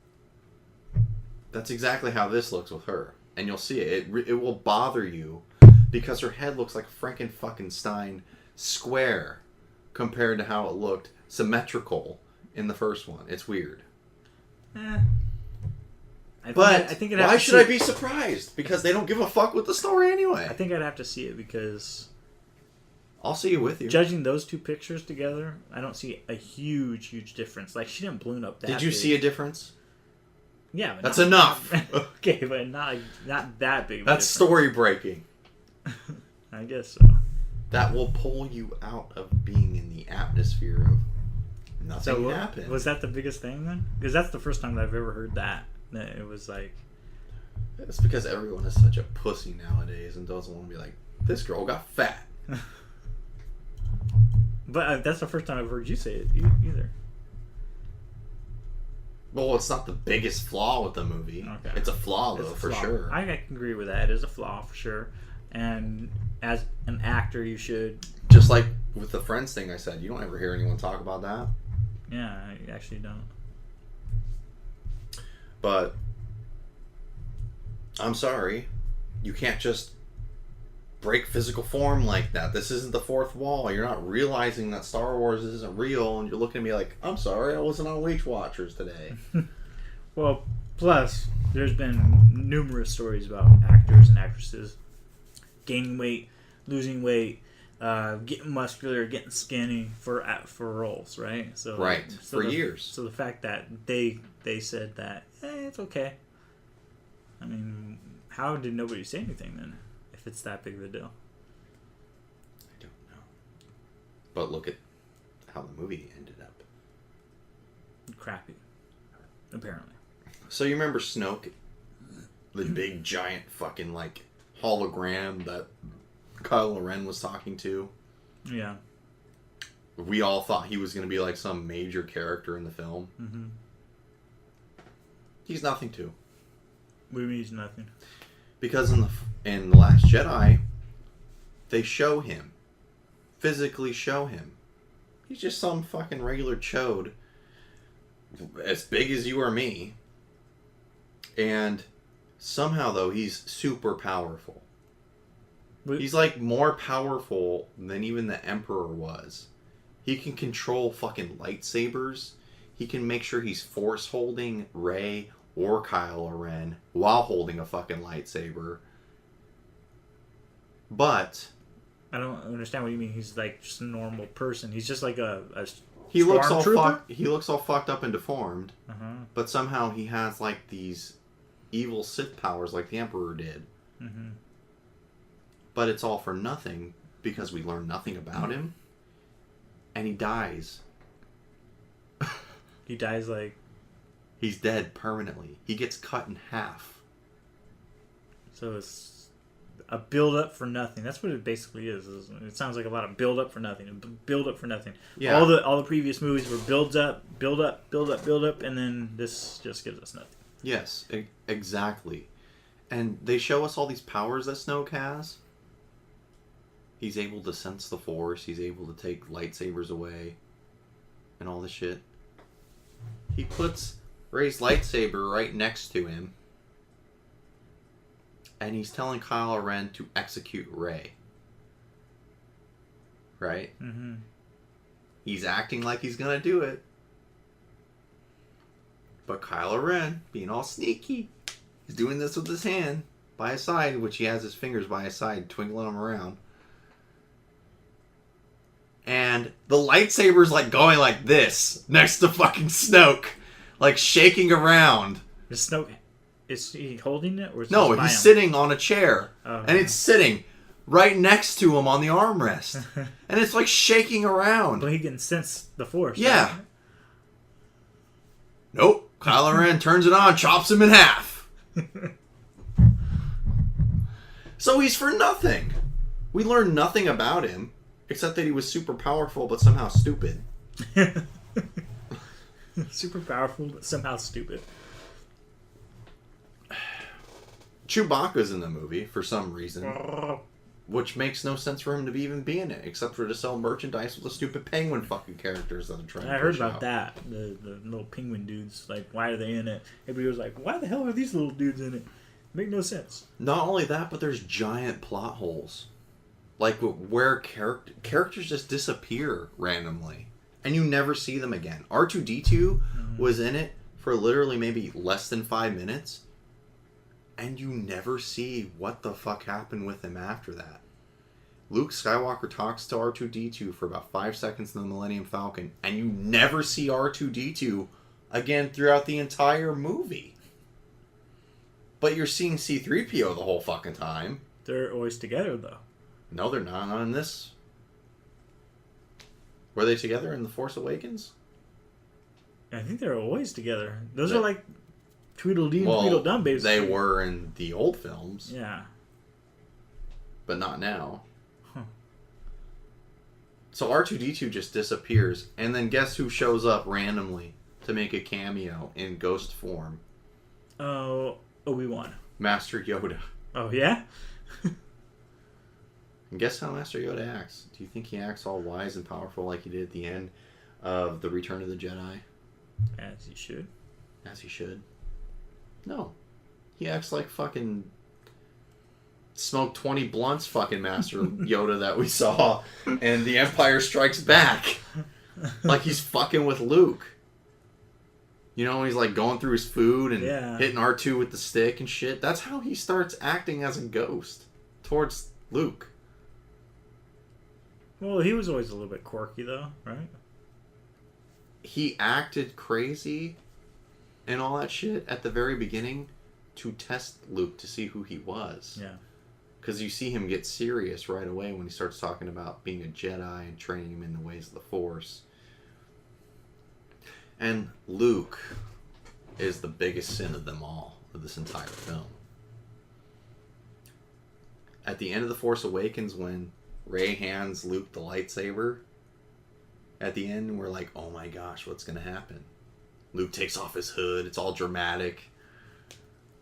That's exactly how this looks with her. And you'll see it. It will bother you because her head looks like Frankenstein square compared to how it looked symmetrical in the first one. It's weird. But why should I be surprised? Because they don't give a fuck with the story anyway. I think I'd have to see it because... I'll see you with you. Judging those two pictures together, I don't see a huge, huge difference. Like, she didn't balloon up that Did you big. see a difference? Yeah. But that's enough. Okay, but not that big of a That's difference. story breaking. I guess so. That will pull you out of being in the atmosphere of Nothing happened. Was that the biggest thing then? Because that's the first time that I've ever heard that. That it was like... It's because everyone is such a pussy nowadays and doesn't want to be like, this girl got fat. But that's the first time I've heard you say it either. Well, it's not the biggest flaw with the movie. Okay. It's a flaw, though, for sure. I can agree with that. It is a flaw, for sure. And as an actor, you should... Just like with the Friends thing I said, you don't ever hear anyone talk about that. Yeah, I actually don't. But I'm sorry. You can't just break physical form like that. This isn't the fourth wall. You're not realizing that Star Wars isn't real, and you're looking at me like, I'm sorry, I wasn't on Weight Watchers today. Well, plus, there's been numerous stories about actors and actresses gaining weight, losing weight, getting muscular, getting skinny for roles, right? So right, for years. So the fact that they said that, it's okay. I mean, how did nobody say anything then? If it's that big of a deal. I don't know. But look at how the movie ended up. Crappy. Apparently. So you remember Snoke? The big giant fucking like hologram that Kylo Ren was talking to? Yeah. We all thought he was going to be like some major character in the film. Mm-hmm. He's nothing to. What do you mean he's nothing? Because in The Last Jedi, they show him. Physically show him. He's just some fucking regular chode. As big as you or me. And somehow, though, he's super powerful. He's like more powerful than even the Emperor was. He can control fucking lightsabers. He can make sure he's force holding Rey or Kylo Ren while holding a fucking lightsaber. But I don't understand what you mean. He's like just a normal person. He's just like a he looks all fucked up and deformed. But somehow he has like these evil Sith powers like the Emperor did. Mm-hmm. But it's all for nothing because we learn nothing about him. And he dies. He dies like... He's dead permanently. He gets cut in half. So it's a build-up for nothing. That's what it basically is. It sounds like a lot of build-up for nothing. Build-up for nothing. Yeah. All the previous movies were build-up, and then this just gives us nothing. Yes, exactly. And they show us all these powers that Snoke has. He's able to sense the Force. He's able to take lightsabers away. And all this shit. He puts Rey's lightsaber right next to him. And he's telling Kylo Ren to execute Rey. Right? Mm-hmm. He's acting like he's gonna do it. But Kylo Ren, being all sneaky, he's doing this with his hand by his side, which he has his fingers by his side, twinkling them around. And the lightsaber's like going like this next to fucking Snoke, like shaking around. Is he holding it, or is no? He's sitting on a chair, and it's sitting right next to him on the armrest, and it's like shaking around. But he can sense the Force. Yeah. Right? Nope. Kylo Ren turns it on, chops him in half. So he's for nothing. We learn nothing about him. Except that he was super powerful, but somehow stupid. Super powerful, but somehow stupid. Chewbacca's in the movie for some reason. Which makes no sense for him to even be in it, except for to sell merchandise with the stupid penguin fucking characters that are trying to I heard about that. The little penguin dudes. Like, why are they in it? Everybody was like, why the hell are these little dudes in it? Make no sense. Not only that, but there's giant plot holes. Like, where characters just disappear randomly. And you never see them again. R2-D2 was in it for literally maybe less than 5 minutes. And you never see what the fuck happened with him after that. Luke Skywalker talks to R2-D2 for about 5 seconds in the Millennium Falcon. And you never see R2-D2 again throughout the entire movie. But you're seeing C-3PO the whole fucking time. They're always together, though. No, they're not in this. Were they together in The Force Awakens? I think they're always together. Those are like Tweedledee and Tweedledum, basically. They were in the old films. Yeah. But not now. Huh. So R2-D2 just disappears, and then guess who shows up randomly to make a cameo in ghost form? Oh, Obi-Wan. Master Yoda. Oh, yeah? And guess how Master Yoda acts? Do you think he acts all wise and powerful like he did at the end of The Return of the Jedi? As he should. As he should. No. He acts like fucking smoked 20 blunts fucking Master Yoda that we saw and The Empire Strikes Back. Like he's fucking with Luke. You know, he's like going through his food and hitting R2 with the stick and shit. That's how he starts acting as a ghost towards Luke. Well, he was always a little bit quirky, though, right? He acted crazy and all that shit at the very beginning to test Luke to see who he was. Yeah. Because you see him get serious right away when he starts talking about being a Jedi and training him in the ways of the Force. And Luke is the biggest sin of them all, of this entire film. At the end of The Force Awakens, when Rey hands Luke the lightsaber, at the end we're like, oh my gosh, what's going to happen? Luke takes off his hood, it's all dramatic.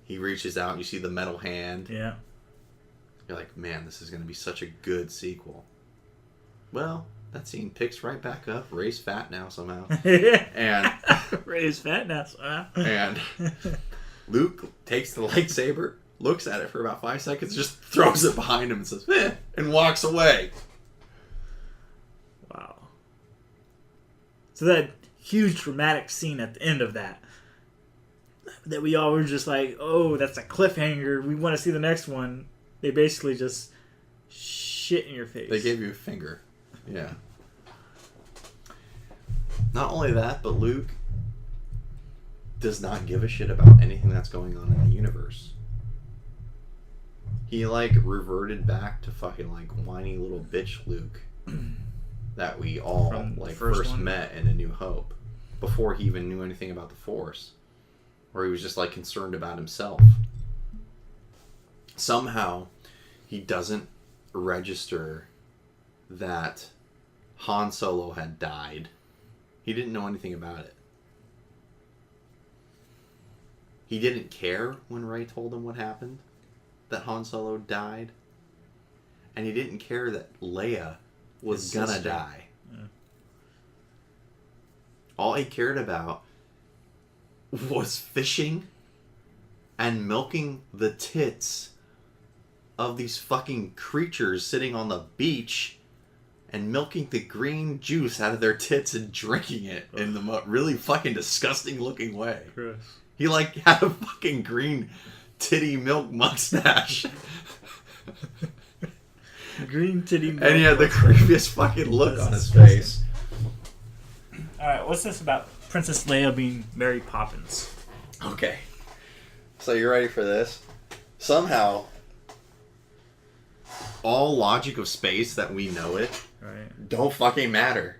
He reaches out and you see the metal hand. Yeah. You're like, man, this is going to be such a good sequel. Well, that scene picks right back up. Rey's fat now somehow. And Rey's fat now somehow. And Luke takes the lightsaber, looks at it for about 5 seconds, just throws it behind him and says, eh, and walks away. Wow. So that huge dramatic scene at the end of that we all were just like, oh, that's a cliffhanger. We want to see the next one. They basically just shit in your face. They gave you a finger. Yeah. Not only that, but Luke does not give a shit about anything that's going on in the universe. He, like, reverted back to fucking, like, whiny little bitch Luke that we all, like, first met in A New Hope. Before he even knew anything about the Force. Where he was just, like, concerned about himself. Somehow, he doesn't register that Han Solo had died. He didn't know anything about it. He didn't care when Rey told him what happened, that Han Solo died. And he didn't care that Leia was gonna die. Yeah. All he cared about was fishing and milking the tits of these fucking creatures sitting on the beach and milking the green juice out of their tits and drinking it in the really fucking disgusting looking way. Gross. He like had a fucking green titty milk mustache. Green titty milk. And he had the creepiest fucking look on his face. Alright, what's this about Princess Leia being Mary Poppins? Okay. So you ready for this? Somehow, all logic of space that we know it don't fucking matter.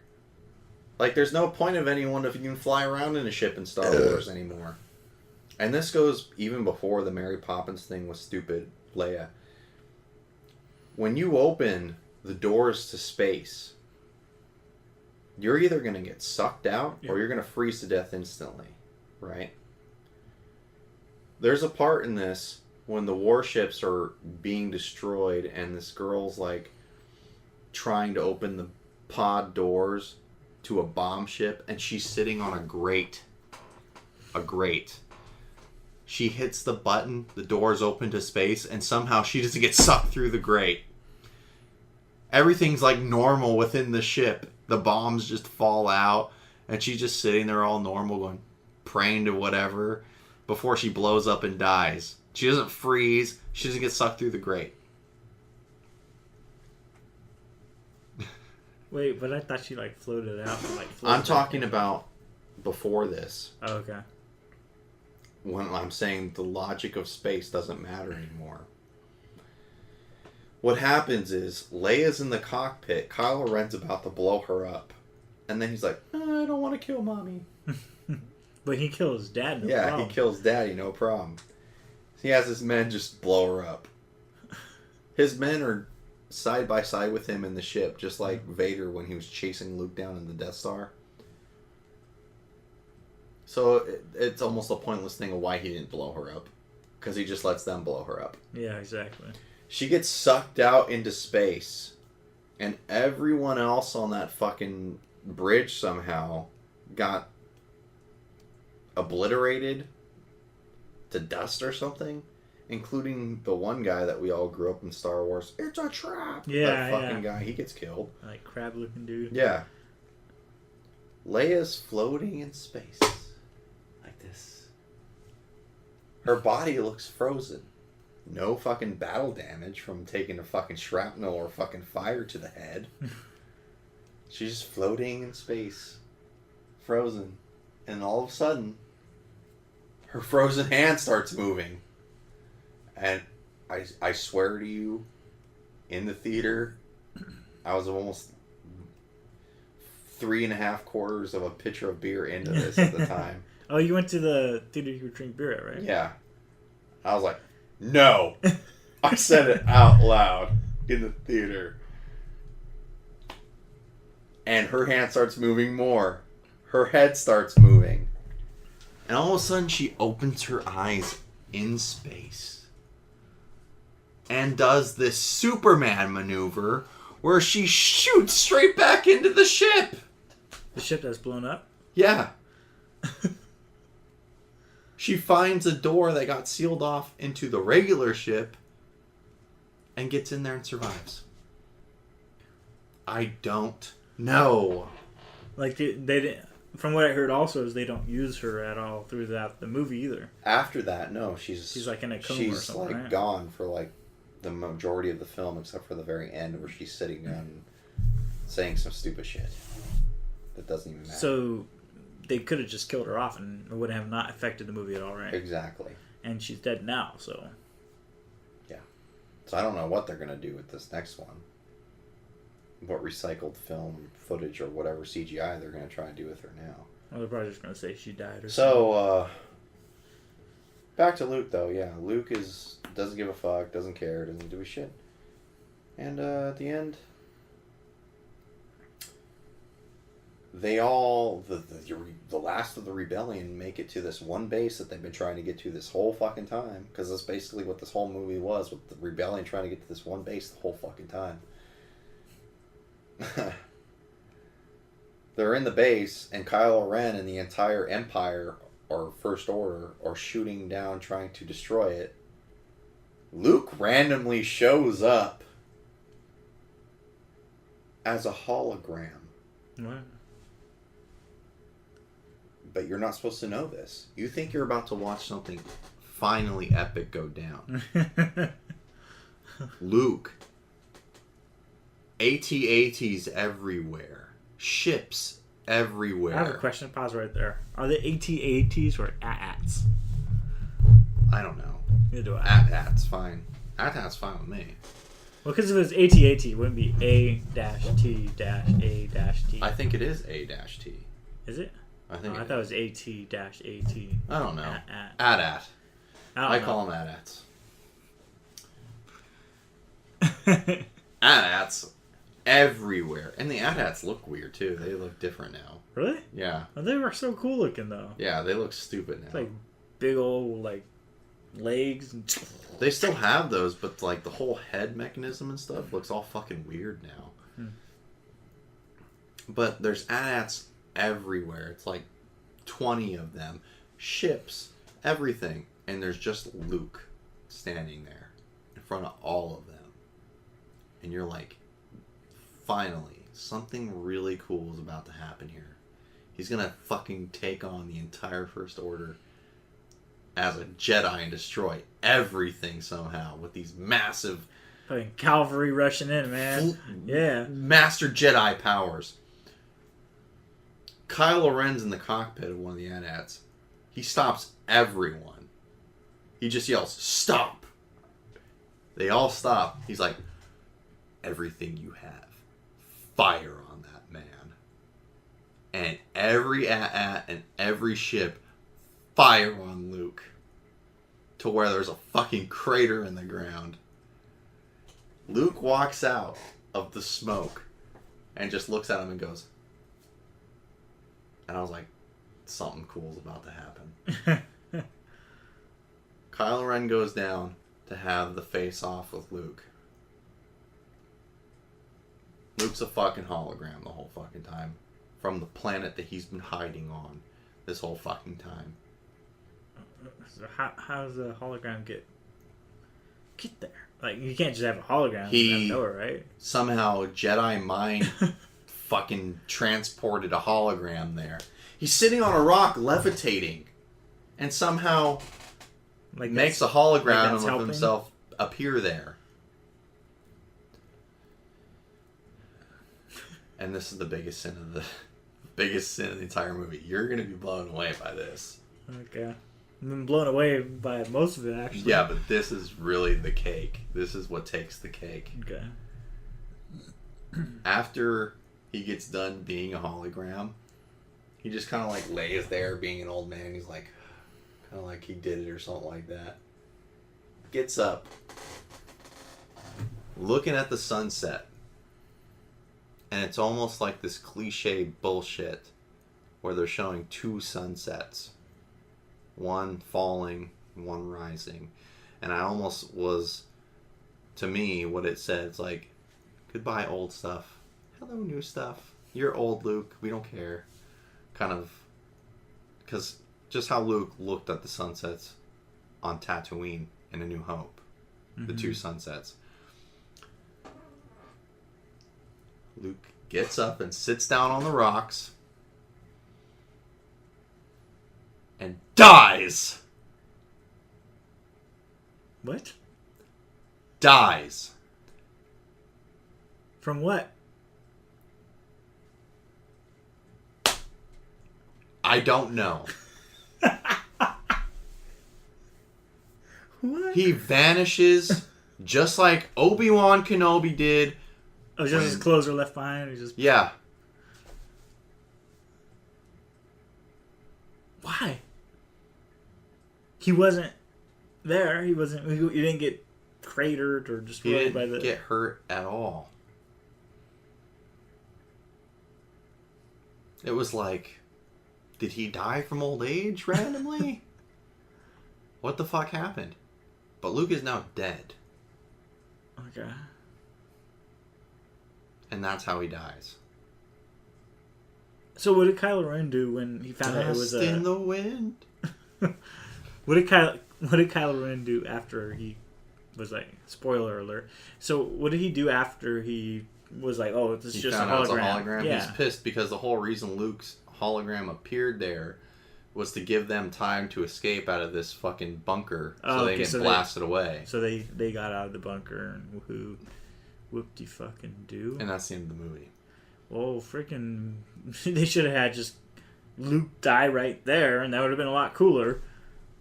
Like, there's no point of anyone if you can fly around in a ship in Star Wars anymore. And this goes even before the Mary Poppins thing with stupid Leia. When you open the doors to space, you're either going to get sucked out or you're going to freeze to death instantly, right? There's a part in this when the warships are being destroyed and this girl's like trying to open the pod doors to a bomb ship and she's sitting on a grate. A grate. She hits the button, the doors open to space, and somehow she doesn't get sucked through the grate. Everything's like normal within the ship. The bombs just fall out, and she's just sitting there all normal, going, praying to whatever, before she blows up and dies. She doesn't freeze. She doesn't get sucked through the grate. Wait, but I thought she like floated out. And, I'm talking about before this. Oh, okay. When I'm saying the logic of space doesn't matter anymore. What happens is, Leia's in the cockpit, Kylo Ren's about to blow her up. And then he's like, I don't want to kill mommy. But he kills Dad, no Yeah, problem. he kills Daddy, no problem. He has his men just blow her up. His men are side by side with him in the ship, just like Vader when he was chasing Luke down in the Death Star. So it's almost a pointless thing of why he didn't blow her up. Because he just lets them blow her up. Yeah, exactly. She gets sucked out into space. And everyone else on that fucking bridge somehow got obliterated to dust or something. Including the one guy that we all grew up in Star Wars. It's a trap! Yeah, that fucking guy. He gets killed. Like crab-looking dude. Yeah. Leia's floating in space. Like this. Her body looks frozen. No fucking battle damage from taking a fucking shrapnel or fucking fire to the head. She's just floating in space. Frozen. And all of a sudden, her frozen hand starts moving. And I swear to you, in the theater, I was almost 3.5 quarters of a pitcher of beer into this at the time. Oh, you went to the theater you would drink beer at, right? Yeah. I was like, no. I said it out loud in the theater. And her hand starts moving more. Her head starts moving. And all of a sudden she opens her eyes in space. And does this Superman maneuver where she shoots straight back into the ship. The ship that's blown up? Yeah. She finds a door that got sealed off into the regular ship and gets in there and survives. I don't know. Like, they didn't... From what I heard also is they don't use her at all throughout the movie either. After that, no. She's like in a coma she's or something, like right? gone for like the majority of the film except for the very end where she's sitting down and saying some stupid shit that doesn't even matter. So they could have just killed her off and it would have not affected the movie at all, right? Exactly. And she's dead now, so... Yeah. So I don't know what they're going to do with this next one. What recycled film footage or whatever CGI they're going to try and do with her now. Well, they're probably just going to say she died or something. So, back to Luke, though. Yeah, Luke doesn't give a fuck, doesn't care, doesn't do a shit. And at the end, they all, the last of the rebellion, make it to this one base that they've been trying to get to this whole fucking time. Because that's basically what this whole movie was, with the rebellion trying to get to this one base the whole fucking time. They're in the base, and Kylo Ren and the entire Empire, or First Order, are shooting down, trying to destroy it. Luke randomly shows up as a hologram. What? But you're not supposed to know this. You think you're about to watch something finally epic go down. Luke. AT-ATs everywhere. Ships everywhere. I have a question. Pause right there. Are they AT-ATs or AT-ATs? I don't know. Neither do I. AT-AT's fine. AT-AT's fine with me. Well, because if it was AT-AT, it wouldn't be A-T-A-T. I think it is A-T. Is it? I think I thought it was AT-AT. I don't know. AT-AT. AT-AT. I know. call them AT-ATs. AT-ATs everywhere. And the AT-ATs look weird, too. They look different now. Really? Yeah. Oh, they were so cool looking, though. Yeah, they look stupid now. It's like big old, like, legs. And... They still have those, but, like, the whole head mechanism and stuff looks all fucking weird now. But there's AT-ATs everywhere. It's like 20 of them. Ships. Everything. And there's just Luke standing there in front of all of them. And you're like, finally, something really cool is about to happen here. He's gonna fucking take on the entire First Order as a Jedi and destroy everything somehow with these massive Fucking cavalry rushing in, man. Yeah. Master Jedi powers. Kylo Ren's in the cockpit of one of the AT-ATs. He stops everyone. He just yells, "Stop!" They all stop. He's like, "Everything you have, fire on that man." And every AT-AT and every ship fire on Luke to where there's a fucking crater in the ground. Luke walks out of the smoke and just looks at him and goes, and I was like, something cool's about to happen. Kylo Ren goes down to have the face-off with Luke. Luke's a fucking hologram the whole fucking time. From the planet that he's been hiding on this whole fucking time. So how does the hologram get there? Like, you can't just have a hologram He out of nowhere, right? somehow Jedi mind fucking transported a hologram there. He's sitting on a rock levitating and somehow Like makes a hologram like of himself appear there. And this is the biggest sin of the entire movie. You're gonna be blown away by this. Okay. I've been blown away by most of it, actually. Yeah, but this is really the cake. This is what takes the cake. Okay. After he gets done being a hologram, he just kind of like lays there being an old man. He's like, kind of like he did it or something like that. Gets up, looking at the sunset. And it's almost like this cliche bullshit where they're showing two sunsets. One falling, one rising. And I almost was, to me, what it said, it's like, goodbye old stuff. Hello new stuff. You're old, Luke. We don't care. Kind of, because just how Luke looked at the sunsets on Tatooine in A New Hope. Mm-hmm. The two sunsets. Luke gets up and sits down on the rocks and dies. What? Dies. From what? I don't know. What? He vanishes just like Obi-Wan Kenobi did. Oh, just his clothes are left behind? He just... Yeah. Why? He wasn't there. He didn't get cratered or destroyed by the... He didn't get hurt at all. It was like, did he die from old age randomly? What the fuck happened? But Luke is now dead. Okay. And that's how he dies. So what did Kylo Ren do when he found out it was Dust in the wind. What did Kylo Ren do after he was like, spoiler alert. So what did he do after he was like, oh, this is just a hologram? It's a hologram. Yeah. He's pissed because the whole reason Luke's hologram appeared there was to give them time to escape out of this fucking bunker so they get blasted away. So they got out of the bunker and woohoo. Whoop-de fucking do. And that's the end of the movie. Well, freaking... They should have had just Luke die right there, and that would have been a lot cooler,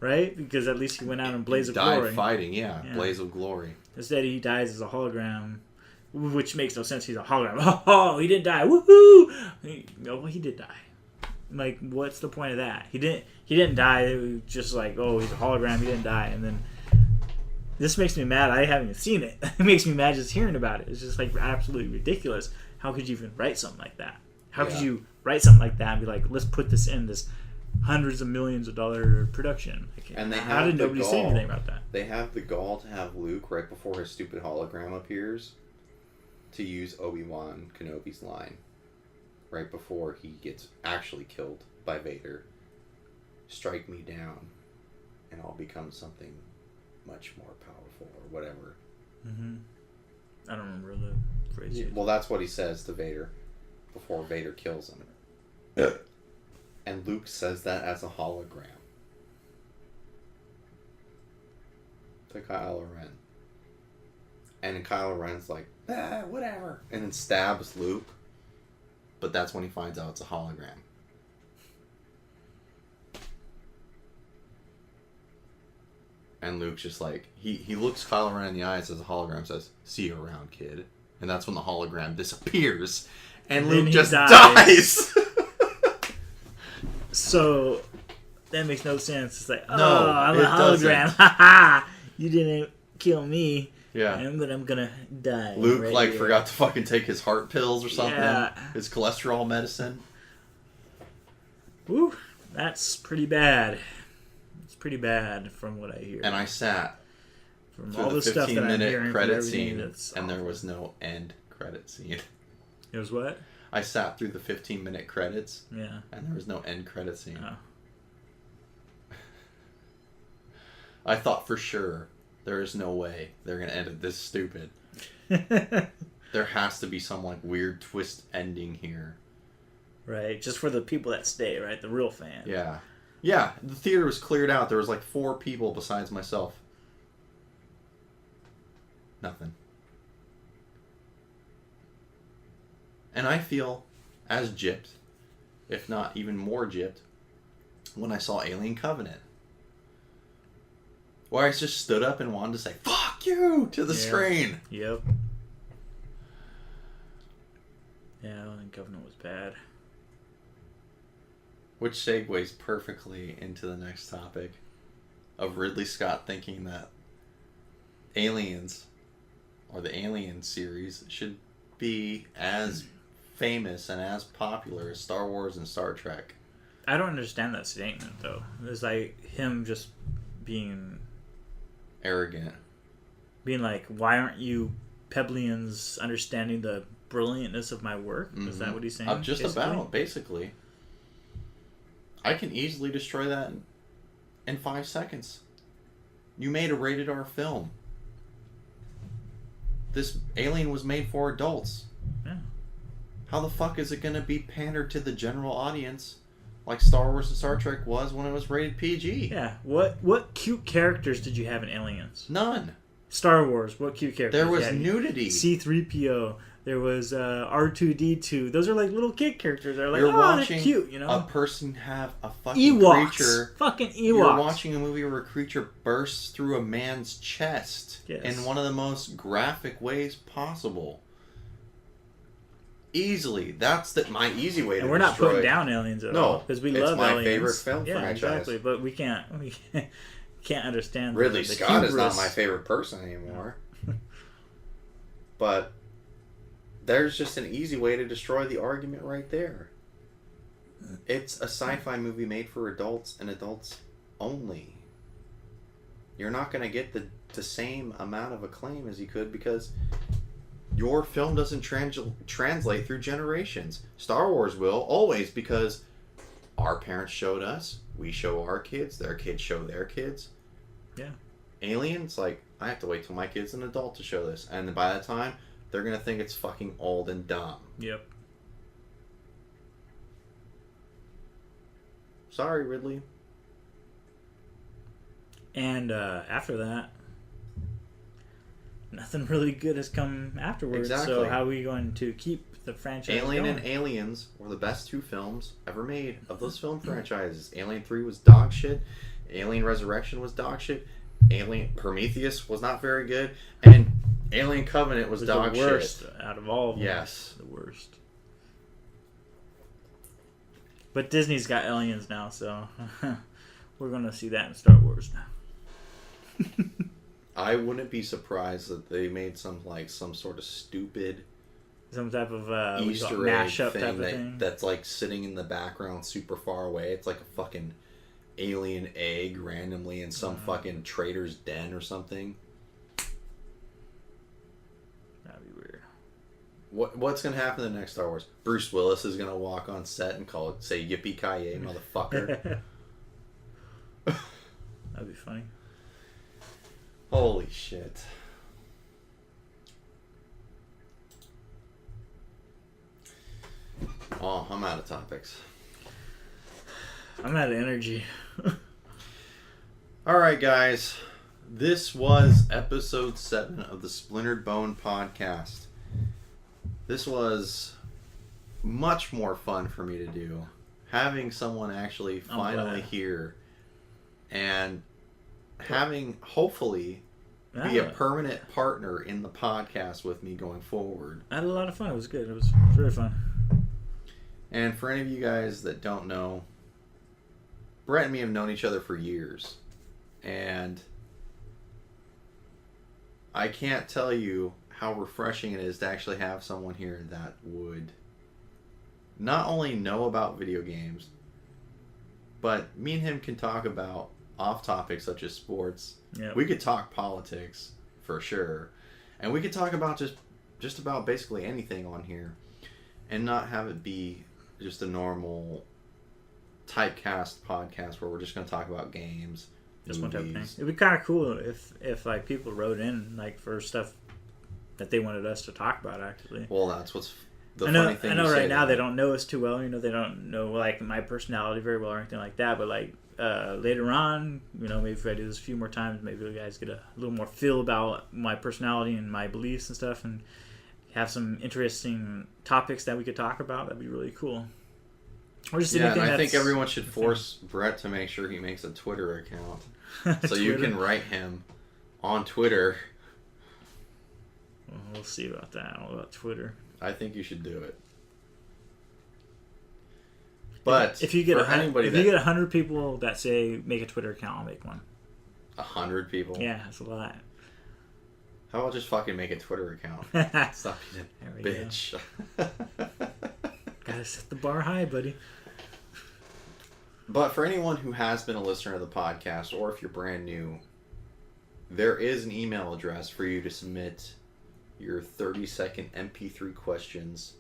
right? Because at least he went out in Blaze of Glory. Died fighting, yeah. Blaze of Glory. Instead, he dies as a hologram, which makes no sense. He's a hologram. Oh, he didn't die. Woohoo! Well, he did die. Like, what's the point of that? He didn't die. It was just like, oh, he's a hologram. He didn't die. And then... This makes me mad. I haven't even seen it. It makes me mad just hearing about it. It's just like absolutely ridiculous. How could you even write something like that? How could you write something like that and be like, let's put this in this hundreds of millions of dollar production? Like, and how did nobody say anything about that? They have the gall to have Luke right before his stupid hologram appears to use Obi-Wan Kenobi's line right before he gets actually killed by Vader. Strike me down and I'll become something much more powerful or whatever. Mm-hmm. I don't remember the phrase. Yeah, well, that's what he says to Vader before Vader kills him. And Luke says that as a hologram to Kylo Ren. And Kylo Ren's like, whatever. And then stabs Luke. But that's when he finds out it's a hologram. And Luke's just like, he looks Kylo Ren in the eyes as a hologram, says, see you around, kid. And that's when the hologram disappears. And Luke just dies. So, that makes no sense. It's like, oh, No, I'm it a hologram. doesn't. Ha ha! You didn't kill me. Yeah. I'm gonna die. Luke right like here. forgot to fucking take his heart pills or something. Yeah. His cholesterol medicine. Woo, that's pretty bad. It's pretty bad from what I hear. And I sat from through all the the stuff that I'm 15-minute hearing, credit from everything scene, that's and there awful. was no end credit scene. It was what? I sat through the 15-minute credits, Yeah. and there was no end credit scene. Oh. I thought for sure there is no way they're gonna end it this stupid. There has to be some like weird twist ending here. Right, just for the people that stay, right? The real fans. Yeah. Yeah, the theater was cleared out. There was like 4 people besides myself. Nothing. And I feel as gypped, if not even more gypped, when I saw Alien Covenant. Where I just stood up and wanted to say, fuck you, to the screen. Yep. Yeah, Alien Covenant was bad. Which segues perfectly into the next topic of Ridley Scott thinking that Aliens, or the Alien series, should be as famous and as popular as Star Wars and Star Trek. I don't understand that statement, though. It's like him just being Arrogant. being like, why aren't you Peblians understanding the brilliantness of my work? Is that what he's saying? Just basically? about, basically. I can easily destroy that in 5 seconds. You made a rated R film. This Alien was made for adults. Yeah. How the fuck is it going to be pandered to the general audience like Star Wars and Star Trek was when it was rated PG? Yeah. What cute characters did you have in Aliens? None. Star Wars, what cute characters? There was you had? nudity. C-3PO. There was R2-D2. Those are like little kid characters. They're like, You're oh, watching they're cute, you know? a person have a fucking Ewoks. creature. Fucking Ewoks. You're watching a movie where a creature bursts through a man's chest Yes. in one of the most graphic ways possible. Easily. That's my easy way to And we're not destroy putting down Aliens at all. Because we love my Aliens. favorite film yeah, franchise. exactly. But we can't understand Ridley the Scott is not hubris. my favorite person anymore. But there's just an easy way to destroy the argument right there. It's a sci-fi movie made for adults and adults only. You're not going to get the same amount of acclaim as you could because your film doesn't translate through generations. Star Wars will, always, because our parents showed us, we show our kids, their kids show their kids. Yeah. Aliens, like, I have to wait till my kid's an adult to show this. And by that time, they're going to think it's fucking old and dumb. Yep. Sorry, Ridley. And after that, nothing really good has come afterwards. Exactly. So how are we going to keep the franchise Alien going? and Aliens were the best 2 films ever made of those film franchises. Alien 3 was dog shit. Alien Resurrection was dog shit. Alien Prometheus was not very good. And Alien Covenant was dog the worst shit. out of all of them. Yes. The worst. But Disney's got Aliens now, so we're going to see that in Star Wars now. I wouldn't be surprised that they made some sort of stupid Some type of Easter egg mashup type of thing thing. that's like sitting in the background super far away. It's like a fucking alien egg randomly in some fucking trader's den or something. That'd be weird. What's gonna happen in the next Star Wars? Bruce Willis is gonna walk on set and say "Yippee-ki-yay, motherfucker." That'd be funny. Holy shit. Oh, I'm out of topics. I'm out of energy. Alright, guys. This was episode 7 of the Splintered Bone podcast. This was much more fun for me to do. Having someone actually finally here and having, hopefully, be a permanent partner in the podcast with me going forward. I had a lot of fun. It was good. It was very fun. And for any of you guys that don't know, Brett and me have known each other for years. And I can't tell you how refreshing it is to actually have someone here that would not only know about video games, but me and him can talk about off topics such as sports. Yep. We could talk politics for sure. And we could talk about just about basically anything on here and not have it be just a normal typecast podcast where we're just going to talk about games. Just one type of thing. It'd be kind of cool if like people wrote in like for stuff that they wanted us to talk about. Actually, well, that's what's the funny thing. I know right now they don't know us too well. You know, they don't know like my personality very well or anything like that. But like later on, you know, maybe if I do this a few more times, maybe you guys get a little more feel about my personality and my beliefs and stuff, and have some interesting topics that we could talk about. That'd be really cool. Or just anything. And I think everyone should force Brett to make sure he makes a Twitter account so you can write him on Twitter. Well, we'll see about that. What about Twitter? I think you should do it. But if you get 100 people that say make a Twitter account, I'll make one. 100 people? Yeah, that's a lot. How about just fucking make a Twitter account? Stop being a bitch. Gotta set the bar high, buddy. But for anyone who has been a listener of the podcast, or if you're brand new, there is an email address for you to submit your 30-second MP3 questions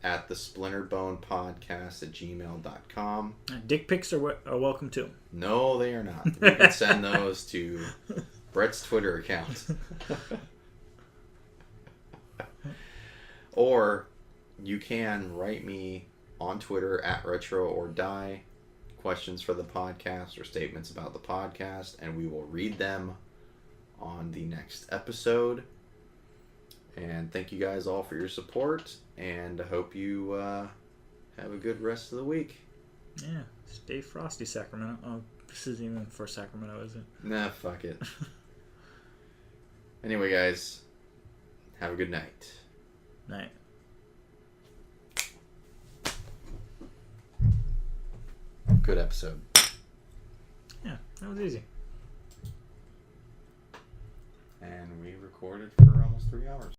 at the splinterbonepodcast@gmail.com. Dick pics are welcome too. No, they are not. You can send those to Brett's Twitter account. Or you can write me on Twitter at RetroOrDie, questions for the podcast or statements about the podcast, and we will read them on the next episode. And thank you guys all for your support, and I hope you have a good rest of the week. Yeah, stay frosty, Sacramento. Oh, this isn't even for Sacramento, is it? Nah, fuck it. Anyway, guys, have a good night. Night. Good episode. Yeah, that was easy. And we recorded for almost 3 hours.